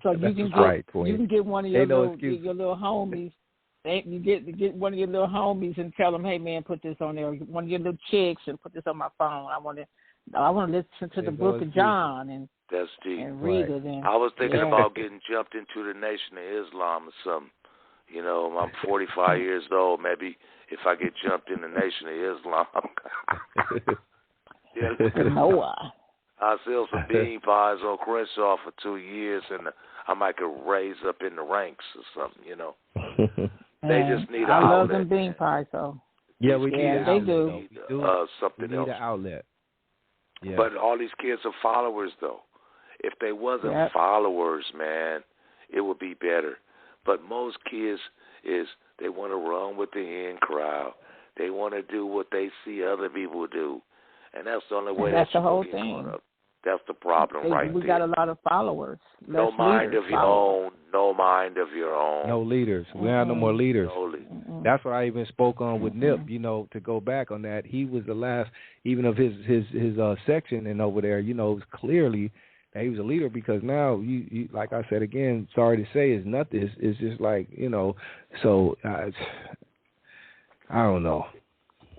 so you can get one of your little homies. You get one of your little homies and tell them, hey man, put this on there. One of your little chicks and put this on my phone. I want to listen to the Book of John and that's deep. And read it. And, I was thinking about getting jumped into the Nation of Islam or something. You know, I'm 45 years old. Maybe if I get jumped in the Nation of Islam. Noah. I sell some bean pies on Crenshaw for 2 years, and I might could raise up in the ranks or something, you know. They just need an outlet. I love them bean pies, though. Yeah, we need an outlet. They do. Something else. We need an outlet. Yeah. But all these kids are followers, though. If they wasn't followers, man, it would be better. But most kids they want to run with the in crowd. They want to do what they see other people do. And that's the only way that's the whole thing. That's the problem right there. We got a lot of followers. No mind of your own. No mind of your own. No leaders. We have no more leaders. That's what I even spoke on with Nip, you know, to go back on that. He was the last, even of his section and over there, you know, it was clearly that he was a leader because now, you like I said again, sorry to say, it's nothing. It's just like, you know, so I don't know.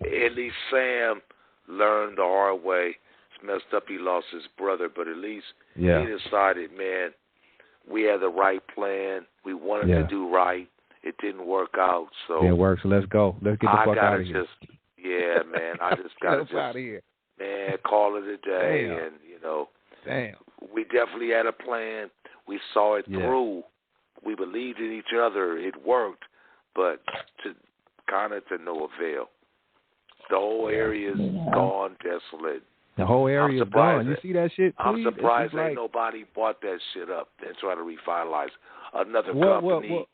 at least Sam learned the hard way. It's messed up. He lost his brother, but at least he decided, man, we had the right plan. We wanted to do right. It didn't work out. So it worked. So let's go. Let's get the fuck out of here. Yeah, man. I just gotta out of here. Man, call it a day. Damn. And you know, damn. We definitely had a plan. We saw it through. We believed in each other. It worked, but to no avail. The whole area is gone, desolate. The whole area is gone. You see that shit? I'm surprised ain't nobody bought that shit up and try to revitalize another company.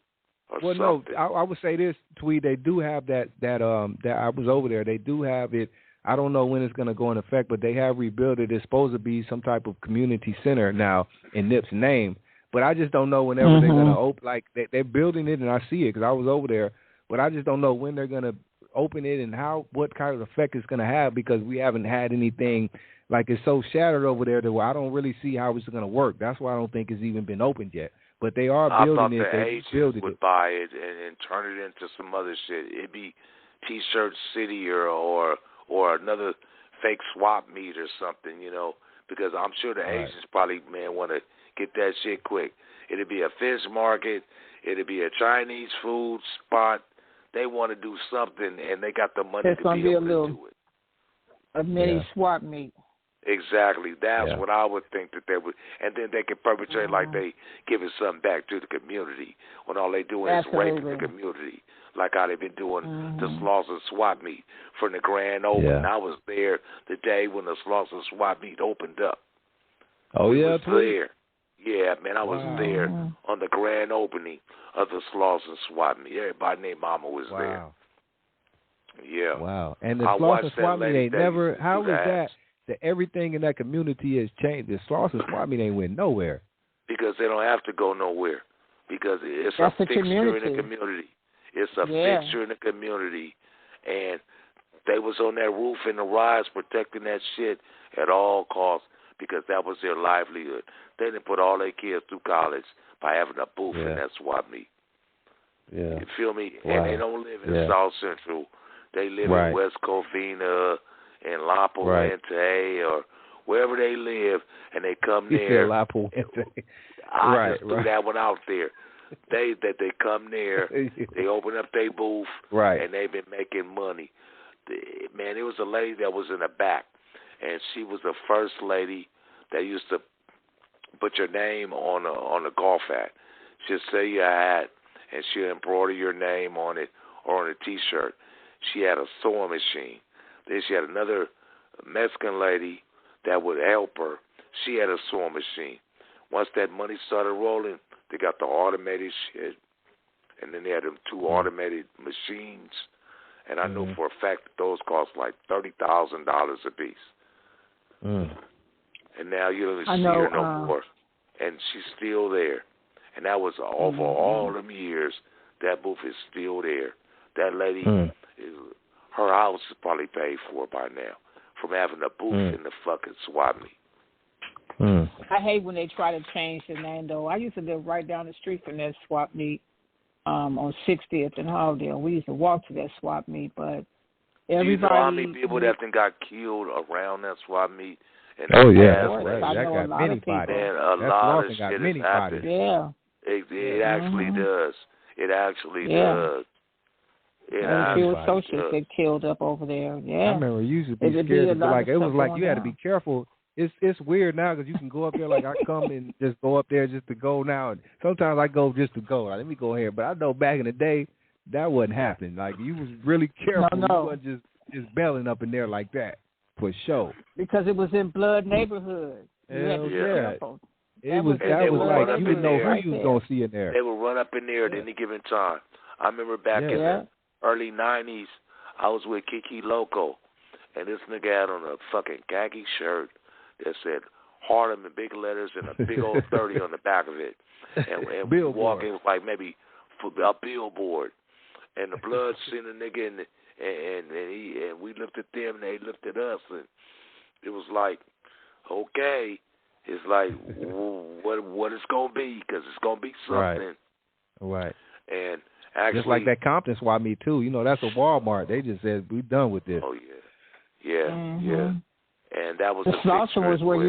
Or something. No, I would say this, Tweed. They do have that I was over there. They do have it. I don't know when it's going to go in effect, but they have rebuilt it. It's supposed to be some type of community center now in Nip's name. But I just don't know whenever they're going to open. Like, they're building it, and I see it because I was over there. But I just don't know when they're going to open it and what kind of effect it's going to have, because we haven't had anything. Like, it's so shattered over there that I don't really see how it's going to work. That's why I don't think it's even been opened yet. But they are building it. The agents would buy it and turn it into some other shit. It'd be T-Shirt City or another fake swap meet or something, you know, because I'm sure the agents probably, want to get that shit quick. It'd be a fish market. It'd be a Chinese food spot. They want to do something, and they got the money to be able to do it. A mini swap meet. Exactly. That's what I would think that they would. And then they can perpetrate like they giving something back to the community when all they doing is raping the community, like how they've been doing the Slauson Swap Meet from the grand opening. I was there the day when the Slauson Swap Meet opened up. Oh, I was there. Yeah, man, I was there on the grand opening of the Slauson Swap Meet. Everybody named Mama was there. Yeah. Wow. And the Slauson Swap Meet ain't never, how was that? That everything in that community has changed. The Slauson Swap Meet ain't went nowhere. Because they don't have to go nowhere. Because it's a fixture in the community. It's a fixture in the community. And they was on that roof in the rise protecting that shit at all costs because that was their livelihood. They didn't put all their kids through college by having a booth in that swap meet. Yeah. You feel me? And they don't live in South Central. They live in West Covina and La Puente or wherever they live, and they come there. La Puente. I just threw that one out there. They come there, they open up their booth, and they've been making money. Man, there was a lady that was in the back, and she was the first lady that used to put your name on a golf hat. She'll say your hat, and she'll embroider your name on it or on a T-shirt. She had a sewing machine. Then she had another Mexican lady that would help her. She had a sewing machine. Once that money started rolling, they got the automated shit. And then they had them 2 automated machines. And I know for a fact that those cost like $30,000 a piece. And now you don't see her no more. And she's still there. And that was over all them years. That booth is still there. That lady her house is probably paid for by now from having a booth in the fucking swap meet. I hate when they try to change the name, though. I used to live right down the street from that swap meet on 60th and Halldale. We used to walk to that swap meet, but everybody... You know how many people that got killed around that swap meet? And that's right. That got many bodies. Man, a lot of shit has happened. Yeah. It actually does. It actually does. A few associates get killed up over there. Yeah, I remember you used to be scared. It was like you had to be careful. It's weird now because you can go up there. Like I come and just go up there just to go now. And sometimes I go just to go. Like, let me go here. But I know back in the day that wasn't happening. Like you was really careful. No. You wasn't just belling up in there like that for sure. Because it was in Blood neighborhood. It was like you would know who you was gonna see in there. They would run up in there at any given time. I remember back in the early 90s, I was with Kiki Loco, and this nigga had on a fucking khaki shirt that said Harlem in big letters and a big old 30 on the back of it. And we walking, it was like maybe a billboard. And the blood seen a nigga, and we looked at them, and they looked at us, and it was like, okay, it's like, what it's going to be, because it's going to be something. Right. And Actually, just like that Compton swap meet too. You know, that's a Walmart. They just said we're done with this. Oh yeah. And that was the Slauson was where well.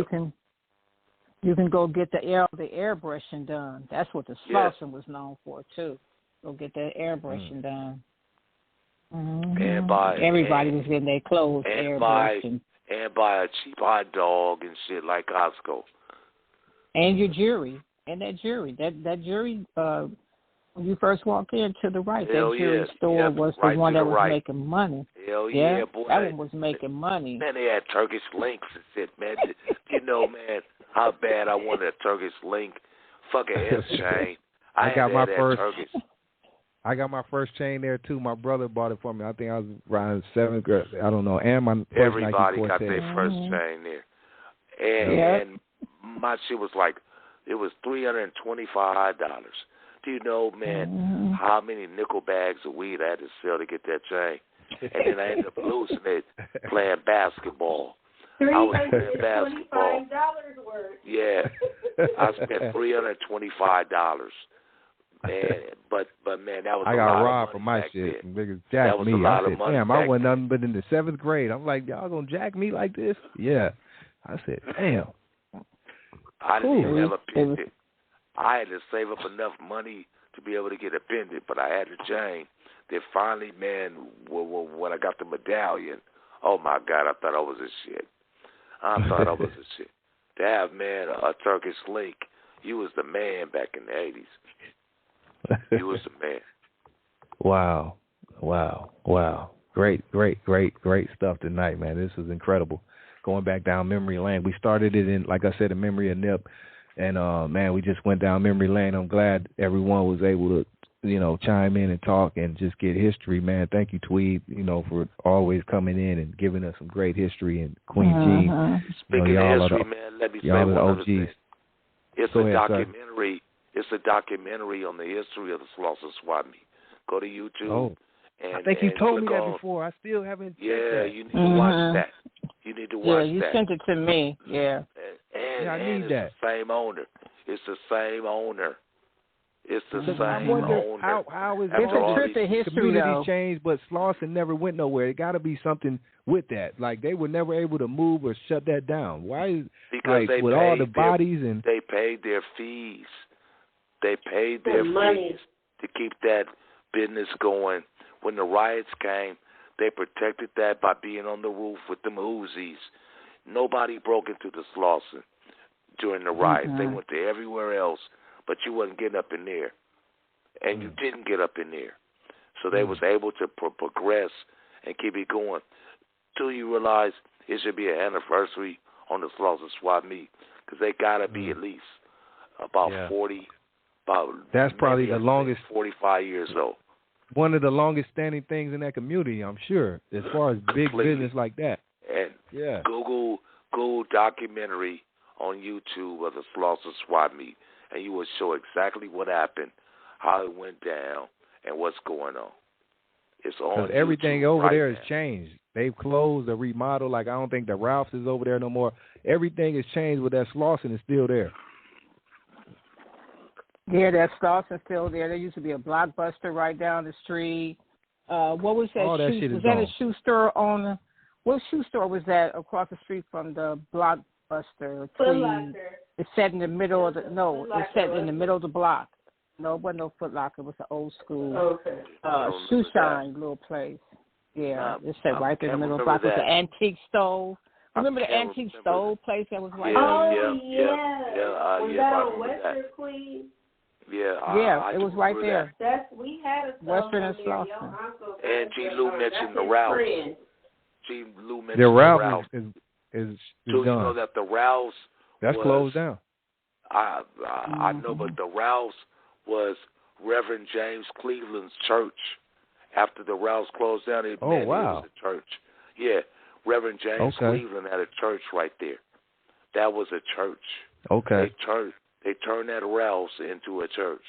you can go get the airbrushing done. That's what the Slauson was known for too. Go get that airbrushing done. And everybody was getting their clothes airbrushed and buy a cheap hot dog and shit like Costco. And your jury. And that jury. That jury, when you first walk in to the right, Hell that jury store was the one that was making money. Hell yeah, boy. That one was making money. Man, they had Turkish links and shit, man. You know, man, how bad I wanted a Turkish link. Fucking S chain. I got my first chain there too. My brother bought it for me. I think I was around 7th grade. I don't know. And my first everybody Nike got their first chain there. And my shit was like, it was $325. Do you know, man, how many nickel bags of weed I had to sell to get that chain? And then I ended up losing it playing basketball. I was playing basketball. Worth. Yeah, I spent $325. Man, but man, that was I a got lot robbed of for money my back shit. then. Niggas jacked me. I said, damn, I wasn't nothing but in the 7th grade. I'm like, y'all gonna jack me like this? Yeah. I said, damn. I didn't even have a pendant. I had to save up enough money to be able to get a pendant, but I had a chain. Then finally, man, when I got the medallion, oh my God, I thought I was a shit. To have, man, a Turkish link, you was the man back in the 80s. You was the man. Wow. Great stuff tonight, man. This is incredible. Going back down memory lane. We started it in, like I said, in memory of Nip. And, man, we just went down memory lane. I'm glad everyone was able to, chime in and talk and just get history, man. Thank you, Tweed, for always coming in and giving us some great history. And Queen G. Speaking of history, man, let me say one other thing. It's a documentary. It's a documentary on the history of the Slauson swap meet. Go to YouTube. Oh, I think you told me that before. I still haven't. Yeah, you need to watch that. You need to watch that. Yeah, you sent it to me. Yeah. And I need that. It's the same owner. It's the same owner. How is it's a trip to history, community though. changed, but Slauson never went nowhere. It got to be something with that. Like, they were never able to move or shut that down. Why? Because with all the bodies and they paid their fees. They paid their fees to keep that business going. When the riots came, they protected that by being on the roof with them Uzis. Nobody broke into the Slauson during the riots. They went to everywhere else, but you wasn't getting up in there. And you didn't get up in there. So they was able to progress and keep it going. Till you realize it should be an anniversary on the Slauson swap meet, because they got to be at least about 40. That's probably the longest. 45 years old. One of the longest standing things in that community, I'm sure, as far as big business like that. And Google documentary on YouTube of the Slauson swap meet, and you will show exactly what happened, how it went down, and what's going on. It's on. Because everything YouTube over there now. has changed. They've closed or remodeled. Like, I don't think the Ralph's is over there no more. Everything has changed, but that Slauson is still there. Yeah, that Slauson's still there. There used to be a Blockbuster right down the street. What was that? All that shit is was that gone. a shoe store on? What shoe store was that across the street from the Blockbuster? It's set in the middle of the it's set in the middle of the block. No, it wasn't no Foot Locker. It was an old school shoe shine little place. Yeah, it's set right there in the middle of the block with the antique stove. Remember the antique stove place that was right there? Was that on Western Queen? Yeah, it was right there. We had a Western and Slauson. And G-Lew mentioned the Ralphs. G-Lew mentioned the Ralphs is so done. You know that the Ralphs that's closed down. I know, but the Ralphs was Reverend James Cleveland's church. After the Ralphs closed down, it was a church. Yeah, Reverend James Cleveland had a church right there. That was a church. Okay. They turned that Ralphs into a church.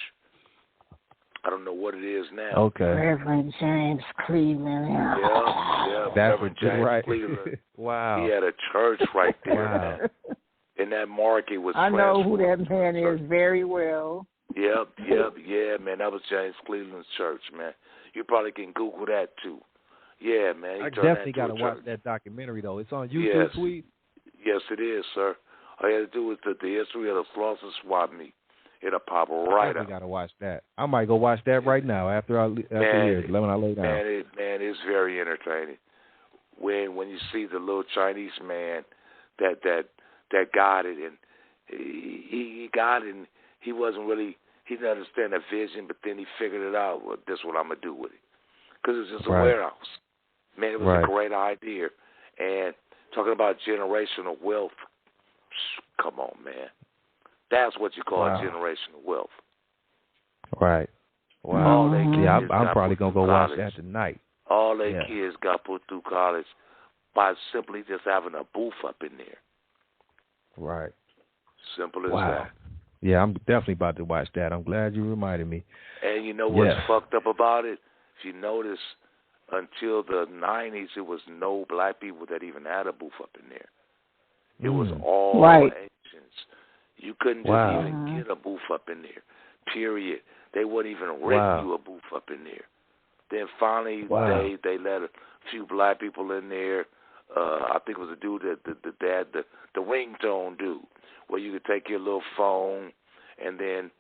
I don't know what it is now. Okay. Reverend James Cleveland. Yeah. That's Reverend James Cleveland. Wow. He had a church right there. Wow. And that market was I know who that man is very well. Yep, yeah, man. That was James Cleveland's church, man. You probably can Google that too. Yeah, man. I definitely got to watch that documentary though. It's on YouTube, Tweet. Yes, it is, sir. All you had to do was the history of the Slauson swap meet. It'll pop right up. I got to watch that. I might go watch that right now after here, when I lay down. Man, it's very entertaining. When you see the little Chinese man that got it, and he got it, and he didn't understand the vision, but then he figured it out. Well, this is what I'm gonna do with it, because it's just a warehouse. Man, it was a great idea. And talking about generational wealth, come on, man. That's what you call generational wealth. Right. Wow. I'm probably going to go watch that tonight. All their kids got put through college by simply just having a booth up in there. Right. Simple as that. Yeah, I'm definitely about to watch that. I'm glad you reminded me. And you know what's fucked up about it? If you notice, until the 90s, it was no black people that even had a booth up in there. It was all Asians. You couldn't just even get a booth up in there, period. They wouldn't even rent you a booth up in there. Then finally they let a few black people in there. I think it was a dude the ringtone dude, where you could take your little phone and then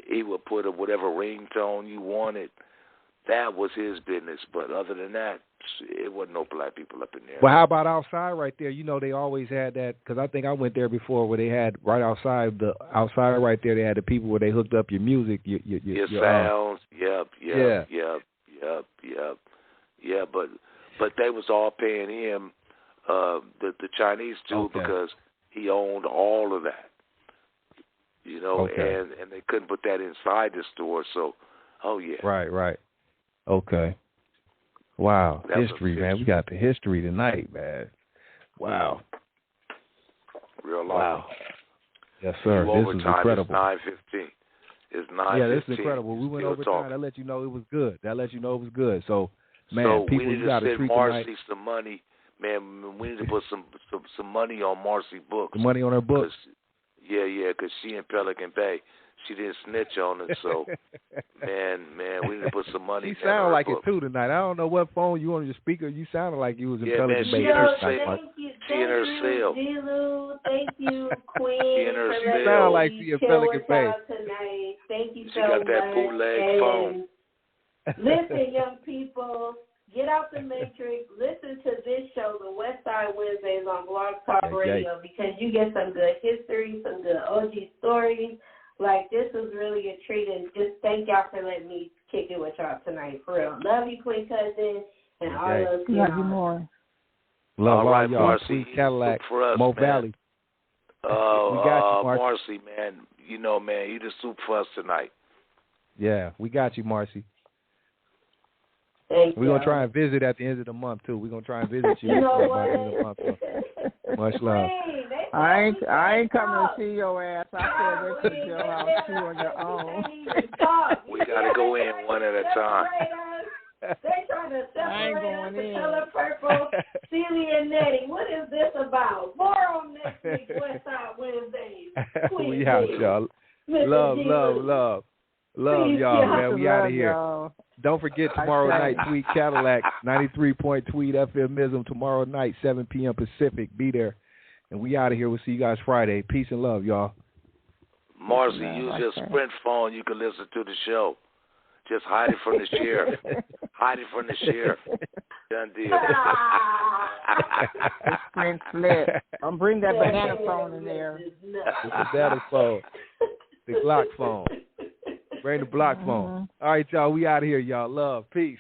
he would put whatever ringtone you wanted. That was his business. But other than that, it wasn't no black people up in there. Well, how about outside right there? You know, they always had that, because I think I went there before, where they had right outside right there, they had the people where they hooked up your music, your sounds. Yep. Yeah, but they was all paying him, the Chinese too, because he owned all of that. You know, and they couldn't put that inside the store, so Right. Okay. Wow. History, man. We got the history tonight, man. Wow. Real life. Wow. Yes, sir. This is incredible. It's 9:15. Yeah, this is incredible. We went overtime. That let you know it was good. So, man, people, we need you got to treat send Marcy tonight. some money. Man, we need to put some money on Marcy books. The money on her books? Because she in Pelican Bay. She didn't snitch on it, so, man, we need to put some money in her She sounded like book. it, too, tonight. I don't know what phone you on your speaker. You sounded like you was in Pelican Bay. She in her cell. G-Lew. Thank you, Queen. She in her cell. She sound like she in Pelican Bay. Tonight. Thank you she so much. She got that bootleg phone. Listen, young people, get out the Matrix. Listen to this show, the Westside Wednesdays on Blog Talk Radio, because you get some good history, some good OG stories. Like, this was really a treat, and just thank y'all for letting me kick it with y'all tonight, for real. Love you, Queen Cousin, and all those people. Love you more. Love all right, y'all. Marcy. Cadillac, for us, Mo man. Valley. We got you, Marcy, man. You know, man, you the soup for us tonight. Yeah, we got you, Marcy. Thank We're going to try and visit at the end of the month, too. We're going to try and visit you, you know by the end of the month. So. Much love. I ain't coming to see your ass. I said, wait till your house, you on your own. We got to go in one at a time. They trying to separate us, the color purple, Celia and Nettie. What is this about? More on next week's Westside Wednesdays. We out, y'all. Love y'all, man. We out of here. Y'all. Don't forget tomorrow night, Tweet Cadillac, 93.2 FMism, tomorrow night, 7 p.m. Pacific. Be there. And we out of here. We'll see you guys Friday. Peace and love, y'all. Marcy, use your Sprint phone. You can listen to the show. Just hide it from the sheriff. Hide it from the sheriff. Done deal. The Sprint flip. I'm bring that banana phone in there. The banana phone. The Glock phone. Bring the block phone. All right, y'all. We out of here, y'all. Love. Peace.